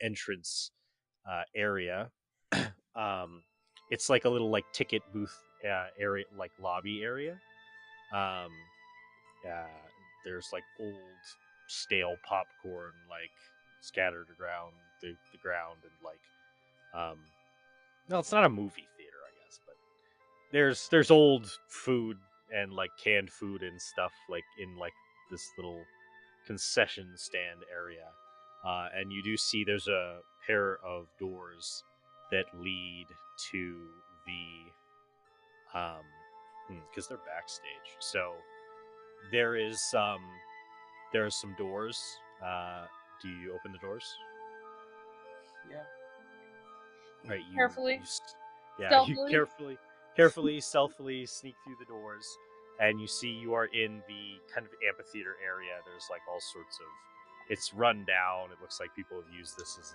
entrance area, it's like a little ticket booth area, lobby area. There's old stale popcorn scattered around the ground, and no, it's not a movie theater, I guess, but there's old food and canned food and stuff in this little concession stand area, and you do see there's a pair of doors that lead to the because they're backstage, so there are some doors. Do you open the doors? Yeah. Right. Carefully. You carefully, stealthily sneak through the doors, and you see you are in the kind of amphitheater area. There's all sorts of. It's run down. It looks like people have used this as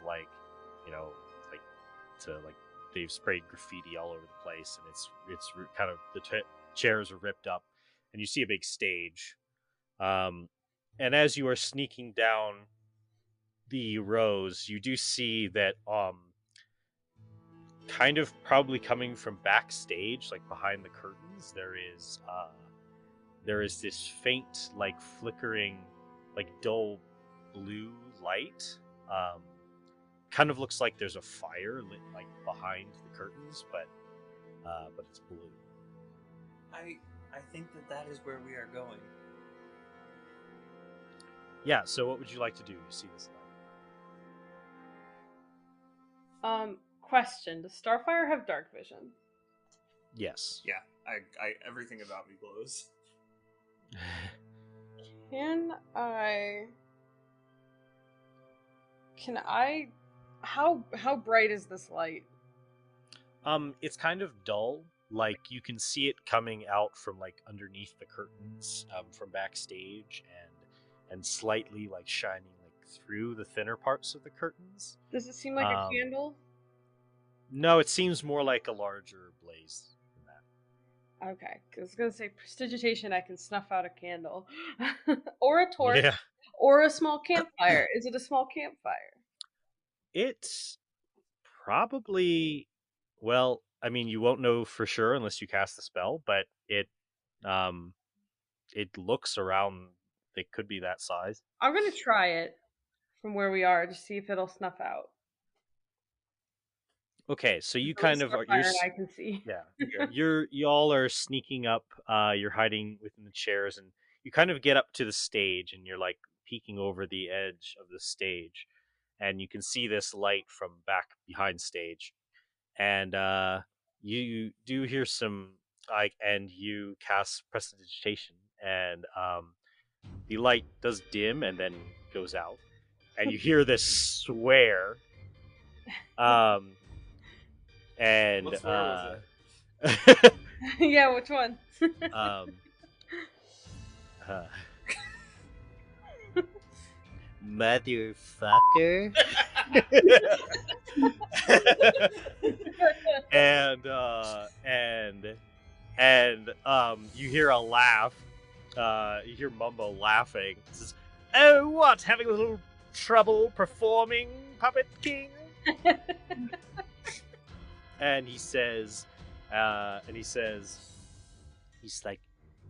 they've sprayed graffiti all over the place, and it's kind of the chairs are ripped up, and you see a big stage. And as you are sneaking down the rows, you do see that kind of probably coming from backstage, like behind the curtains, there is this faint, like flickering, like dull blue light. Kind of looks like there's a fire lit like behind the curtains, but it's blue. I think that is where we are going. Yeah. So what would you like to do? You see this light? Question: does Starfire have dark vision? Yes. Yeah. I everything about me glows. Can I? How bright is this light? It's kind of dull. Like you can see it coming out from like underneath the curtains, from backstage, and slightly like shining like through the thinner parts of the curtains. Does it seem like a candle? No, it seems more like a larger blaze than that. Okay, because I was gonna say prestidigitation. I can snuff out a candle, or a torch, Yeah. or a small campfire. Is it a small campfire? It's probably, well, I mean, you won't know for sure unless you cast the spell, but it looks around. It could be that size. I'm gonna try it from where we are to see if it'll snuff out. Okay, so you At kind least of are. Starfire and I can see. Yeah, y'all are sneaking up. You're hiding within the chairs, and you kind of get up to the stage, and you're like peeking over the edge of the stage, and you can see this light from back behind stage, and you do hear some like, and you cast prestidigitation, and the light does dim and then goes out, and you hear this swear. And What swear was it? Yeah, which one? uh, motherfucker. and you hear a laugh. You hear Mumbo laughing. He says, "Oh, what? Having a little trouble performing, Puppet King?" And he says, he's like,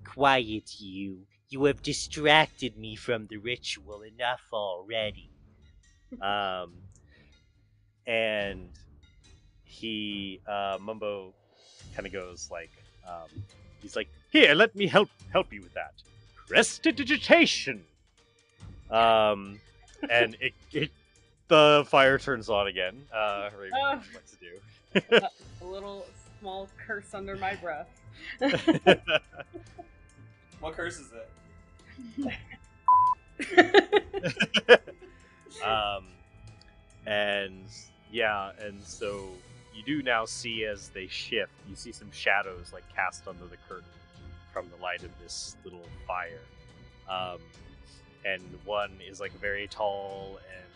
"Quiet, you. You have distracted me from the ritual enough already." And he, Mumbo, kind of goes like, he's like, "Here, let me help you with that. Prestidigitation." And it the fire turns on again. Raven, what would you like to do? A little small curse under my breath. What curse is it? And yeah, and so you do now see as they shift, you see some shadows like cast under the curtain from the light of this little fire. And one is like very tall, and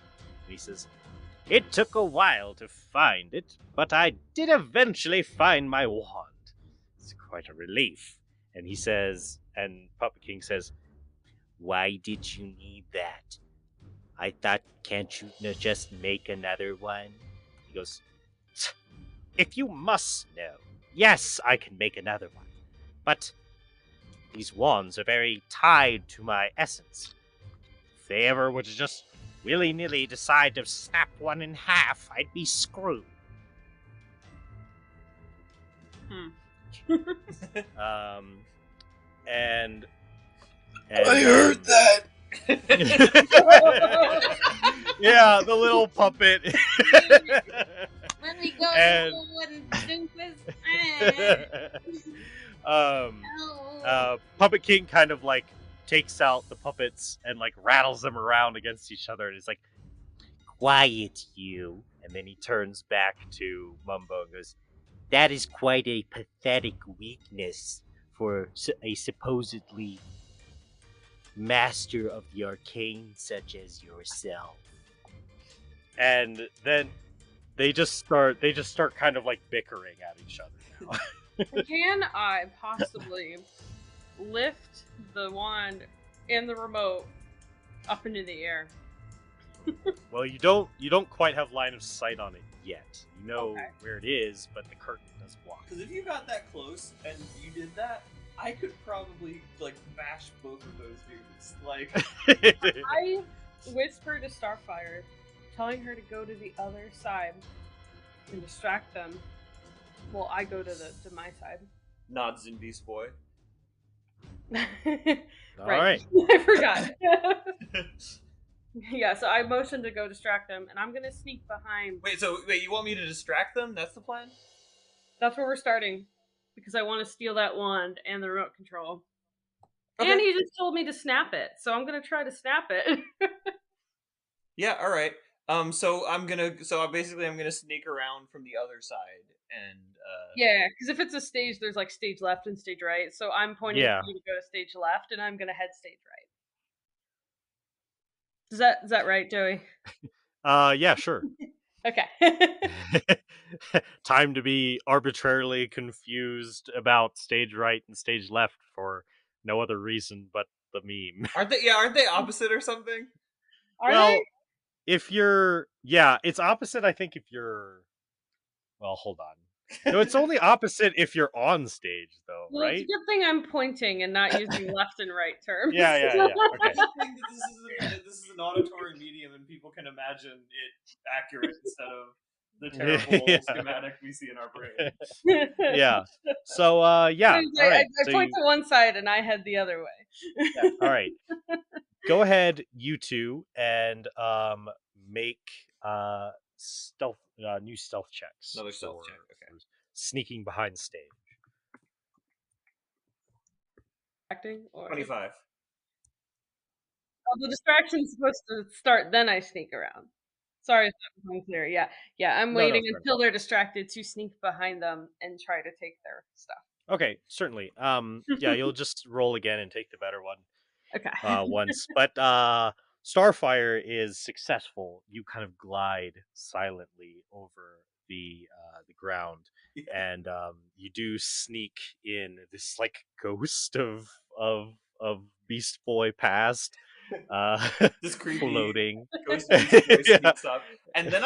he says, "It took a while to find it, but I did eventually find my wand. It's quite a relief." And he says, and Puppet King says, "Why did you need that? I thought, can't you just make another one?" He goes, "If you must know, yes, I can make another one. But these wands are very tied to my essence. If they ever were to just willy-nilly decide to snap one in half, I'd be screwed." And I heard that. Yeah, the little puppet. Let me go, And- little wooden doofus. Puppet King kind of like takes out the puppets and like rattles them around against each other, and he's like, "Quiet, you." And then he turns back to Mumbo and goes, "That is quite a pathetic weakness for a supposedly master of the arcane such as yourself." And then they just start kind of like bickering at each other now. Can I possibly lift the wand and the remote up into the air. Well, you don't quite have line of sight on it yet. You know Okay. where it is, but the curtain does block. Because if you got that close and you did that, I could probably like bash both of those dudes. Like, I whisper to Starfire, telling her to go to the other side and distract them. Well, I go to my side. nods in Beast Boy. All right. I forgot. Yeah, so I motion to go distract them, and I'm gonna sneak behind. Wait, you want me to distract them? That's the plan? That's where we're starting, because I want to steal that wand and the remote control. Okay. And he just told me to snap it, so I'm gonna try to snap it. Yeah, all right. So basically I'm gonna sneak around from the other side and Yeah, because if it's a stage, there's like stage left and stage right. So I'm pointing Yeah. for you to go to stage left, and I'm gonna head stage right. Is that right, Joey? Yeah, sure. Okay. Time to be arbitrarily confused about stage right and stage left for no other reason but the meme. aren't they opposite or something? Are well, they? if you're it's opposite. I think if you're hold on. No, it's only opposite if you're on stage, though, Well, right? it's a good thing I'm pointing and not using left and right terms. Yeah. Okay. It's a good thing that this is an auditory medium and people can imagine it accurate instead of the terrible schematic we see in our brain. Yeah. So yeah. All right. I point to one side and I head the other way. Yeah. All right. Go ahead, you two, and make stealth new stealth checks. Another stealth check. Okay. For sneaking behind stage. Acting or 25. Oh, the distraction's supposed to start, then I sneak around. Sorry if that was unclear. Yeah. I'm waiting until they're distracted to sneak behind them and try to take their stuff. Okay, certainly. Yeah, you'll just roll again and take the better one. Okay. Once, but Starfire is successful. You kind of glide silently over the ground, and you do sneak in this like ghost of Beast Boy past. This creepy floating ghost Beast Boy sneaks up, and then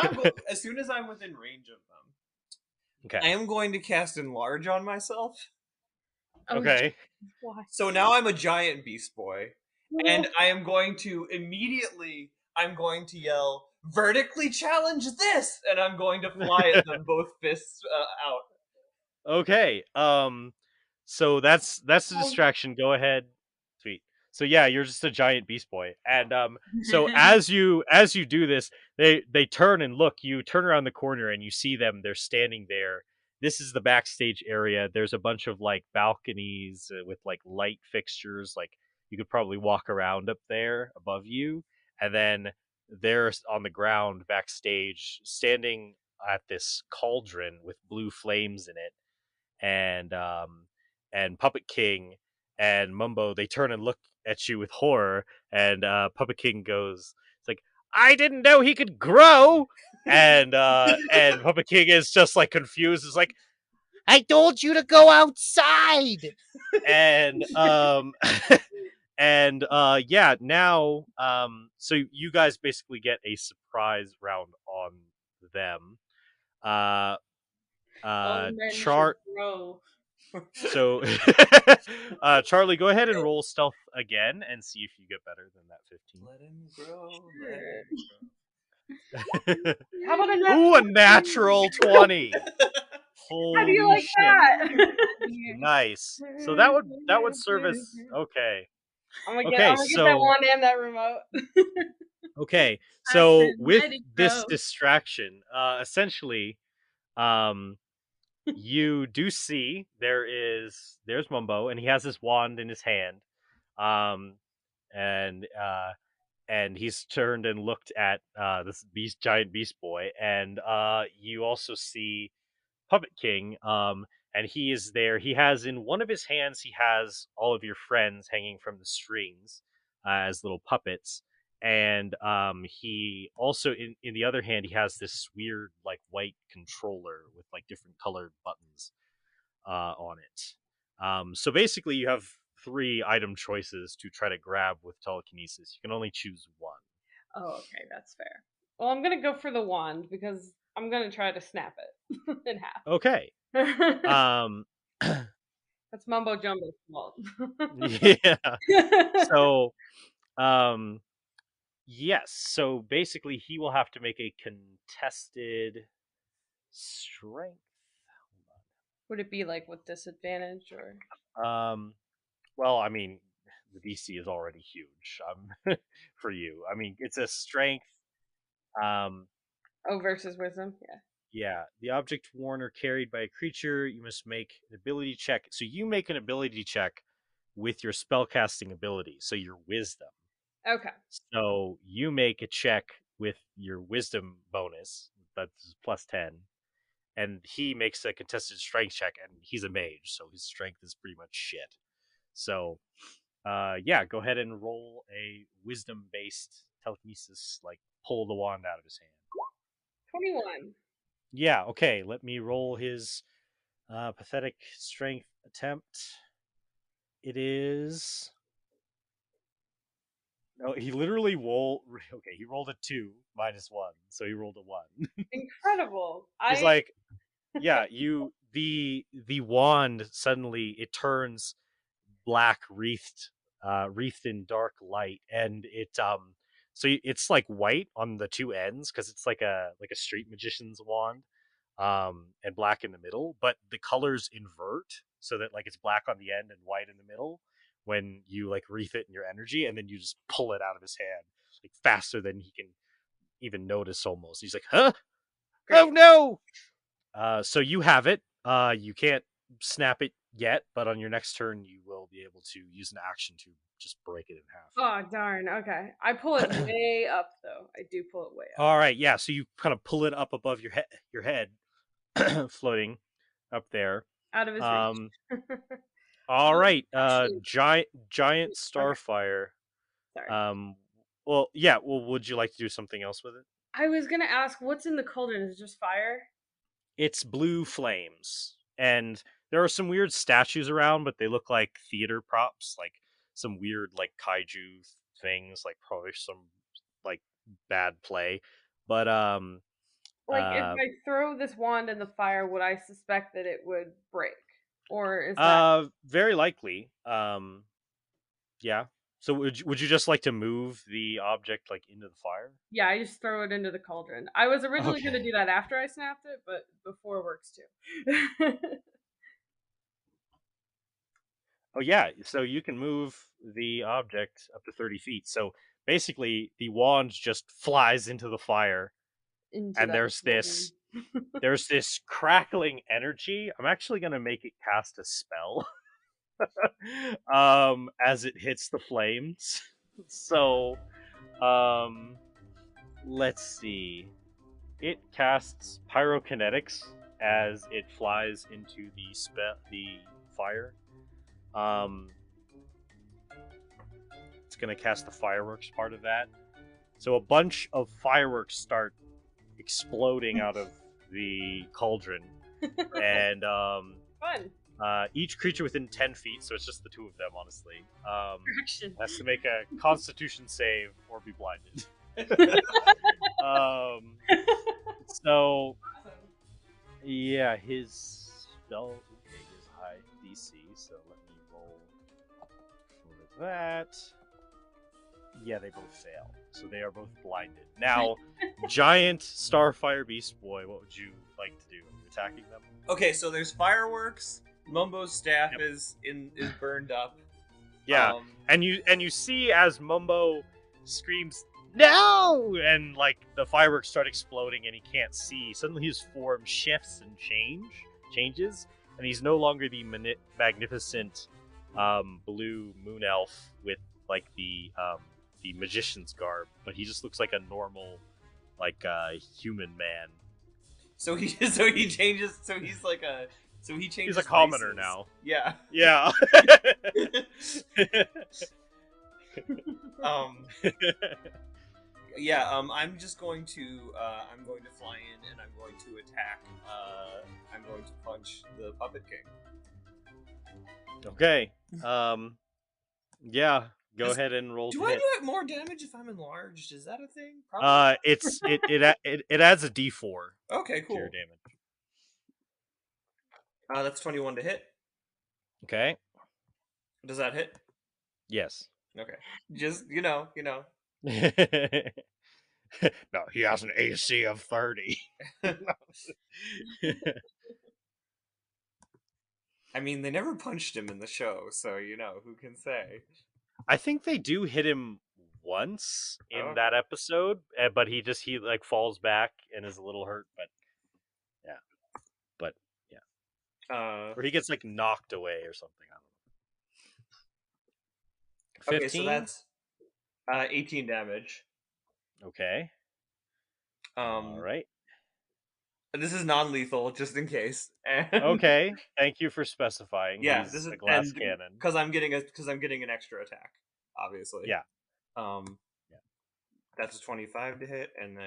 as soon as I'm within range of them, okay, I am going to cast Enlarge on myself. Okay. So now I'm a giant Beast Boy, and I am going to immediately, I'm going to yell, vertically challenge this! And I'm going to fly at them, both fists out. Okay, so that's the distraction. Go ahead. Sweet. So yeah, you're just a giant Beast Boy. And so as you do this, they turn and look, you turn around the corner and you see them, they're standing there. This is the backstage area. There's a bunch of like balconies with like light fixtures, like you could probably walk around up there above you. And then they're on the ground backstage, standing at this cauldron with blue flames in it. And Puppet King and Mumbo, they turn and look at you with horror, and Puppet King goes, "It's like, I didn't know he could grow." And Puppet King is just like confused. It's like, I told you to go outside. And and yeah, now so you guys basically get a surprise round on them. So Charlie, go ahead and roll stealth again and see if you get better than that 15. Let him grow. How about a natural 20? Holy How do you like shit. that? Nice. So that would service. Okay. I'm gonna get that one and that remote. Okay. So with this distraction, essentially, you do see there's Mumbo, and he has his wand in his hand, and he's turned and looked at this giant Beast Boy, and you also see Puppet King, and he is there. He has in one of his hands, he has all of your friends hanging from the strings as little puppets. And he also in the other hand, he has this weird like white controller with like different colored buttons on it. So basically you have 3 item choices to try to grab with telekinesis. You can only choose one. Oh, okay, that's fair. Well, I'm gonna go for the wand because I'm gonna try to snap it in half. Okay. That's Mumbo Jumbo's fault. Yeah. So, yes. So basically, he will have to make a contested strength. Would it be like with disadvantage or? Well, I mean, the DC is already huge for you. I mean, it's a strength. Oh, versus wisdom, yeah. Yeah, the object worn or carried by a creature, you must make an ability check. So you make an ability check with your spellcasting ability, so your wisdom. Okay. So you make a check with your wisdom bonus, that's plus 10, and he makes a contested strength check, and he's a mage, so his strength is pretty much shit. So, yeah, go ahead and roll a wisdom-based telekinesis, like pull the wand out of his hand. 21. Yeah, okay, let me roll his pathetic strength attempt. It is... No, he literally rolled... Okay, he rolled a 2 minus 1, so he rolled a 1. Incredible. He's like, yeah, the wand suddenly, it turns black, wreathed in dark light, and so it's like white on the two ends because it's like a street magician's wand, and black in the middle, but the colors invert so that like it's black on the end and white in the middle when you like wreath it in your energy, and then you just pull it out of his hand like faster than he can even notice. Almost, he's like, huh? Great. Oh no! So you have it. You can't snap it yet, but on your next turn, you will be able to use an action to just break it in half. Oh, darn. Okay. I pull it way up, though. I do pull it way up. All right, yeah. So you kind of pull it up above your head, floating up there. Out of his reach. All right, Actually, giant Starfire. sorry. Well, yeah. Well, would you like to do something else with it? I was gonna ask, what's in the cauldron? Is it just fire? It's blue flames, and there are some weird statues around, but they look like theater props, like some weird like kaiju things, like probably some like bad play. But Like, if I throw this wand in the fire, would I suspect that it would break? Or is that very likely. Yeah. So would you just like to move the object like into the fire? Yeah, I just throw it into the cauldron. I was originally Okay. gonna do that after I snapped it, but before works too. Oh yeah, so you can move the object up to 30 feet. So basically, the wand just flies into the fire, Into and that there's this crackling energy. I'm actually gonna make it cast a spell, as it hits the flames. So, let's see. It casts pyrokinetics as it flies into the fire. It's gonna cast the fireworks part of that. So a bunch of fireworks start exploding out of the cauldron, and Fun. Each creature within 10 feet, so it's just the two of them, honestly, Action. has to make a Constitution save or be blinded. So yeah, his spell is high DC, so let me roll for that. Yeah, they both fail, so they are both blinded. Now, giant Starfire Beast Boy, what would you like to do? Are you attacking them? Okay, so there's fireworks. Mumbo's staff is burned up. Yeah, and you see as Mumbo screams no, and like the fireworks start exploding, and he can't see. Suddenly, his form shifts and changes, and he's no longer the magnificent blue moon elf with like the magician's garb, but he just looks like a normal, like human man. So he changes. So he's like a. So he changes. He's a commoner races. now. Yeah. Yeah. Yeah. I'm just going to. I'm going to fly in and I'm going to attack. I'm going to punch the Puppet King. Okay. Yeah, go ahead and roll Do to I hit. do more damage if I'm enlarged? Is that a thing? Probably. It adds a D4 Okay, to cool. your damage. That's 21 to hit. Okay. Does that hit? Yes. Okay. Just you know. No, he has an AC of 30. I mean, they never punched him in the show, so who can say? I think they do hit him once in that episode, but he like falls back and is a little hurt, but yeah. Or he gets like knocked away or something. I don't know. 15? Okay, so that's 18 damage. Okay. All right. This is non-lethal, just in case. And Okay. Thank you for specifying. yeah, He's this is a glass cannon. because I'm getting an extra attack, obviously. Yeah. That's a 25 to hit, and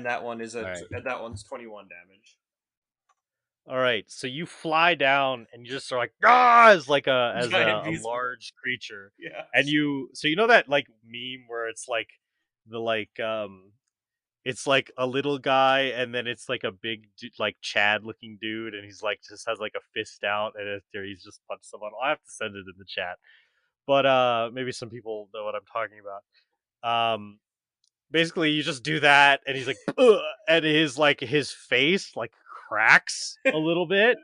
that one is that one's 21 damage. All right, so you fly down and you just are like, ah, as a large creature. Yeah. And you know that like meme where it's like it's like a little guy and then it's like a big like Chad looking dude and he's like just has like a fist out and he's just punched someone. I'll have to send it in the chat. But maybe some people know what I'm talking about. Basically you just do that and he's like ugh, and his face like cracks a little bit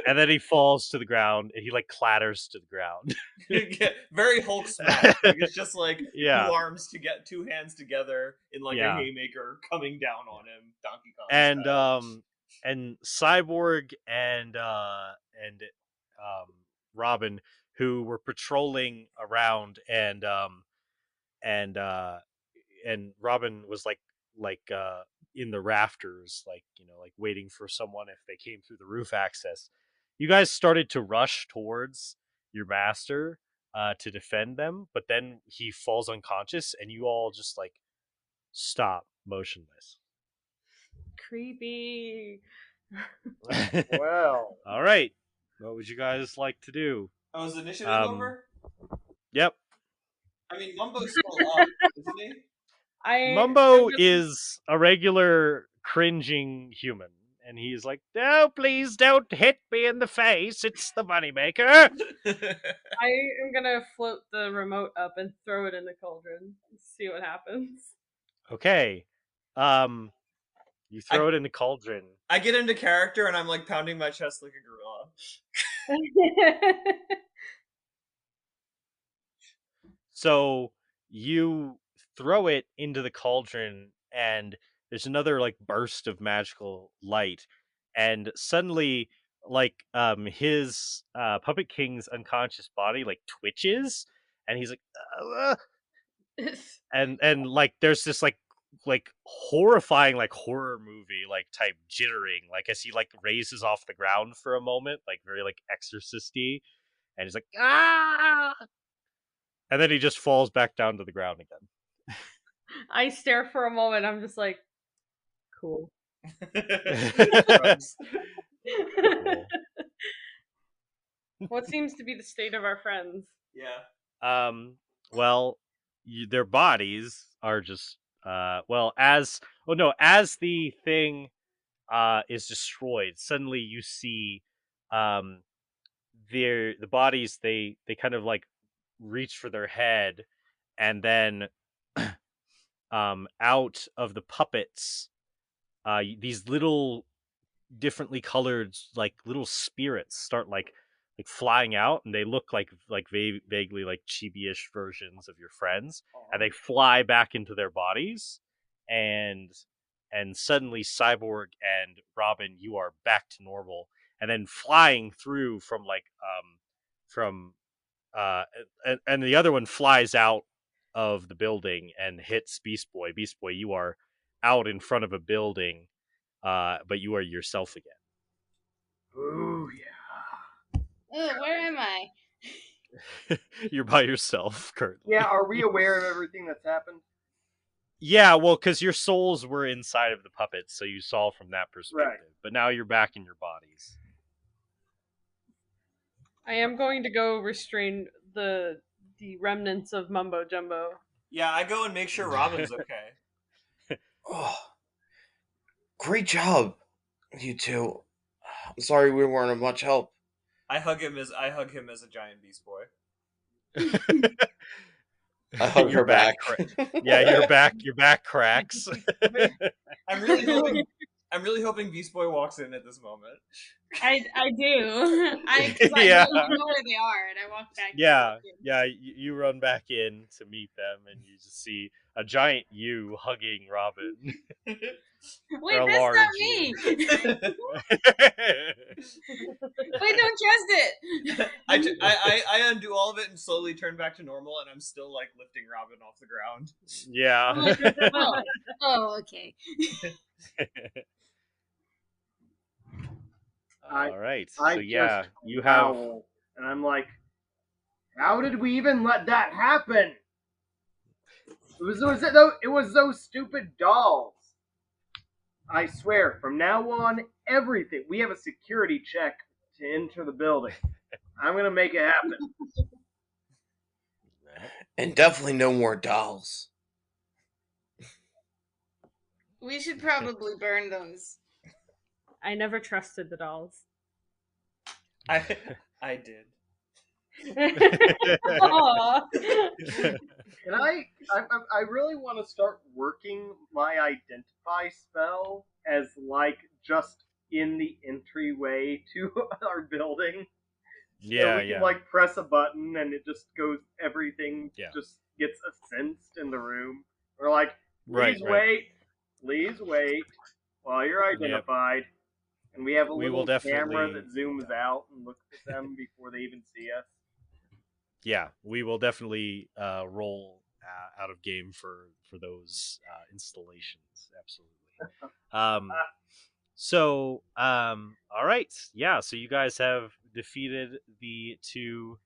and then he falls to the ground and he like clatters to the ground. Yeah, very Hulk smash. Like it's just like yeah. two hands together in like a haymaker coming down on him, Donkey Kong and style. And Cyborg and Robin, who were patrolling around, and Robin was like in the rafters, like like waiting for someone if they came through the roof access. You guys started to rush towards your master to defend them, but then he falls unconscious, and you all just like stop motionless. Creepy. Well. All right. What would you guys like to do? Oh, is initiative over? Yep. I mean, Mumbo's still up, isn't he? Mumbo is a regular cringing human, and he's like, "No, please don't hit me in the face. It's the moneymaker." I am gonna float the remote up and throw it in the cauldron. See what happens. Okay. You throw it in the cauldron. I get into character and I'm like pounding my chest like a gorilla. So you throw it into the cauldron and there's another like burst of magical light, and suddenly like his Puppet King's unconscious body like twitches and he's like and like there's this like horrifying like horror movie like type jittering like as he like raises off the ground for a moment, like very like exorcist-y, and he's like ah, and then he just falls back down to the ground again. I stare for a moment. I'm just like, cool. Cool. What seems to be the state of our friends? Yeah. Well, their bodies are just as the thing is destroyed, suddenly you see the bodies, they kind of like reach for their head, and then out of the puppets these little differently colored like little spirits start like flying out, and they look like vaguely like chibi-ish versions of your friends. And they fly back into their bodies, and suddenly Cyborg and Robin, you are back to normal, and then flying through from like from and the other one flies out of the building and hits Beast Boy. Beast Boy, you are out in front of a building, but you are yourself again. Ooh, yeah. Ooh, where am I? You're by yourself currently. Yeah, are we aware of everything that's happened? Yeah, well, because your souls were inside of the puppets, so you saw from that perspective. Right. But now you're back in your bodies. I am going to go restrain the remnants of Mumbo Jumbo. Yeah, I go and make sure Robin's okay. Oh, great job, you two. I'm sorry we weren't of much help. I hug him as a giant beast boy. I hug her back. Your back cracks. I'm really hoping Beast Boy walks in at this moment. I do. Because I know where they are, and I walk back. Yeah. You run back in to meet them, and you just see a giant you hugging Robin. Wait, that's not me. Wait, don't trust it. I undo all of it and slowly turn back to normal, and I'm still like lifting Robin off the ground. Yeah. Okay. All right. I So yeah, you growl, have. and I'm like, how did we even let that happen? It was those stupid dolls. I swear, from now on, everything. We have a security check to enter the building. I'm gonna make it happen. And definitely no more dolls. We should probably burn those. I never trusted the dolls. I did. Can I really want to start working my identify spell as like just in the entryway to our building. Yeah, we can like press a button and it just goes. Everything just gets sensed in the room. We're like, please wait while you're identified. And we have a little camera that zooms out and looks at them before they even see us. Yeah, we will definitely roll out of game for those installations. Absolutely. All right. Yeah, so you guys have defeated the two,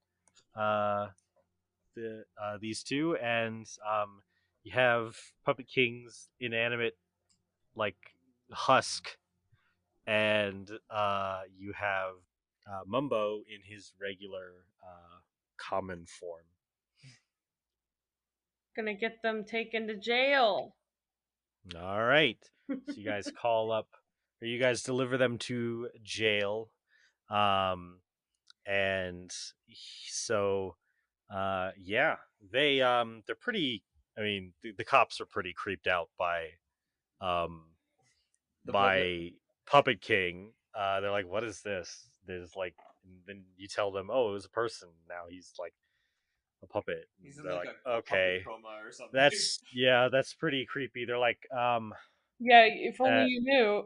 these two, and you have Puppet King's inanimate, like, husk, and you have Mumbo in his regular common form. Gonna get them taken to jail. All right. So you guys call up, or you guys deliver them to jail. And so, they're pretty, I mean, the cops are pretty creeped out by Puppet King. They're like, what is this? There's like, and then you tell them, oh, it was a person. Now he's like a puppet. He's they're like like, a okay, coma or something. that's pretty creepy. They're like, yeah, if only you knew.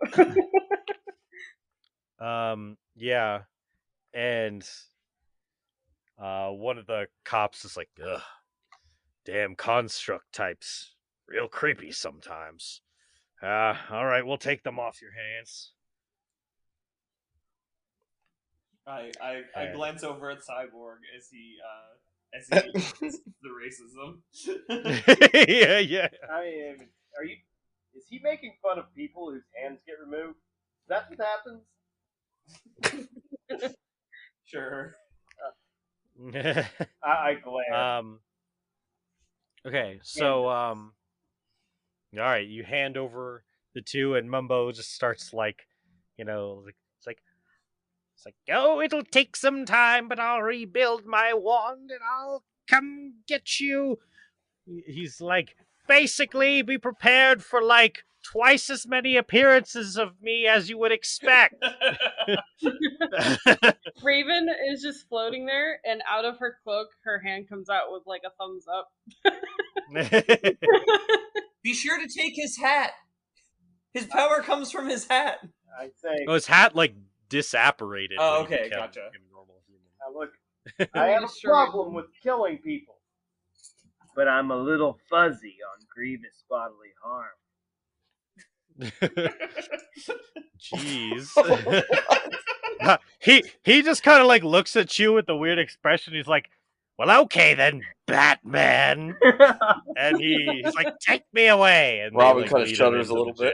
Yeah, and one of the cops is like, ugh, damn construct types, real creepy sometimes. All right, we'll take them off your hands. I glance over at Cyborg as he the racism. yeah. I mean, is he making fun of people whose hands get removed? Is that what happens? Sure. I glare. Okay, so all right, you hand over the two, and Mumbo just starts like, it's like, oh, it'll take some time, but I'll rebuild my wand and I'll come get you. He's like, basically, be prepared for like twice as many appearances of me as you would expect. Raven is just floating there, and out of her cloak, her hand comes out with like a thumbs up. Be sure to take his hat. His power comes from his hat. I say. Oh, his hat like disapparated. Oh, okay, gotcha. Normal human. Now look, I have a problem with killing people, but I'm a little fuzzy on grievous bodily harm. Jeez. he just kind of like looks at you with a weird expression. He's like, well, okay then, Batman. And he's like, take me away. And Robin kind of shudders a little bit.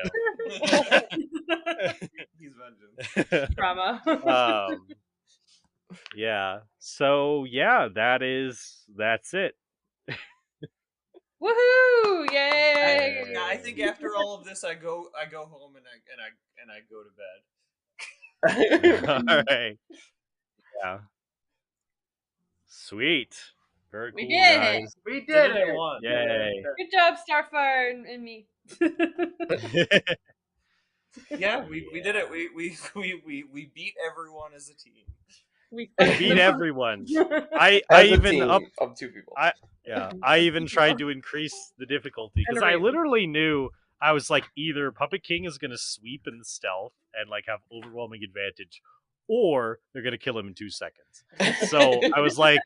He's vengeance. Drama. Yeah. So yeah, that's it. Woohoo! Yay! Yeah, I think after all of this, I go home and I go to bed. All right. Yeah. Sweet. Very We cool, did it. guys. We Did did it in it. one. Yay. Good job, Starfire and me. Yeah, we did it. We beat everyone as a team. We Beat everyone. I As a even team up of 2 people. I even tried to increase the difficulty because I Rave. literally knew I was like either Puppet King is gonna sweep in stealth and like have overwhelming advantage, or they're gonna kill him in 2 seconds. So I was like,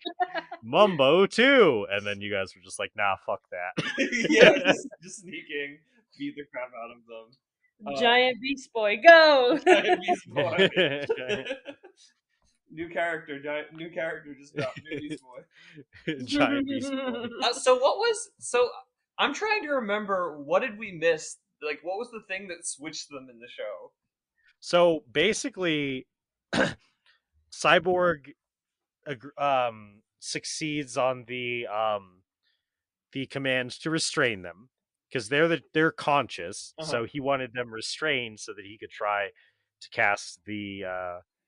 Mumbo too, and then you guys were just like, nah, fuck that. Yeah, just sneaking, beat the crap out of them. Giant Beast Boy, go! Giant Beast Boy. New character just dropped. New Beast Boy. Giant Beast Boy. So I'm trying to remember, what did we miss? Like, what was the thing that switched them in the show? So basically, Cyborg succeeds on the command to restrain them because they're conscious. So he wanted them restrained so that he could try to cast the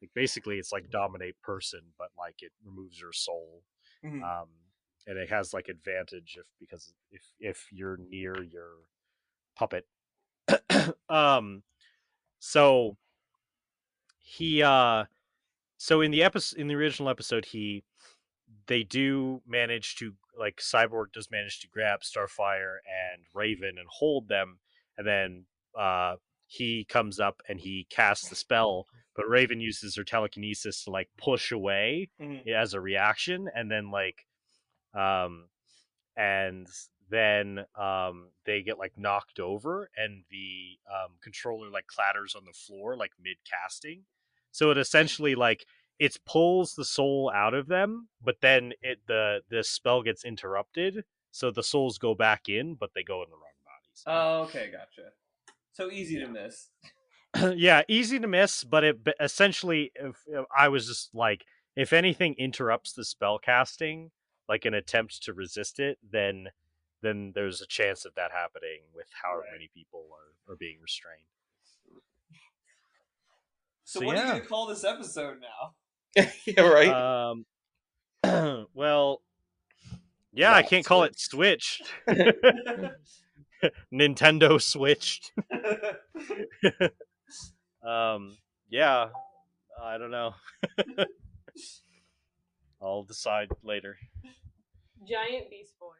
like basically it's like dominate person, but like it removes your soul. Mhm. And it has like advantage because if you're near your puppet. So he so in the original episode they do manage to like Cyborg does manage to grab Starfire and Raven and hold them, and then he comes up and he casts the spell, but Raven uses her telekinesis to like push away as a reaction, and then like um and then they get like knocked over and the controller like clatters on the floor like mid casting, so it essentially like it pulls the soul out of them, but then the spell gets interrupted, so the souls go back in but they go in the wrong bodies. Oh, okay, gotcha. So easy to miss. Yeah, easy to miss, but it essentially if I was just like, if anything interrupts the spell casting, like an attempt to resist it, then there's a chance of that happening with however many people are being restrained. So what are you gonna call this episode now? Yeah, right. Well, yeah, Not I can't call it Switch. Nintendo switched. Yeah, I don't know. I'll decide later. Giant Beast Boy.